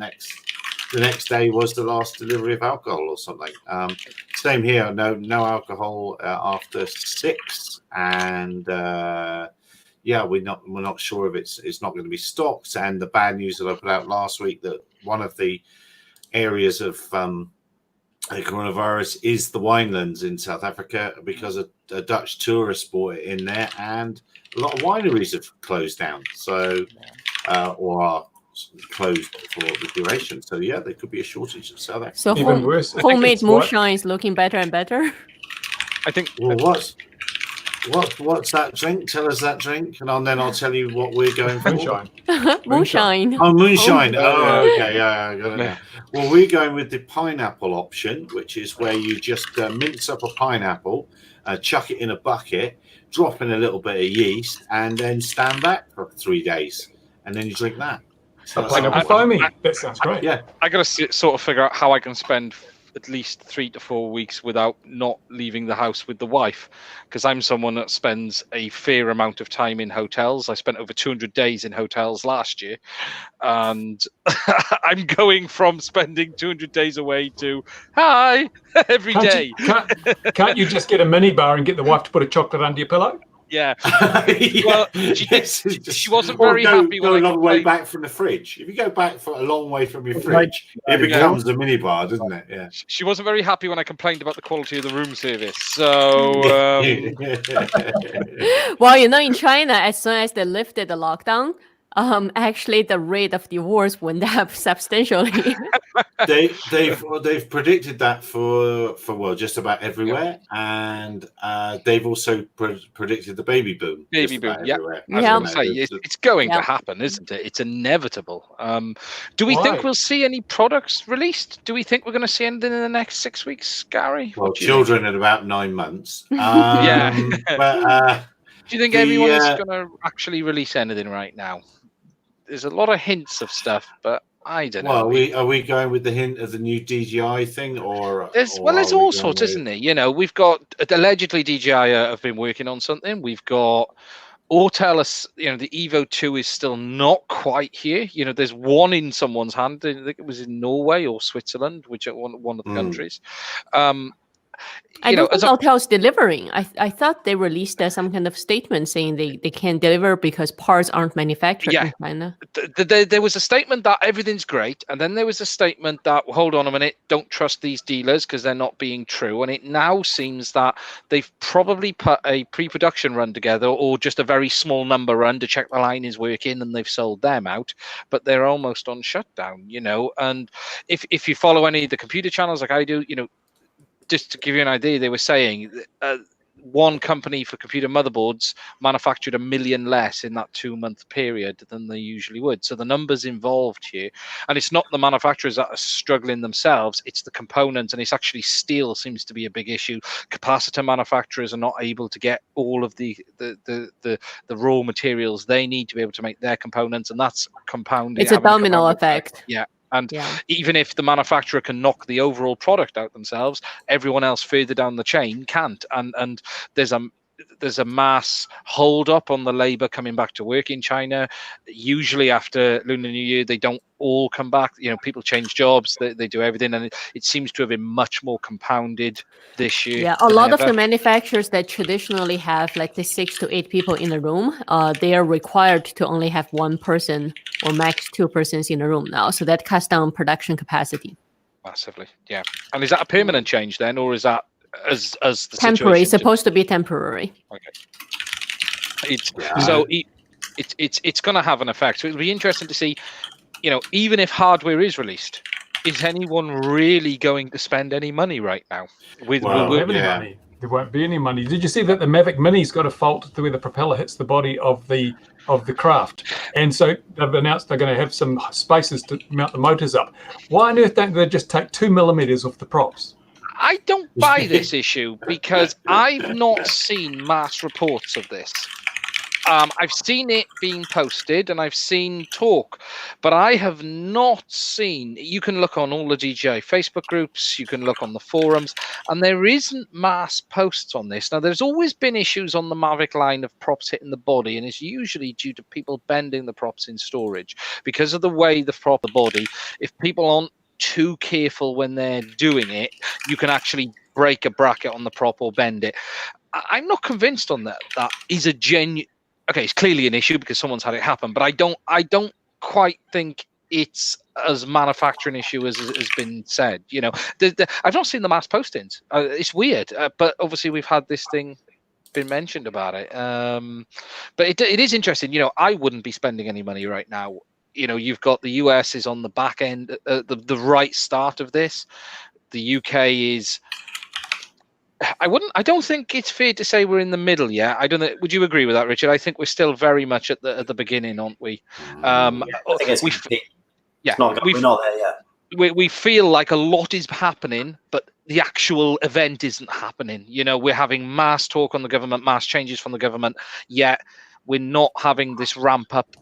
next day was the last delivery of alcohol or something. Same here, no alcohol after 6, and we're not sure if it's not going to be stocked. And the bad news that I put out last week that one of the areas of the coronavirus is the winelands in South Africa because a Dutch tourist brought it in there, and a lot of wineries have closed down, so or are closed for the duration. So there could be a shortage of South Africa. So even worse, homemade moonshine is looking better and better. I think. Well, what's that drink? Tell us that drink, and then I'll tell you what we're going for. Moonshine. Oh, moonshine. Oh, okay. Yeah, I got it now. Well, we're going with the pineapple option, which is where you just mince up a pineapple, chuck it in a bucket, drop in a little bit of yeast, and then stand back for 3 days, and then you drink that. So pineapple foamy. That sounds great. Yeah. I got to sort of figure out how I can spend at least 3 to 4 weeks without not leaving the house with the wife, because I'm someone that spends a fair amount of time in hotels. I spent over 200 days in hotels last year, and I'm going from spending 200 days away to hi every day. Can't you just get a mini bar and get the wife to put a chocolate under your pillow? Yeah. Well, she wasn't very happy when I go a long way back from the fridge. If you go back for a long way from your fridge, it becomes a minibar, doesn't it? Yeah. She wasn't very happy when I complained about the quality of the room service. So, well, in China, as soon as they lifted the lockdown, actually the rate of divorce went up substantially. They've predicted that for just about everywhere, and they've also predicted the baby boom. Baby boom, yeah. It's going to happen, isn't it? It's inevitable. Do we think we'll see any products released? Do we think we're going to see anything in the next 6 weeks, Gary? Well, children at about 9 months. Yeah. But, do you think everyone is going to actually release anything right now? There's a lot of hints of stuff, but I don't know. Well, are we going with the hint of the new DJI thing, or there's all sorts, isn't there? We've got allegedly DJI have been working on something. We've got Autel, the Evo 2 is still not quite here. There's one in someone's hand. I think it was in Norway or Switzerland, which are one of the countries. I don't think Autel's delivering. I thought they released some kind of statement saying they can't deliver because parts aren't manufactured in China. There was a statement that everything's great, and then there was a statement that, hold on a minute, don't trust these dealers because they're not being true. And it now seems that they've probably put a pre-production run together, or just a very small number run to check the line is working, and they've sold them out. But they're almost on shutdown, And if you follow any of the computer channels like I do, just to give you an idea, they were saying one company for computer motherboards manufactured 1 million less in that 2-month period than they usually would. So the numbers involved here, and it's not the manufacturers that are struggling themselves, it's the components, and it's actually steel seems to be a big issue. Capacitor manufacturers are not able to get all of the raw materials they need to be able to make their components, and that's compounding. It's a domino effect. Yeah. And even if the manufacturer can knock the overall product out themselves, everyone else further down the chain can't. And there's there's a mass hold up on the labor coming back to work in China. Usually after Lunar New Year, they don't all come back. People change jobs, they do everything, and it seems to have been much more compounded this year. Yeah, a lot of the manufacturers that traditionally have like the 6 to 8 people in a room, they are required to only have 1 person or max 2 persons in a room now. So that cuts down production capacity massively. Yeah. And is that a permanent change then, or is that as the temporary? situation Supposed to be temporary. Okay. It's going to have an effect. So it'll be interesting to see, even if hardware is released, is anyone really going to spend any money right now? Money. There won't be any money. Did you see that the Mavic Mini's got a fault where the propeller hits the body of the craft? And so they've announced they're going to have some spaces to mount the motors up. Why on earth don't they just take 2 millimeters off the props? I don't buy this issue because I've not seen mass reports of this. I've seen it being posted and I've seen talk, but I have not seen. You can look on all the DJI Facebook groups, you can look on the forums, and there isn't mass posts on this. Now, there's always been issues on the Mavic line of props hitting the body, and it's usually due to people bending the props in storage. Because of the way the body, if people aren't too careful when they're doing it, you can actually break a bracket on the prop or bend it. I'm not convinced on that. That is a genuine. Okay, it's clearly an issue because someone's had it happen, but I don't quite think it's as manufacturing issue as has been said. I've not seen the mass postings. It's weird, but obviously we've had this thing been mentioned about it. But it is interesting. I wouldn't be spending any money right now. You've got the US is on the back end, the right start of this. The UK is. I don't think it's fair to say we're in the middle yet. I don't know. Would you agree with that, Richard? I think we're still very much at the beginning, aren't we? I think it's we're not there yet. We feel like a lot is happening, but the actual event isn't happening. We're having mass talk on the government, mass changes from the government, yet we're not having this ramp up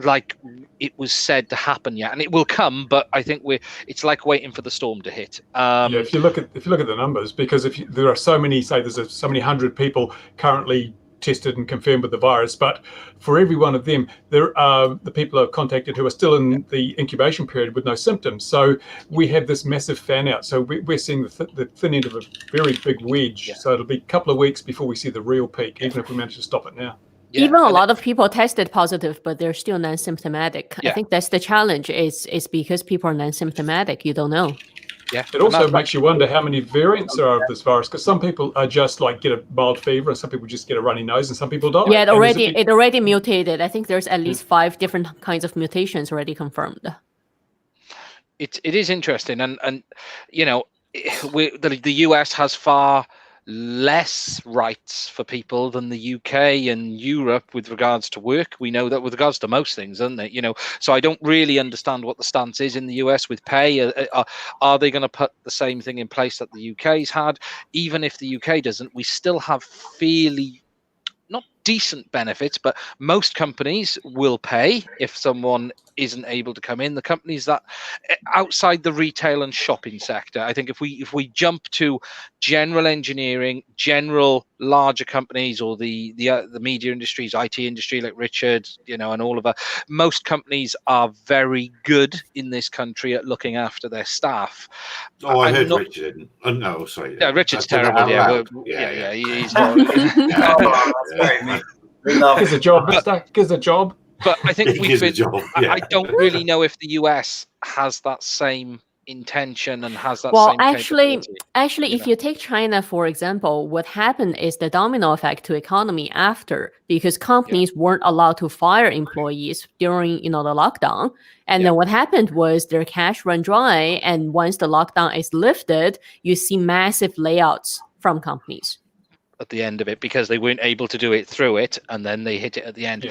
like it was said to happen yet, and it will come, but I think it's like waiting for the storm to hit. If you look at the numbers, because there are so many, there's so many 100 people currently tested and confirmed with the virus, but for every one of them, there are the people I've contacted who are still in the incubation period with no symptoms. So we have this massive fan out. So we're seeing the thin end of a very big wedge. So it'll be a couple of weeks before we see the real peak, even if we manage to stop it now. Yeah, even a lot of people tested positive, but they're still non-symptomatic. I think that's the challenge. Is because people are non-symptomatic. You don't know. Yeah. It also makes you wonder how many variants there are of this virus, because some people are just like get a mild fever, and some people just get a runny nose, and some people die. Yeah, it already mutated. I think there's at least 5 different kinds of mutations already confirmed. It is interesting, and the US has far less rights for people than the UK and Europe with regards to work. We know that with regards to most things, isn't it? So I don't really understand what the stance is in the US with pay. Are they going to put the same thing in place that the UK's had? Even if the UK doesn't, we still have fairly not decent benefits, but most companies will pay if someone isn't able to come in. The companies that outside the retail and shopping sector, I think if we jump to general engineering, general larger companies, or the media industries, IT industry, like Richard, and all of that, most companies are very good in this country at looking after their staff. Oh, I heard Richard. Oh no, sorry. Yeah, Richard's terrible. Yeah, he's not. That's very mean. Gives a job, mister. Gives a job. But I think I don't really know if the US has that same intention and has that same capability. Actually, if you take China, for example, what happened is the domino effect to economy after, because companies weren't allowed to fire employees during, the lockdown. And then what happened was their cash run dry. And once the lockdown is lifted, you see massive layouts from companies at the end of it, because they weren't able to do it through it, and then they hit it at the end.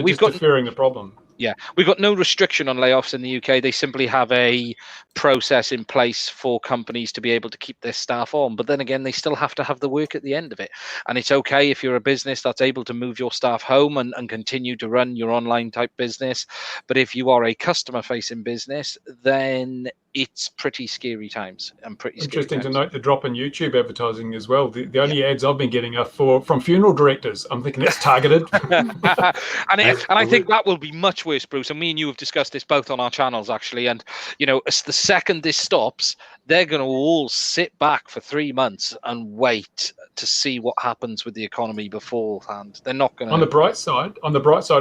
We've got deferring the problem. Yeah, we've got no restriction on layoffs in the UK. They simply have a process in place for companies to be able to keep their staff on. But then again, they still have to have the work at the end of it. And it's okay if you're a business that's able to move your staff home and continue to run your online type business. But if you are a customer facing business, then it's pretty scary times and pretty interesting scary to note the drop in YouTube advertising as well. The only ads I've been getting are from funeral directors. I'm thinking that's targeted. and I think that will be much worse, Bruce. And me and you have discussed this both on our channels, actually. And, you know, as the second this stops, they're going to all sit back for 3 months and wait to see what happens with the economy beforehand. They're not going to. On the bright side,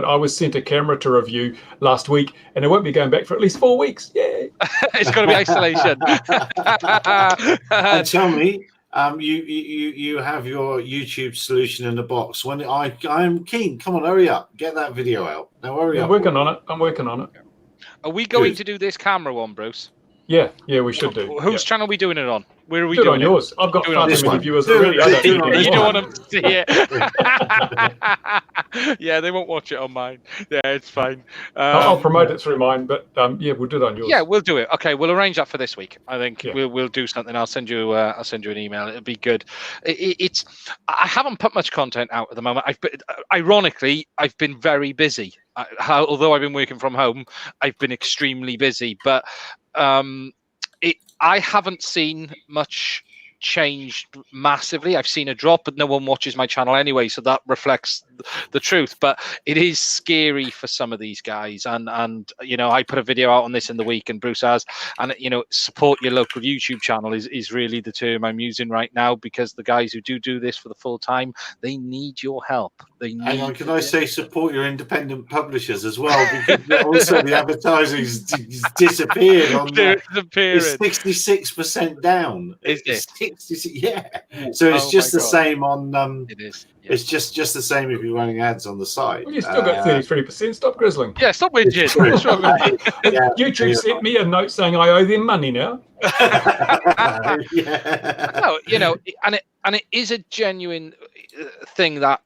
I was sent a camera to review last week, and it won't be going back for at least 4 weeks. Yay! It's going to be isolation. And tell me, you have your YouTube solution in the box. When I'm keen. Come on, hurry up, get that video out. Now hurry up. I'm working on it. Are we going to do this camera one, Bruce? Yeah, we should do. Whose channel are we doing it on? Where are we do it doing on yours? I've got far too many viewers Do already. it. You don't want them to see it. Yeah, they won't watch it on mine. Yeah, it's fine. I'll promote it through mine, but yeah, we'll do it on yours. Yeah, we'll do it. Okay, we'll arrange that for this week. I think we'll do something. I'll send you an email. It'll be good. I haven't put much content out at the moment. Ironically, I've been very busy. Although I've been working from home, I've been extremely busy. But I haven't seen much change massively. I've seen a drop, but no one watches my channel anyway, so that reflects the truth. But it is scary for some of these guys, and you know, I put a video out on this in the week, and Bruce has, and you know, support your local YouTube channel is really the term I'm using right now, because the guys who do this for the full time, they need your help. Hang on, can I say support your independent publishers as well? Because also the advertising's disappeared on that. It's 66% down. It's 66, yeah. So it's just the same on it is. Yeah. It's just the same if you're running ads on the site. Well, you still got 33%. Stop grizzling. Yeah, stop whinging. What's wrong with you? YouTube sent me a note saying I owe them money now. No, you know, and it is a genuine thing that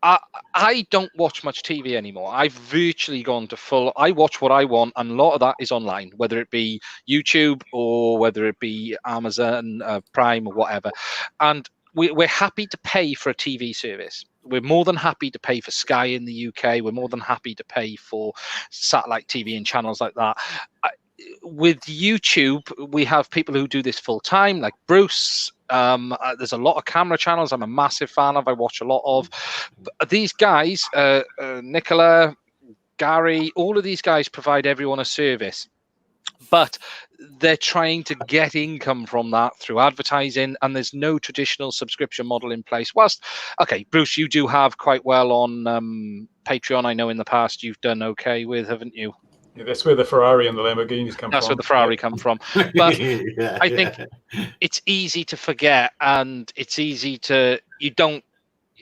I don't watch much TV anymore. I've virtually gone to full. I watch what I want, and a lot of that is online, whether it be YouTube or whether it be Amazon Prime or whatever. And we're happy to pay for a TV service. We're more than happy to pay for Sky in the UK. We're more than happy to pay for satellite TV and channels like that. With YouTube, we have people who do this full time, like Bruce. There's a lot of camera channels I'm a massive fan of. I watch a lot of these guys. Nicola, Gary, all of these guys provide everyone a service, but they're trying to get income from that through advertising, and there's no traditional subscription model in place. Whilst, okay, Bruce, you do have quite well on Patreon. I know in the past you've done okay with, haven't you? Yeah, that's where the Ferrari and the Lamborghinis come from. That's where the Ferrari come from. But I think it's easy to forget, and it's easy to,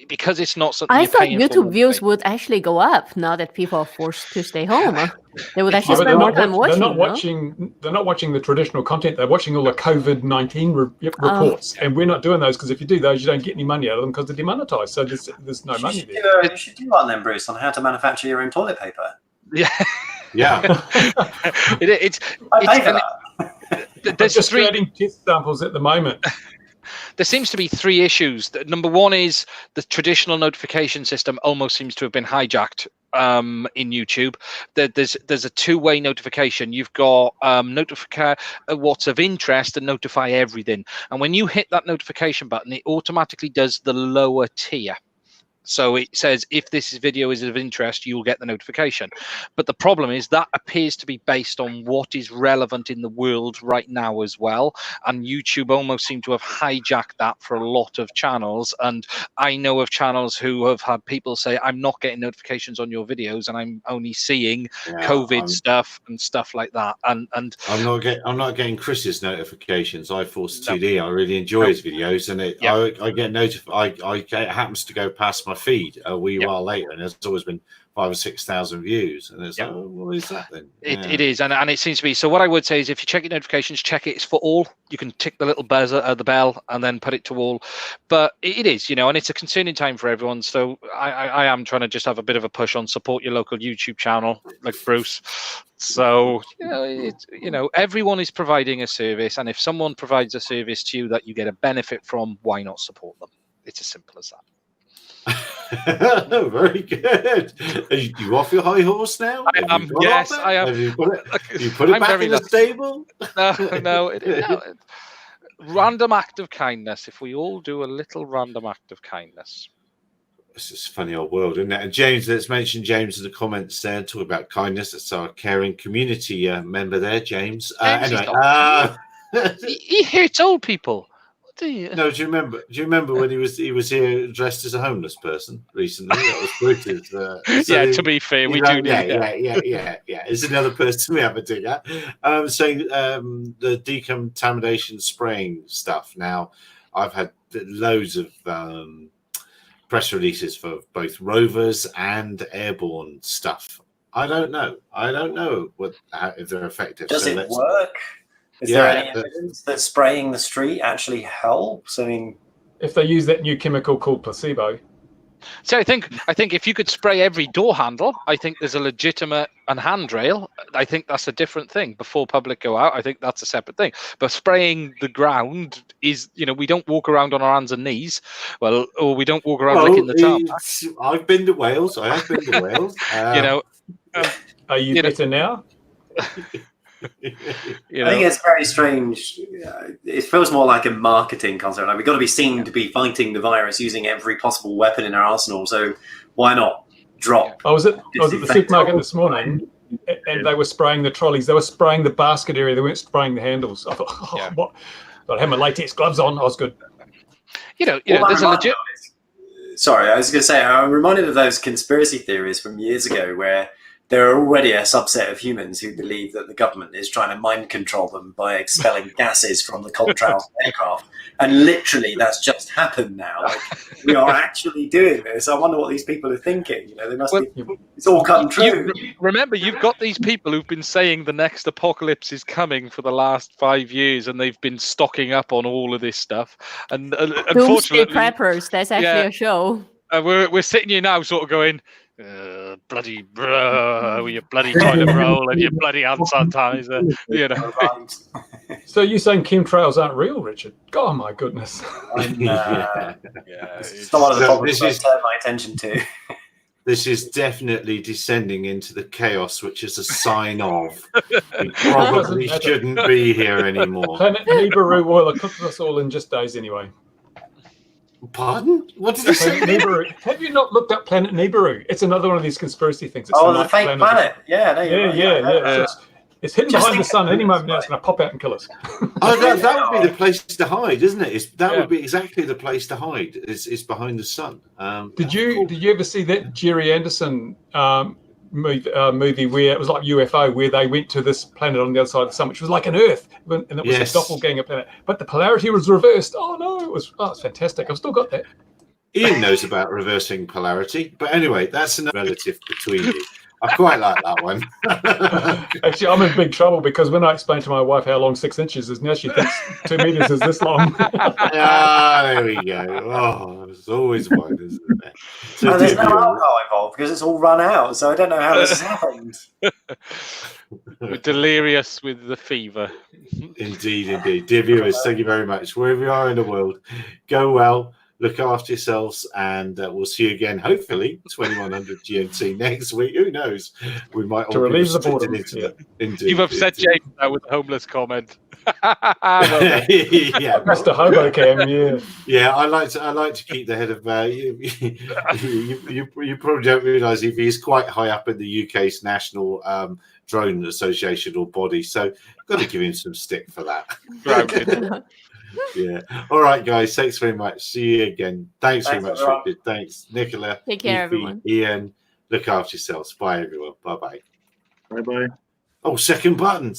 because it's not something I thought YouTube views would actually go up now that people are forced to stay home. They would actually spend more time watching. They're not watching the traditional content. They're watching all the COVID-19 reports, and we're not doing those, because if you do those, you don't get any money out of them because they're demonetized. So there's no money there. You should do one then, Bruce, on how to manufacture your own toilet paper. Yeah. Yeah. There's just creating test samples at the moment. There seems to be three issues. Number one is the traditional notification system almost seems to have been hijacked in YouTube. There's a two-way notification. You've got notify what's of interest and notify everything. And when you hit that notification button, it automatically does the lower tier. So it says, if this video is of interest, you will get the notification. But the problem is that appears to be based on what is relevant in the world right now as well. And YouTube almost seem to have hijacked that for a lot of channels. And I know of channels who have had people say, I'm not getting notifications on your videos, and I'm only seeing COVID stuff and stuff like that. And I'm not getting Chris's notifications. iForce 2D. I really enjoy his videos, and I get notified. It happens to go past my my feed a wee while later, and there's always been 5,000 or 6,000 views, and it's like, oh, what is that then? It is, and it seems to be. So what I would say is, if you check your notifications, check it's for all. You can tick the little buzzer, the bell, and then put it to all. But it is, and it's a concerning time for everyone. So I am trying to just have a bit of a push on support your local YouTube channel, like Bruce. So everyone is providing a service, and if someone provides a service to you that you get a benefit from, why not support them? It's as simple as that. Very good. Are you off your high horse now? I am. Yes, I am. Have you put it back in the stable? No. Random act of kindness. If we all do a little random act of kindness. This is a funny old world, isn't it? And James, let's mention James in the comments there, talking about kindness. That's our caring community member there, James. Anyway, he hates old people. No, do you remember when he was here dressed as a homeless person recently? That was Bruce's. To be fair, we do. Yeah. It's another person we have a dig at. Saying the decontamination spraying stuff. Now, I've had loads of press releases for both rovers and airborne stuff. I don't know if they're effective. Does it work? Is there any evidence that spraying the street actually helps? I mean, if they use that new chemical called placebo. So I think if you could spray every door handle, I think there's a legitimate and handrail. I think that's a different thing. Before public go out, I think that's a separate thing. But spraying the ground is, we don't walk around on our hands and knees. Or we don't walk around licking the tarmac. I've been to Wales. I have been to Wales. Are you better now? I think it's very strange. It feels more like a marketing concept. Like, we've got to be seen to be fighting the virus using every possible weapon in our arsenal. So why not drop? I was at the supermarket this morning, and they were spraying the trolleys. They were spraying the basket area. They weren't spraying the handles. I thought, what? But I had my latex gloves on. I was good. There's a legit. Sorry, I was going to say, I'm reminded of those conspiracy theories from years ago where there are already a subset of humans who believe that the government is trying to mind control them by expelling gases from the contrails aircraft. And literally, that's just happened now. Like, we are actually doing this. I wonder what these people are thinking. They must be. It's all come true. Remember, you've got these people who've been saying the next apocalypse is coming for the last 5 years, and they've been stocking up on all of this stuff. And unfortunately, preppers. That's actually a show. We're sitting here now, sort of going, bloody with your bloody toilet roll and your bloody hand sanitizer, So you're saying chemtrails aren't real, Richard? Oh my goodness! It's not one of the problems I turn my attention to. This is definitely descending into the chaos, which is a sign of we probably shouldn't be here anymore. Planet Nibiru will cook us all in just days anyway. Pardon? What did you say? Nibiru. Have you not looked up Planet Nibiru? It's another one of these conspiracy things. It's the fake planet. Yeah. It's hidden behind the sun. Any moment now, it's going to pop out and kill us. That would be the place to hide, isn't it? That would be exactly the place to hide. It's behind the sun. Did you ever see that Jerry Anderson movie where it was like UFO, where they went to this planet on the other side of the sun, which was like an Earth, and it was a doppelganger planet, but the polarity was reversed. Oh no, it's fantastic. I've still got that. Ian knows about reversing polarity, but anyway, that's another relative between you. I quite like that one. Actually, I'm in big trouble because when I explained to my wife how long 6 inches is, now she thinks 2 meters is this long. There we go. Oh, it's always one, isn't it? So there's no alcohol involved because it's all run out, so I don't know how this has happened. We're delirious with the fever. Indeed. Dear viewers, thank you very much. Wherever you are in the world, go well. Look after yourselves, and we'll see you again, hopefully, 2100 GMT next week. Who knows? We might all relieve the boredom. Indeed. You've upset James now with a homeless comment. That's the hobo cam, Yeah, I like to keep the head of. You probably don't realise he's quite high up in the UK's national drone association or body, so I've got to give him some stick for that. Yeah. All right, guys. Thanks very much. See you again. Thanks very much, Richard. Thanks, Nicola. Take care, everyone. Ian, look after yourselves. Bye, everyone. Bye-bye. Bye-bye. Oh, second button.